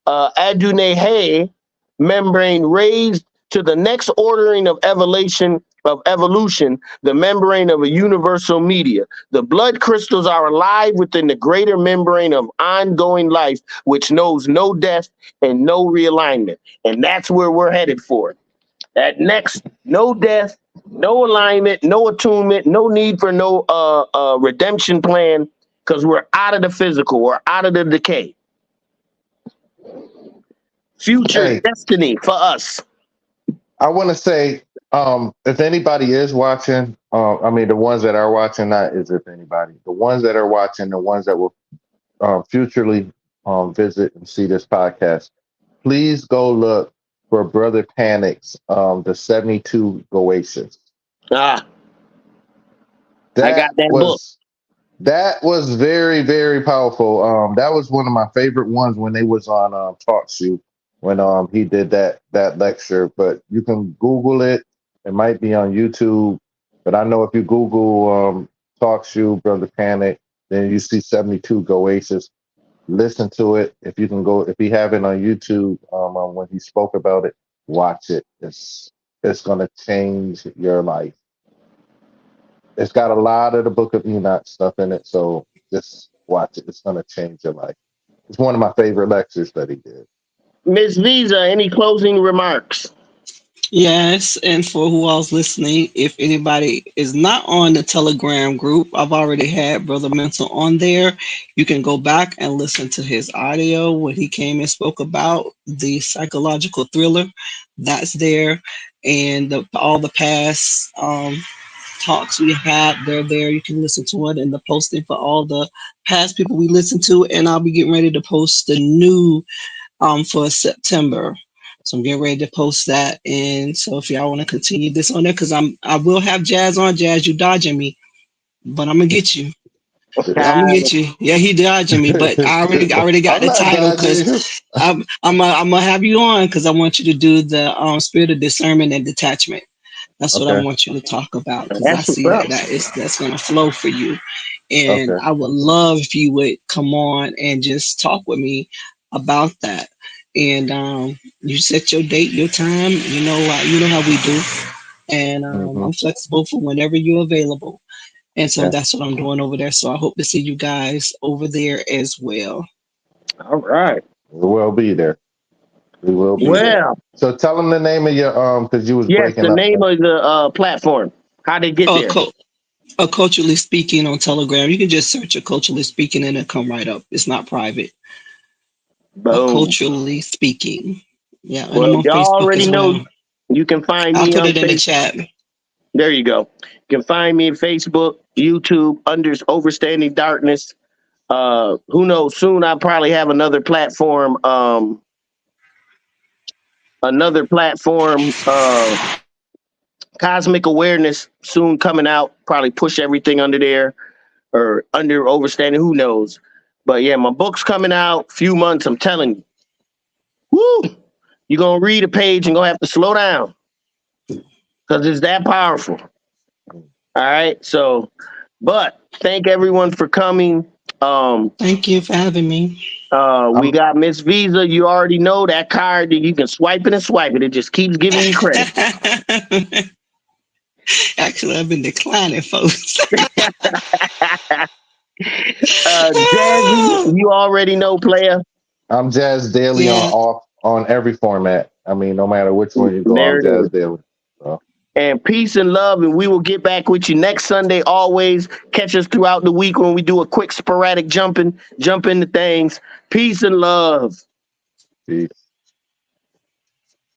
Adunai membrane raised to the next ordering of evolution, the membrane of a universal media. The blood crystals are alive within the greater membrane of ongoing life, which knows no death and no realignment. And that's where we're headed for. That next, no death, no alignment, no attunement, no need for no redemption plan, because we're out of the physical, we're out of the decay. Future destiny for us. I want to say, if anybody is watching, I mean, the ones that are watching, not as if anybody, the ones that are watching, the ones that will futurely visit and see this podcast, please go look for Brother Panic's the 72 Goatians. I got that book. That was very, very powerful. That was one of my favorite ones when they was on Talk Show, when he did that lecture. But you can Google it. It might be on YouTube. But I know if you Google Talk Show, Brother Panic, then you see 72 Goatians. Listen to it. If you have it on YouTube, when he spoke about it, watch it. It's gonna change your life. It's got a lot of the Book of Enoch stuff in it, so just watch it. It's gonna change your life. It's one of my favorite lectures that he did. Ms. Visa, any closing remarks? Yes, and for who else listening, if anybody is not on the Telegram group, I've already had Brother Mental on there. You can go back and listen to his audio when he came and spoke about the psychological thriller. That's there, and all the past talks we had, they're there. You can listen to it, and the posting for all the past people we listened to. And I'll be getting ready to post the new for September. So I'm getting ready to post that. And so if y'all want to continue this on there, because I will have Jazz on. Jazz, you dodging me, but I'm gonna get you. I'm gonna get you. Yeah, he dodging me, but I already got the title, because I'm gonna have you on because I want you to do the spirit of discernment and detachment. That's what I want you to talk about, because I see that's going to flow for you. And I would love if you would come on and just talk with me about that. And you set your date, your time, you know how we do. And I'm flexible for whenever you're available. And so that's what I'm doing over there. So I hope to see you guys over there as well. All right. We will be there. We will be there. So tell them the name of your because you was breaking up. Yes, the name of the platform. How they get there? Culturally Speaking on Telegram. You can just search a Culturally Speaking and it'll come right up. It's not private. Culturally Speaking. Yeah. And Well, I'm on y'all Facebook already as know. well. You can find me. I'll put on it in the chat. There you go. You can find me on Facebook, YouTube, under Overstanding Darkness. Who knows? Soon I'll probably have another platform. Cosmic Awareness soon coming out. Probably push everything under there or under Overstanding. Who knows? But yeah, my book's coming out. Few months. I'm telling you. Woo! You're gonna read a page and gonna have to slow down because it's that powerful. All right. So, but thank everyone for coming. Thank you for having me. We got Miss Visa. You already know that card that you can swipe it and swipe it. It just keeps giving you credit. Actually, I've been declining, folks. Jazzy, you already know, player. I'm Jazz Daily on every format. I mean, no matter which one you go, I'm Jazz Daily. So. And peace and love, and we will get back with you next Sunday. Always catch us throughout the week when we do a quick sporadic jump into things. Peace and love. Peace.